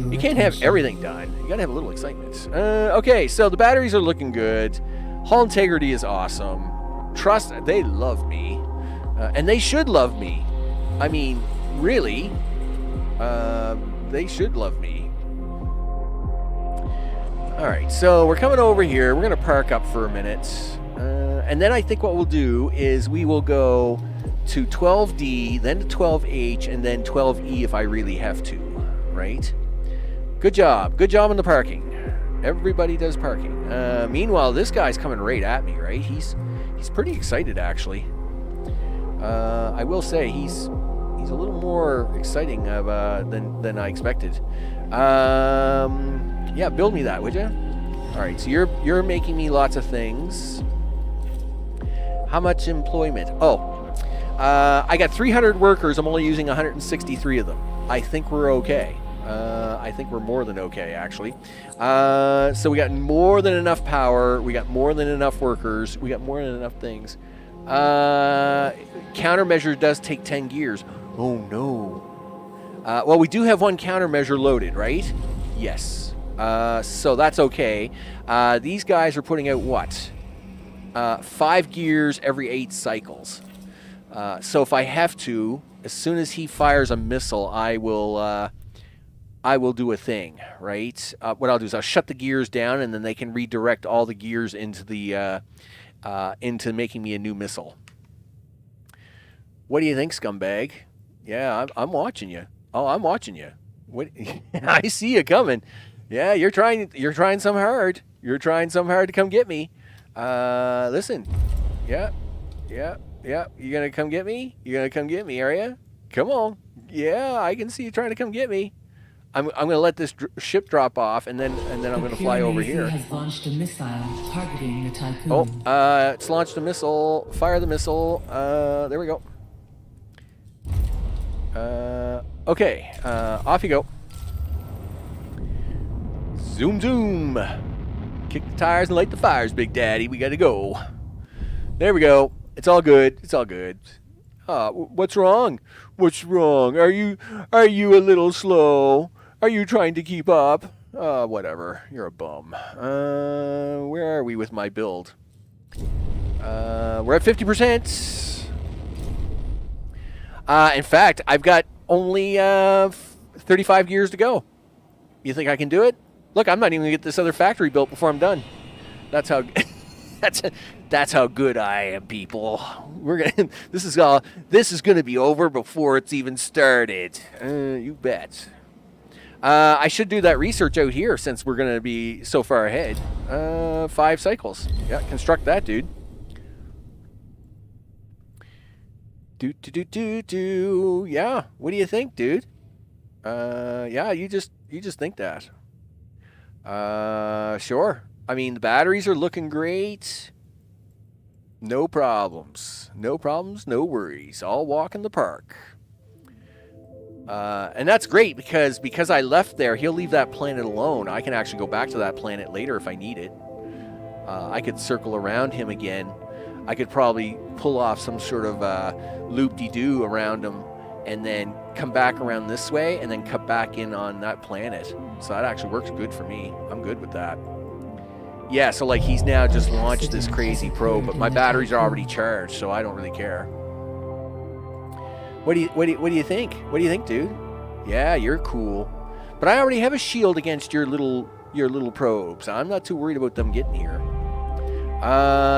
You can't have everything done. You gotta have a little excitement. Okay, so the batteries are looking good. Hull integrity is awesome. Trust, they love me. And they should love me. I mean, really. They should love me. Alright, so we're coming over here. We're gonna park up for a minute. And then I think what we'll do is we will go to 12D, then to 12H, and then 12E if I really have to, right? Good job. Good job on the parking. Everybody does parking. Meanwhile, this guy's coming right at me, right? He's pretty excited, actually. I will say he's a little more exciting than I expected. Yeah, build me that, would you? All right, so you're making me lots of things. How much employment? Oh. I got 300 workers. I'm only using 163 of them. I think we're okay. I think we're more than okay, actually. So we got more than enough power. We got more than enough workers. We got more than enough things. Countermeasure does take 10 gears. Oh, no. Well, we do have one countermeasure loaded, right? Yes. So that's okay. These guys are putting out what? 5 gears every 8 cycles. So if I have to, as soon as he fires a missile, I will do a thing, right? What I'll do is I'll shut the gears down, and then they can redirect all the gears into the into making me a new missile. What do you think, scumbag? Yeah, I'm watching you. Oh, I'm watching you. What? I see you coming. Yeah, you're trying some hard. You're trying some hard to come get me. Listen. Yeah. You're gonna come get me? You're gonna come get me, are you? Come on. Yeah, I can see you trying to come get me. I'm gonna let this ship drop off, and then I'm gonna fly over here. Has launched a missile targeting the Tiqqun. Oh, it's launched a missile. Fire the missile. There we go. Okay, off you go. Zoom, zoom. Kick the tires and light the fires, Big Daddy. We gotta go. There we go. It's all good. It's all good. What's wrong? What's wrong? Are you a little slow? Are you trying to keep up? Whatever. You're a bum. Where are we with my build? We're at 50%. In fact, I've got only 35 gears to go. You think I can do it? Look, I'm not even gonna get this other factory built before I'm done. That's how that's how good I am, people. This is gonna be over before it's even started. You bet. I should do that research out here since we're gonna be so far ahead. 5 cycles. Yeah, construct that, dude. Do. Yeah. What do you think, dude? Yeah, you just think that. Sure. I mean, the batteries are looking great. No problems. No problems, no worries. I'll walk in the park. And that's great because I left there, he'll leave that planet alone. I can actually go back to that planet later if I need it. I could circle around him again. I could probably pull off some sort of loop-de-doo around him and then come back around this way and then cut back in on that planet. So that actually works good for me. I'm good with that. Yeah, so like he's now just launched this crazy probe, but my batteries are already charged, so I don't really care. What do you think? What do you think, dude? Yeah, you're cool. But I already have a shield against your little probes. I'm not too worried about them getting here.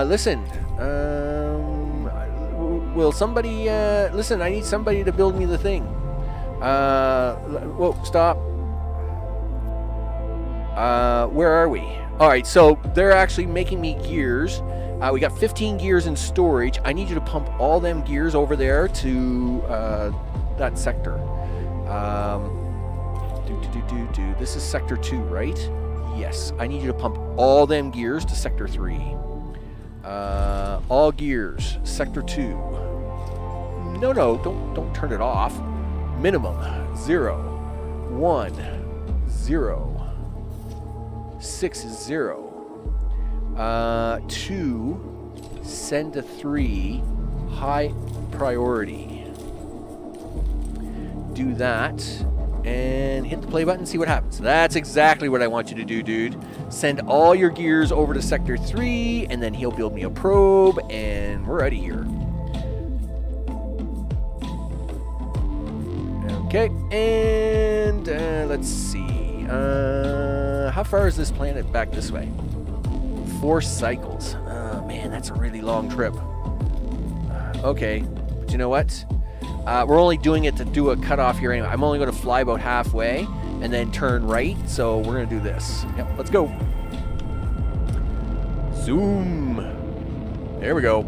Listen. Will somebody listen, I need somebody to build me the thing. Whoa, stop. Where are we? Alright, so they're actually making me gears. We got 15 gears in storage. I need you to pump all them gears over there to that sector. This is sector 2, right? Yes. I need you to pump all them gears to sector 3. All gears, sector 2. No, don't turn it off. Minimum 0, 1, 0. 6 is 0. 2, send to 3, high priority. Do that, and hit the play button, see what happens. That's exactly what I want you to do, dude. Send all your gears over to Sector 3, and then he'll build me a probe, and we're out of here. Okay, and let's see. How far is this planet back this way? 4 cycles. Oh, man, that's a really long trip. Okay, but you know what? We're only doing it to do a cutoff here anyway. I'm only going to fly about halfway and then turn right, so we're going to do this. Yep, let's go. Zoom. There we go.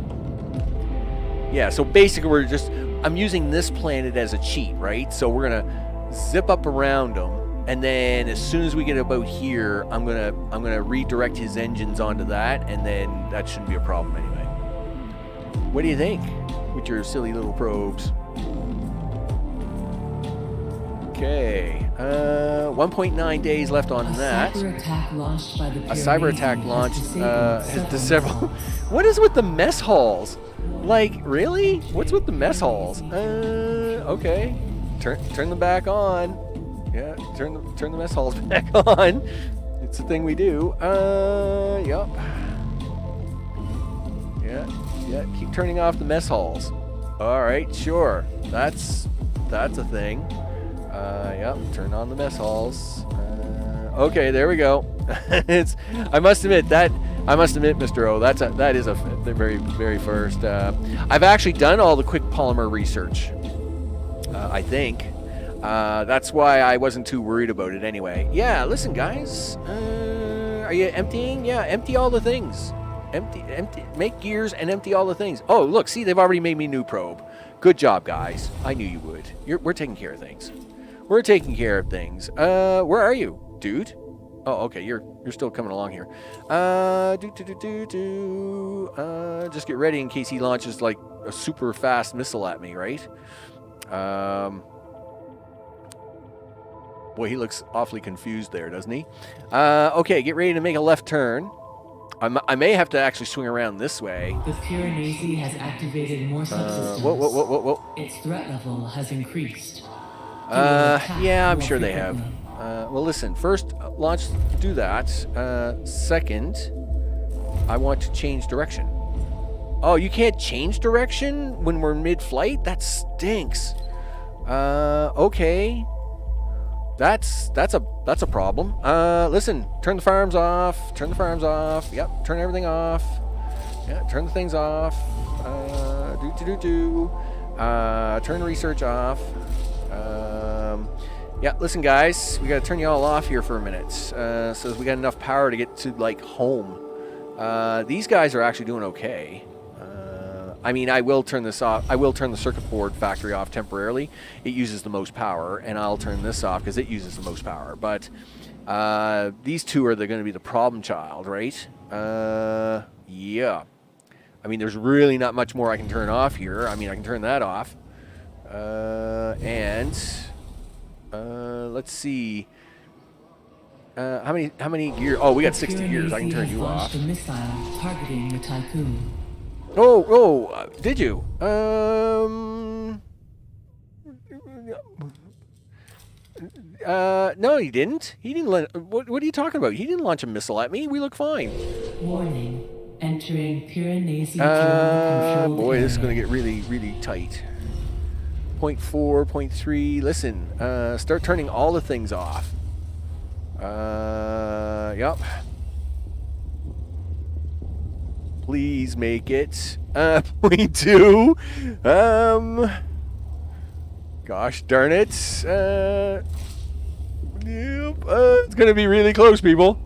Yeah, so basically I'm using this planet as a cheat, right? So we're going to zip up around them. And then as soon as we get about here, I'm gonna redirect his engines onto that, and then that shouldn't be a problem anyway. What do you think with your silly little probes? Okay, 1.9 days left on that. A cyber attack launched by the A cyber attack launched has disabled. What is with the mess halls? Like, really? What's with the mess halls? Okay, turn them back on. Yeah, turn the mess halls back on. It's a thing we do. Yup. Yeah. Keep turning off the mess halls. All right, sure. That's a thing. Yep. Turn on the mess halls. Okay, there we go. I must admit, Mr. O, that is the very, very first. I've actually done all the quick polymer research. I think. That's why I wasn't too worried about it anyway. Yeah, listen, guys. Are you emptying? Yeah, empty all the things. Empty. Make gears and empty all the things. Oh, look, see, they've already made me a new probe. Good job, guys. I knew you would. We're taking care of things. We're taking care of things. Where are you, dude? Oh, okay, you're still coming along here. Just get ready in case he launches like a super fast missile at me, right? Boy, he looks awfully confused there, doesn't he? Okay, get ready to make a left turn. I may have to actually swing around this way. The Piranesi has activated more subsystems. Whoa. Its threat level has increased. Yeah, I'm sure they have. Well, listen, first, do that. Second, I want to change direction. Oh, you can't change direction when we're mid-flight? That stinks. Okay. That's a problem. Listen, turn the firearms off. Yep, turn everything off. Yeah, turn the things off. Turn research off. Yeah, listen, guys, we gotta turn you all off here for a minute, so we got enough power to get to like home. These guys are actually doing okay. I mean, I will turn this off. I will turn the circuit board factory off temporarily. It uses the most power, and I'll turn this off because it uses the most power. But these two are going to be the problem child, right? Yeah. I mean, there's really not much more I can turn off here. I mean, I can turn that off. Let's see. How many gears? Oh, we got 60 gears. I can turn you off. A missile targeting the Tiqqun. Did you? No, he didn't. He didn't. What are you talking about? He didn't launch a missile at me. We look fine. Warning. Entering Piranesi control. Boy, this is going to get really, really tight. 0.4, 0.3. Listen, start turning all the things off. Yep. Please make it 0.2. Gosh darn it. Yep. It's going to be really close, people.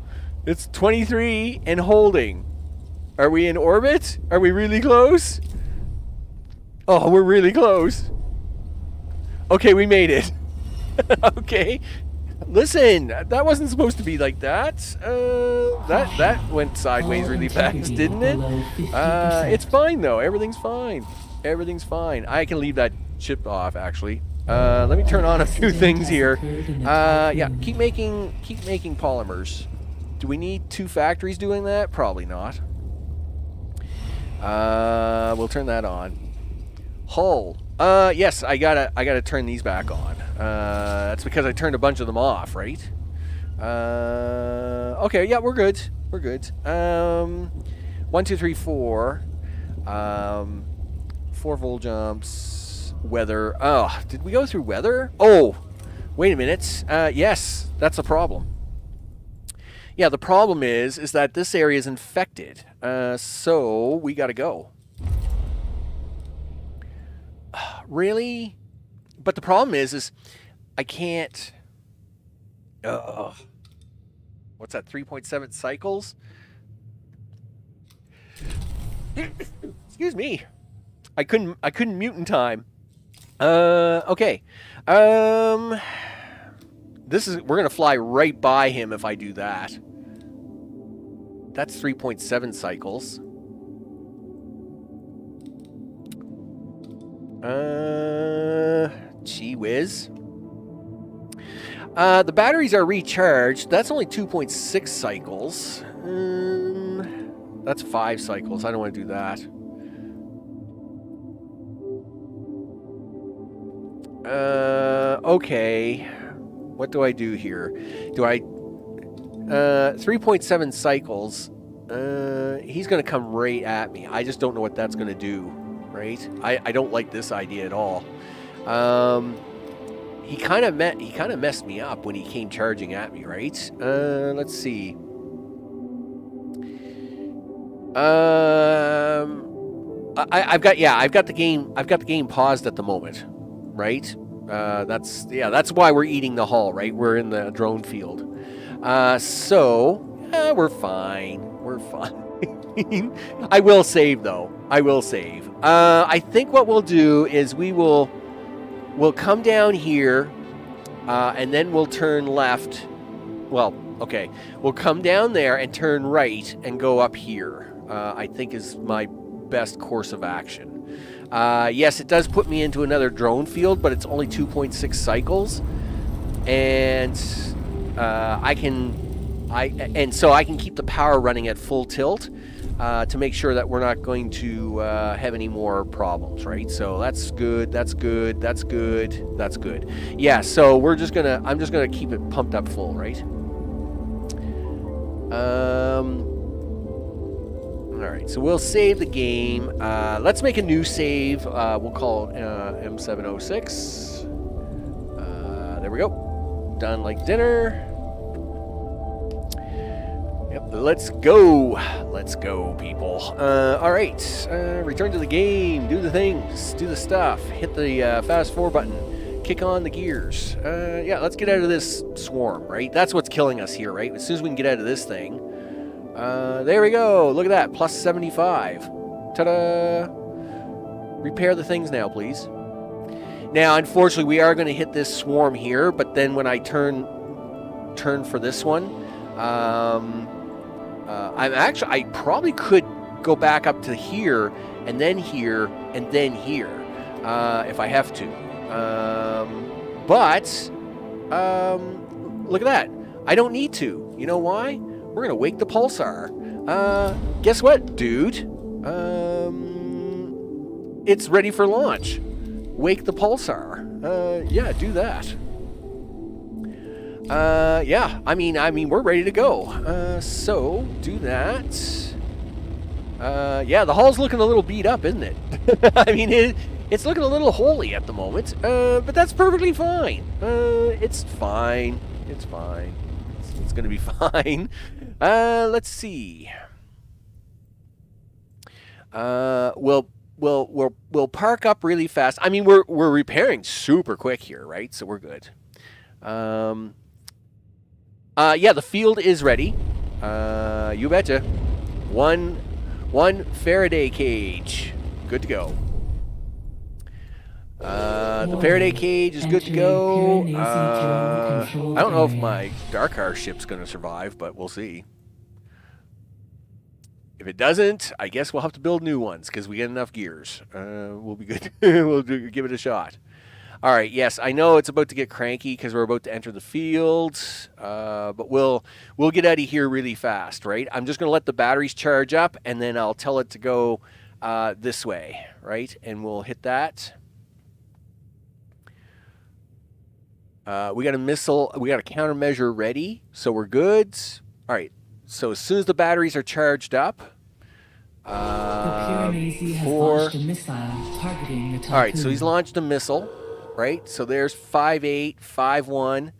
It's 23 and holding. Are we in orbit? Are we really close? Oh, we're really close. Okay, we made it. Okay. Listen, that wasn't supposed to be like that. That went sideways really fast, didn't it? It's fine though. Everything's fine. Everything's fine. I can leave that chip off actually. Let me turn on a few things here. Yeah, keep making polymers. Do we need 2 factories doing that? Probably not. We'll turn that on. Hull. Yes, I gotta turn these back on. That's because I turned a bunch of them off, right? Okay, yeah, we're good. We're good. 1, 2, 3, 4. 4 Vholejumps. Weather. Oh, did we go through weather? Oh, wait a minute. Yes, that's a problem. Yeah, the problem is that this area is infected. So we gotta go. Really? But the problem is I can't. What's that? 3.7 cycles? Excuse me. I couldn't mute in time. Okay. We're gonna fly right by him if I do that. That's 3.7 cycles. Gee whiz. The batteries are recharged. That's only 2.6 cycles. That's 5 cycles. I don't want to do that. Okay. What do I do here? Do I... 3.7 cycles. he's going to come right at me. I just don't know what that's going to do, right? I don't like this idea at all. He kind of messed me up when he came charging at me, right? Let's see. I've got the game paused at the moment, right? That's why we're eating the hull, right? We're in the drone field. So we're fine. We're fine. I will save though. I will save. I think what we'll do is we'll come down here, and then we'll turn left. Well, okay. We'll come down there and turn right and go up here. I think is my best course of action. Yes, it does put me into another drone field, but it's only 2.6 cycles, and so I can keep the power running at full tilt to make sure that we're not going to have any more problems, right? So that's good. That's good. That's good. That's good. Yeah. So I'm just gonna keep it pumped up full, right? All right, so we'll save the game. Let's make a new save. We'll call it M706. There we go. Done like dinner. Yep, let's go. Let's go, people. All right, return to the game. Do the things. Do the stuff. Hit the fast forward button. Kick on the gears. Yeah, let's get out of this swarm, right? That's what's killing us here, right? As soon as we can get out of this thing. There we go. Look at that. Plus 75. Ta-da. Repair the things now, please. Now, unfortunately, we are going to hit this swarm here, but then when I turn for this one, I probably could go back up to here, and then here, and then here, if I have to. But look at that. I don't need to. You know why? We're going to wake the pulsar. Guess what, dude? It's ready for launch. Wake the pulsar. Yeah, do that. Yeah, I mean, we're ready to go. So, do that. Yeah, the hull's looking a little beat up, isn't it? I mean, it's looking a little holy at the moment. But that's perfectly fine. It's fine. It's fine. It's going to be fine. Let's see. We'll park up really fast. I mean, we're repairing super quick here, right? So we're good. Yeah, the field is ready. You betcha. One Faraday cage. Good to go. The Faraday cage is good to go. I don't know if my Darkar ship's going to survive, but we'll see. If it doesn't, I guess we'll have to build new ones because we get enough gears. We'll be good. We'll give it a shot. All right. Yes, I know it's about to get cranky because we're about to enter the field, but we'll get out of here really fast, right? I'm just going to let the batteries charge up, and then I'll tell it to go this way, right? And we'll hit that. We got a missile. We got a countermeasure ready, so we're good. All right. So as soon as the batteries are charged up, the Piranesi has launched a missile targeting the Tiqqun. All right. So he's launched a missile, right? So there's 5.8, 5.1.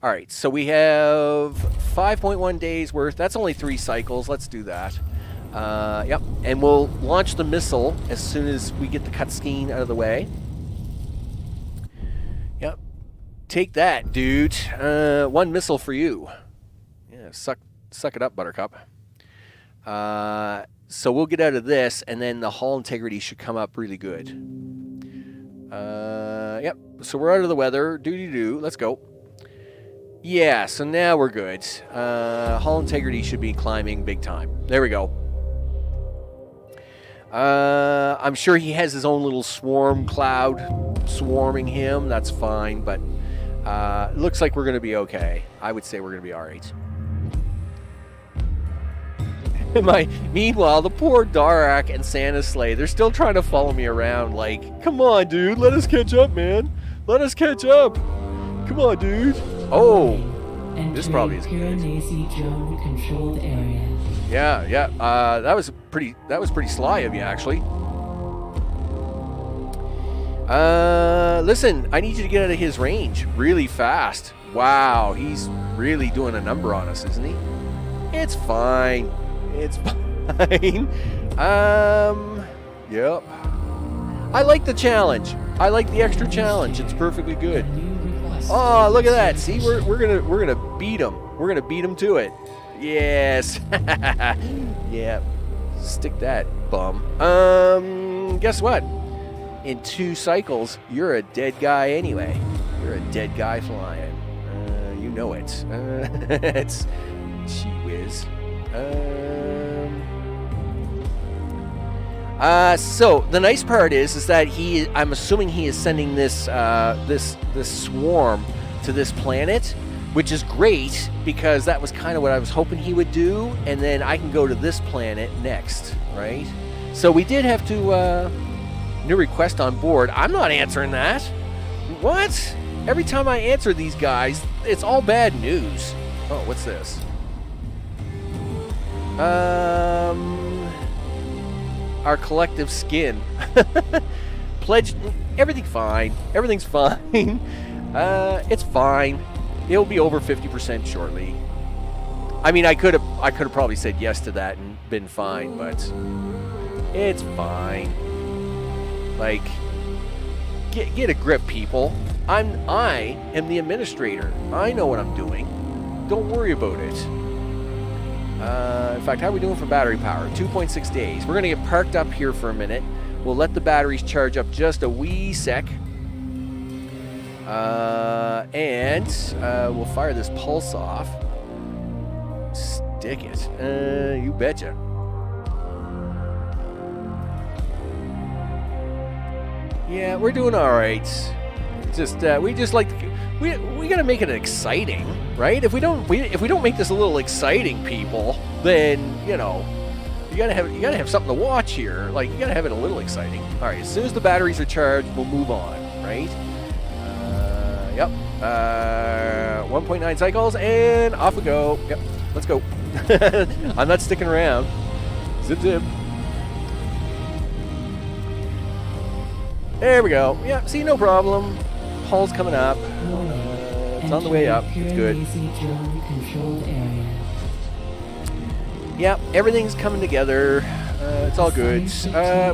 All right. So we have 5.1 days worth. That's only 3 cycles. Let's do that. Yep. And we'll launch the missile as soon as we get the cutscene out of the way. Yep. Take that, dude. 1 missile for you. Yeah, suck it up, Buttercup. So we'll get out of this, and then the hull integrity should come up really good. Yep. So we're out of the weather. Doo-doo-doo. Let's go. Yeah, so now we're good. Hull integrity should be climbing big time. There we go. I'm sure he has his own little swarm cloud swarming him. That's fine, but it looks like we're going to be okay. I would say we're going to be all right. Meanwhile, the poor Darak and Santa Slay, they're still trying to follow me around like, come on, dude, let us catch up, man. Let us catch up. Come on, dude. Oh, This probably is good. Piranesi drone controlled area. Yeah. That was pretty sly of you, actually. Listen, I need you to get out of his range really fast. Wow, he's really doing a number on us, isn't he? It's fine. It's fine. Yep. I like the challenge. I like the extra challenge. It's perfectly good. Oh, look at that. See, we're gonna beat him. We're gonna beat him to it. Yes. Yeah. Stick that, bum. Guess what? In 2 cycles, you're a dead guy anyway. You're a dead guy flying. You know it. It's gee whiz. So the nice part is that I'm assuming he is sending this swarm to this planet, which is great because that was kind of what I was hoping he would do, and then I can go to this planet next, right? So we did have to new request on board. I'm not answering that. What? Every time I answer these guys, it's all bad news. Oh, what's this? Our collective skin. Pledge. Everything's fine. Everything's fine. It's fine. It'll be over 50% shortly. I mean, I could have probably said yes to that and been fine, but it's fine. Like, get a grip, people. I am the administrator. I know what I'm doing. Don't worry about it. In fact, how are we doing for battery power? 2.6 days. We're going to get parked up here for a minute. We'll let the batteries charge up just a wee sec. And we'll fire this pulse off. Stick it. You betcha. Yeah, we're doing all right. We gotta make it exciting, right? If we don't make this a little exciting, people, then you gotta have something to watch here. Like, you gotta have it a little exciting. All right, as soon as the batteries are charged, we'll move on, right? Yep. 1.9 cycles and off we go. Yep. Let's go. I'm not sticking around. Zip zip. There we go. Yeah, see, no problem. Hull's coming up. It's on the way up. It's good. Yep, everything's coming together. It's all good.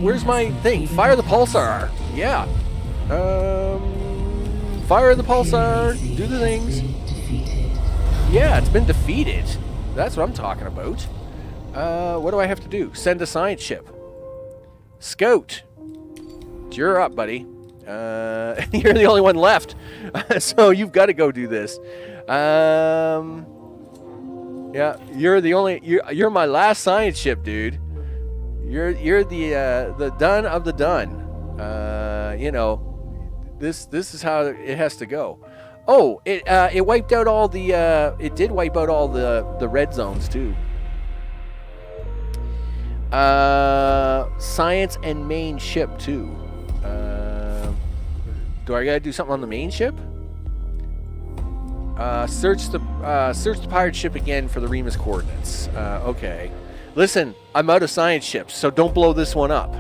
Where's my thing? Fire the pulsar. Yeah. Fire the pulsar. Do the things. Yeah, it's been defeated. That's what I'm talking about. What do I have to do? Send a science ship. Scout. You're up, buddy. You're the only one left, so you've got to go do this. Yeah, you're my last science ship, dude. You're the done of the done. This is how it has to go. Oh, it wiped out all the it did wipe out all the red zones too. Science and main ship too. Do I gotta do something on the main ship? Search the pirate ship again for the Remus coordinates. Okay. Listen, I'm out of science ships, so don't blow this one up.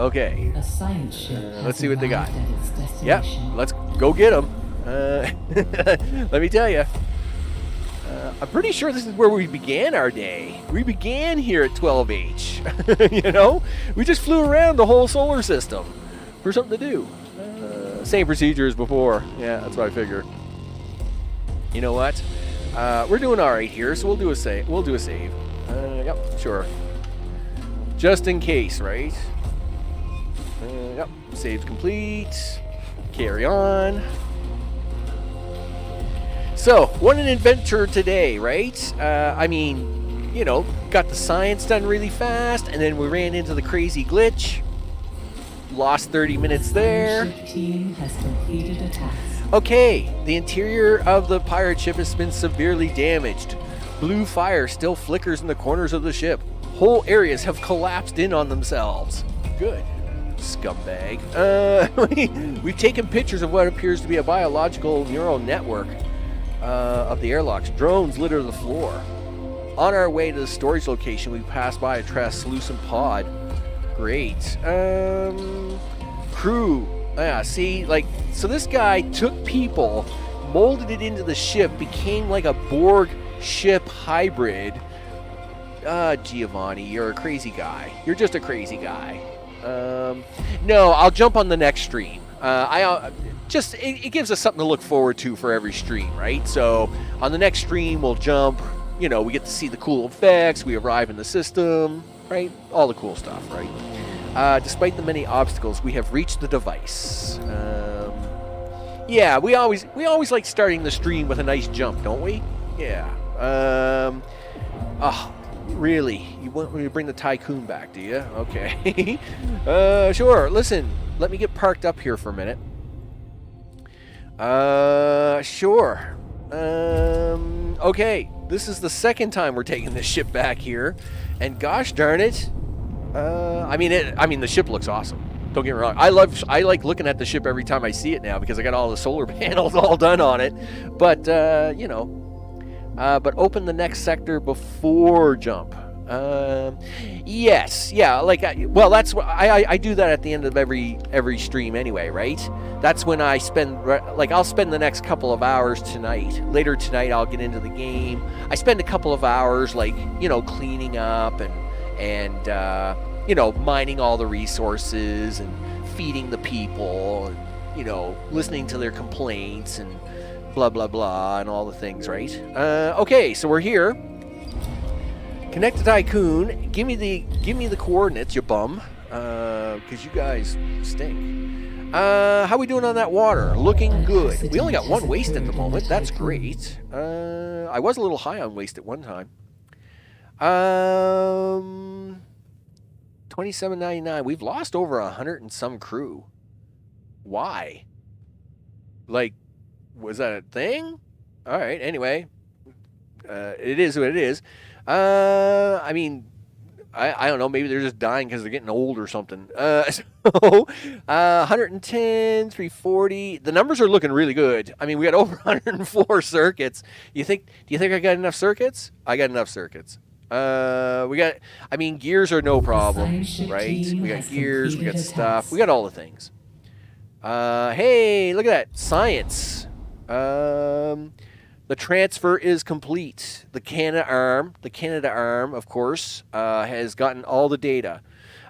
Okay. A science ship let's see what they got. Yep, let's go get them. Let me tell you. I'm pretty sure this is where we began our day. We began here at 12H. We just flew around the whole solar system for something to do. Same procedure as before. Yeah, that's what I figured. You know what? We're doing all right here, so we'll do a save. Yep, sure. Just in case, right? Yep, save's complete. Carry on. So, what an adventure today, right? Got the science done really fast, and then we ran into the crazy glitch. Lost 30 minutes there. The team has completed a task. Okay, the interior of the pirate ship has been severely damaged. Blue fire still flickers in the corners of the ship. Whole areas have collapsed in on themselves. Good. scumbag. We've taken pictures of what appears to be a biological neural network of the airlocks. Drones litter the floor. On our way to the storage location, we passed by a translucent pod. Great. Crew. Yeah, see, like, so this guy took people, molded it into the ship, became like a Borg ship hybrid. Giovanni, you're a crazy guy. You're just a crazy guy. No, I'll jump on the next stream. It gives us something to look forward to for every stream, right? So on the next stream, we'll jump. You know, we get to see the cool effects. We arrive in the system, right? All the cool stuff, right? Despite the many obstacles, we have reached the device. Yeah, we always like starting the stream with a nice jump, don't we? Yeah. Really? You want me to bring the Tiqqun back, do you? Okay. Sure. Listen, let me get parked up here for a minute. Sure. Okay. This is the second time we're taking this ship back here, and gosh darn it. I mean, the ship looks awesome. Don't get me wrong. I like looking at the ship every time I see it now because I got all the solar panels all done on it. But but open the next sector before jump. Yes, yeah. That's what I do that at the end of every stream anyway, right? That's when I I'll spend the next couple of hours tonight. Later tonight, I'll get into the game. I spend a couple of hours, cleaning up and mining all the resources and feeding the people and listening to their complaints and blah blah blah and all the things, right? Okay, so we're here. Connect to Tiqqun. Give me the coordinates, you bum, because you guys stink. How we doing on that water? Looking good. We only got one waste at the moment. That's great. I was a little high on waste at one time. 27.99. We've lost over 100 and some crew. Why? Was that a thing? All right. Anyway, it is what it is. I don't know. Maybe they're just dying because they're getting old or something. 110, 340. The numbers are looking really good. I mean, we got over 104 circuits. Do you think I got enough circuits? I got enough circuits. Gears are no problem, right? We got gears, we got stuff, we got all the things. Hey, look at that. Science. The transfer is complete. The Canada arm, of course, has gotten all the data.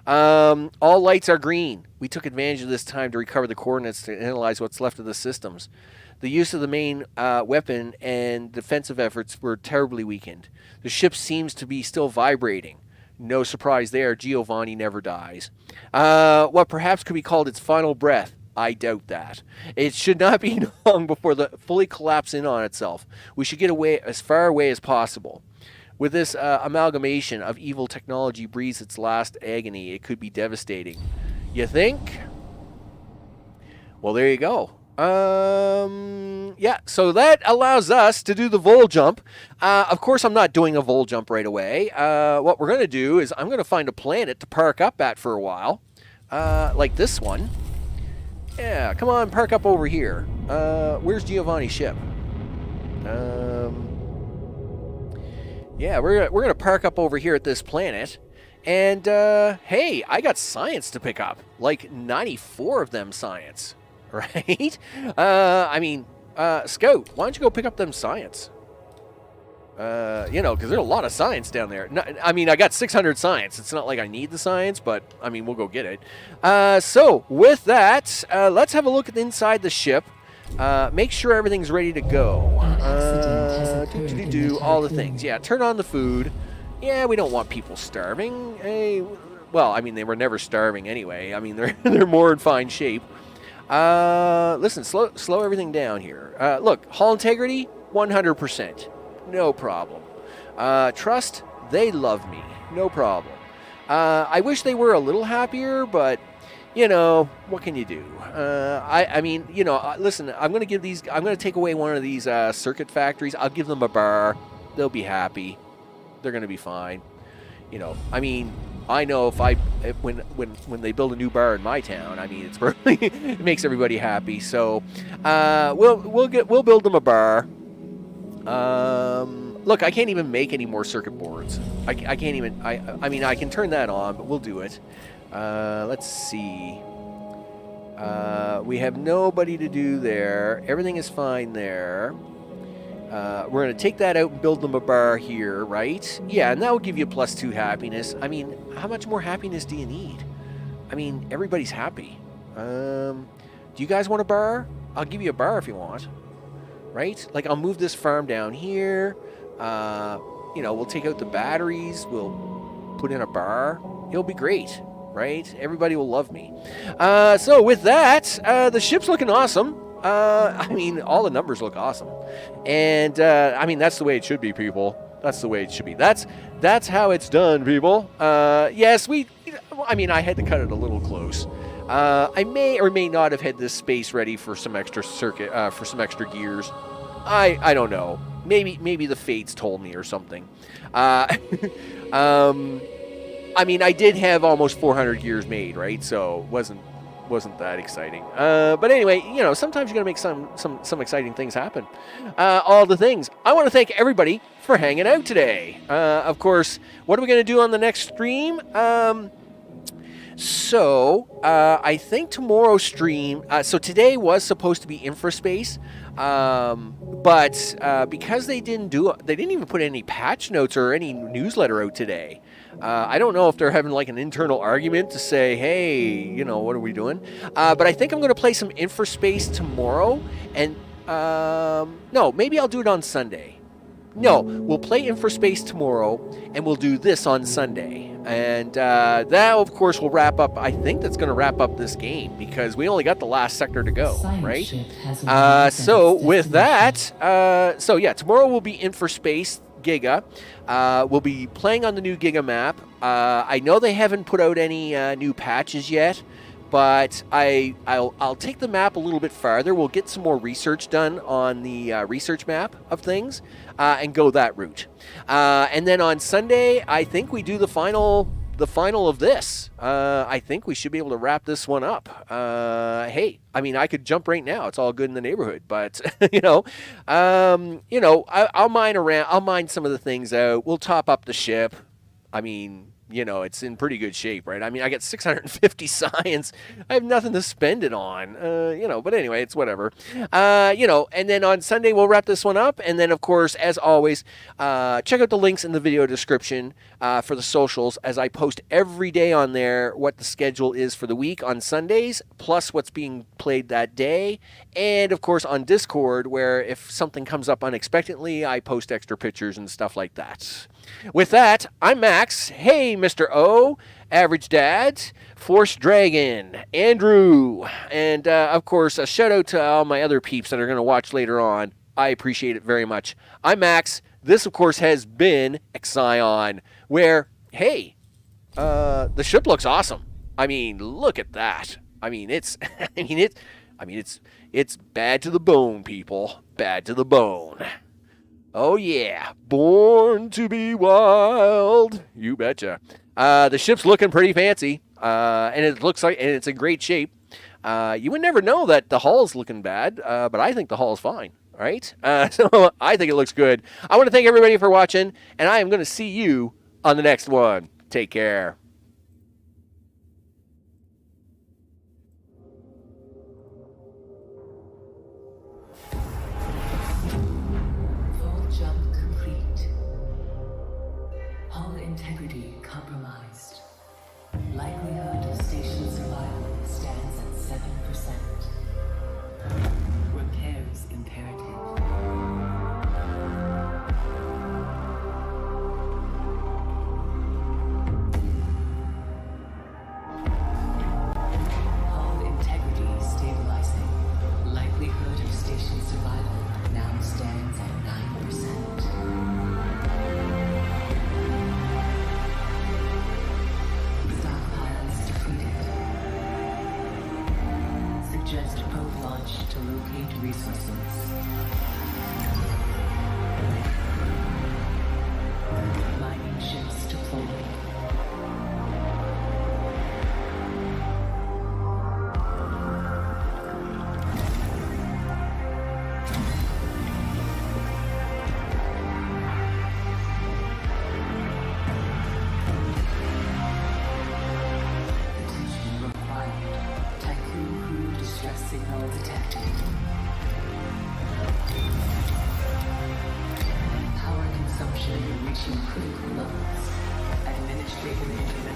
All lights are green. We took advantage of this time to recover the coordinates to analyze what's left of the systems. The use of the main weapon and defensive efforts were terribly weakened. The ship seems to be still vibrating. No surprise there, Giovanni never dies. What perhaps could be called its final breath. I doubt that. It should not be long before the fully collapse in on itself. We should get away as far away as possible. With this amalgamation of evil technology breathes its last agony, it could be devastating. You think? Well, there you go. Yeah, so that allows us to do the Vholejump. Of course, I'm not doing a Vholejump right away. What we're going to do is I'm going to find a planet to park up at for a while, like this one. Yeah, come on, park up over here. Where's Giovanni's ship? Yeah, we're gonna park up over here at this planet. And, hey, I got science to pick up. Like 94 of them science, right? Scout, why don't you go pick up them science? Because there's a lot of science down there. I got 600 science. It's not like I need the science, but, we'll go get it. So, with that, let's have a look at inside the ship. Make sure everything's ready to go. All the things. Yeah, turn on the food. Yeah, we don't want people starving. Hey, well, they were never starving anyway. They're more in fine shape. Listen, slow everything down here. Look, hull integrity, 100%. No problem. Trust, they love me. No problem. I wish they were a little happier, but, what can you do? Listen, I'm going to take away one of these circuit factories. I'll give them a bar. They'll be happy. They're going to be fine. I know when they build a new bar in my town, I mean, it's it makes everybody happy. So we'll build them a bar. Look, I can't even make any more circuit boards. I can't even. I mean, I can turn that on, but we'll do it. Let's see. We have nobody to do there. Everything is fine there. We're going to take that out and build them a bar here, right? Yeah, and that will give you +2 happiness. I mean, how much more happiness do you need? I mean, everybody's happy. Do you guys want a bar? I'll give you a bar if you want. Right? Like, I'll move this farm down here. You know, we'll take out the batteries. We'll put in a bar. It'll be great, right? Everybody will love me. So with that, the ship's looking awesome. I mean, all the numbers look awesome. And, I mean, that's the way it should be, people. That's the way it should be. That's how it's done, people. Yes, I mean, I had to cut it a little close. I may or may not have had this space ready for some extra circuit, for some extra gears. I don't know. Maybe the fates told me or something. I mean, I did have almost 400 gears made, right? So it wasn't that exciting. But anyway, you know, sometimes you got to make some exciting things happen. All the things. I want to thank everybody for hanging out today. Of course, what are we going to do on the next stream? So, I think tomorrow's stream, so today was supposed to be InfraSpace, but because they didn't even put any patch notes or any newsletter out today. I don't know if they're having like an internal argument to say, hey, you know, what are we doing? But I think I'm going to play some InfraSpace tomorrow, and no, maybe I'll do it on Sunday. No, we'll play InfraSpace tomorrow, and we'll do this on Sunday. And that, of course, will wrap up. I think that's going to wrap up this game because we only got the last sector to go, right? So with that, so yeah, tomorrow will be InfraSpace Giga. We'll be playing on the new Giga map. I know they haven't put out any new patches yet, but I'll take the map a little bit farther. We'll get some more research done on the research map of things and go that route. And then on Sunday, I think we do the final of this. I think we should be able to wrap this one up. Hey, I mean, I could jump right now. It's all good in the neighborhood, but I'll mine some of the things out. We'll top up the ship. I mean, you know, it's in pretty good shape, right? I mean, I got 650 science. I have nothing to spend it on, but anyway, it's whatever. And then on Sunday, we'll wrap this one up. And then, of course, as always, check out the links in the video description for the socials, as I post every day on there what the schedule is for the week on Sundays, plus what's being played that day. And, of course, on Discord, where if something comes up unexpectedly, I post extra pictures and stuff like that. With that, I'm Max. Hey, Mr. O, Average Dad, Force Dragon, Andrew, and of course, a shout out to all my other peeps that are going to watch later on. I appreciate it very much. I'm Max. This, of course, has been IXION, where, hey, the ship looks awesome. I mean, look at that. I mean, it's bad to the bone, people. Bad to the bone. Oh yeah, born to be wild. You betcha. The ship's looking pretty fancy, and it's in great shape. You would never know that the hull's looking bad, but I think the hull's fine. Right? So I think it looks good. I want to thank everybody for watching, and I am going to see you on the next one. Take care. Vholejump complete. Hull integrity compromised. Likelihood of station survival stands at 7%. Repairs imperative. Hull integrity stabilizing. Likelihood of station survival now stands at 9%. Stockpiles depleted. Suggest probe launch to locate resources. Mining ships deployed. critical levels. Administrative information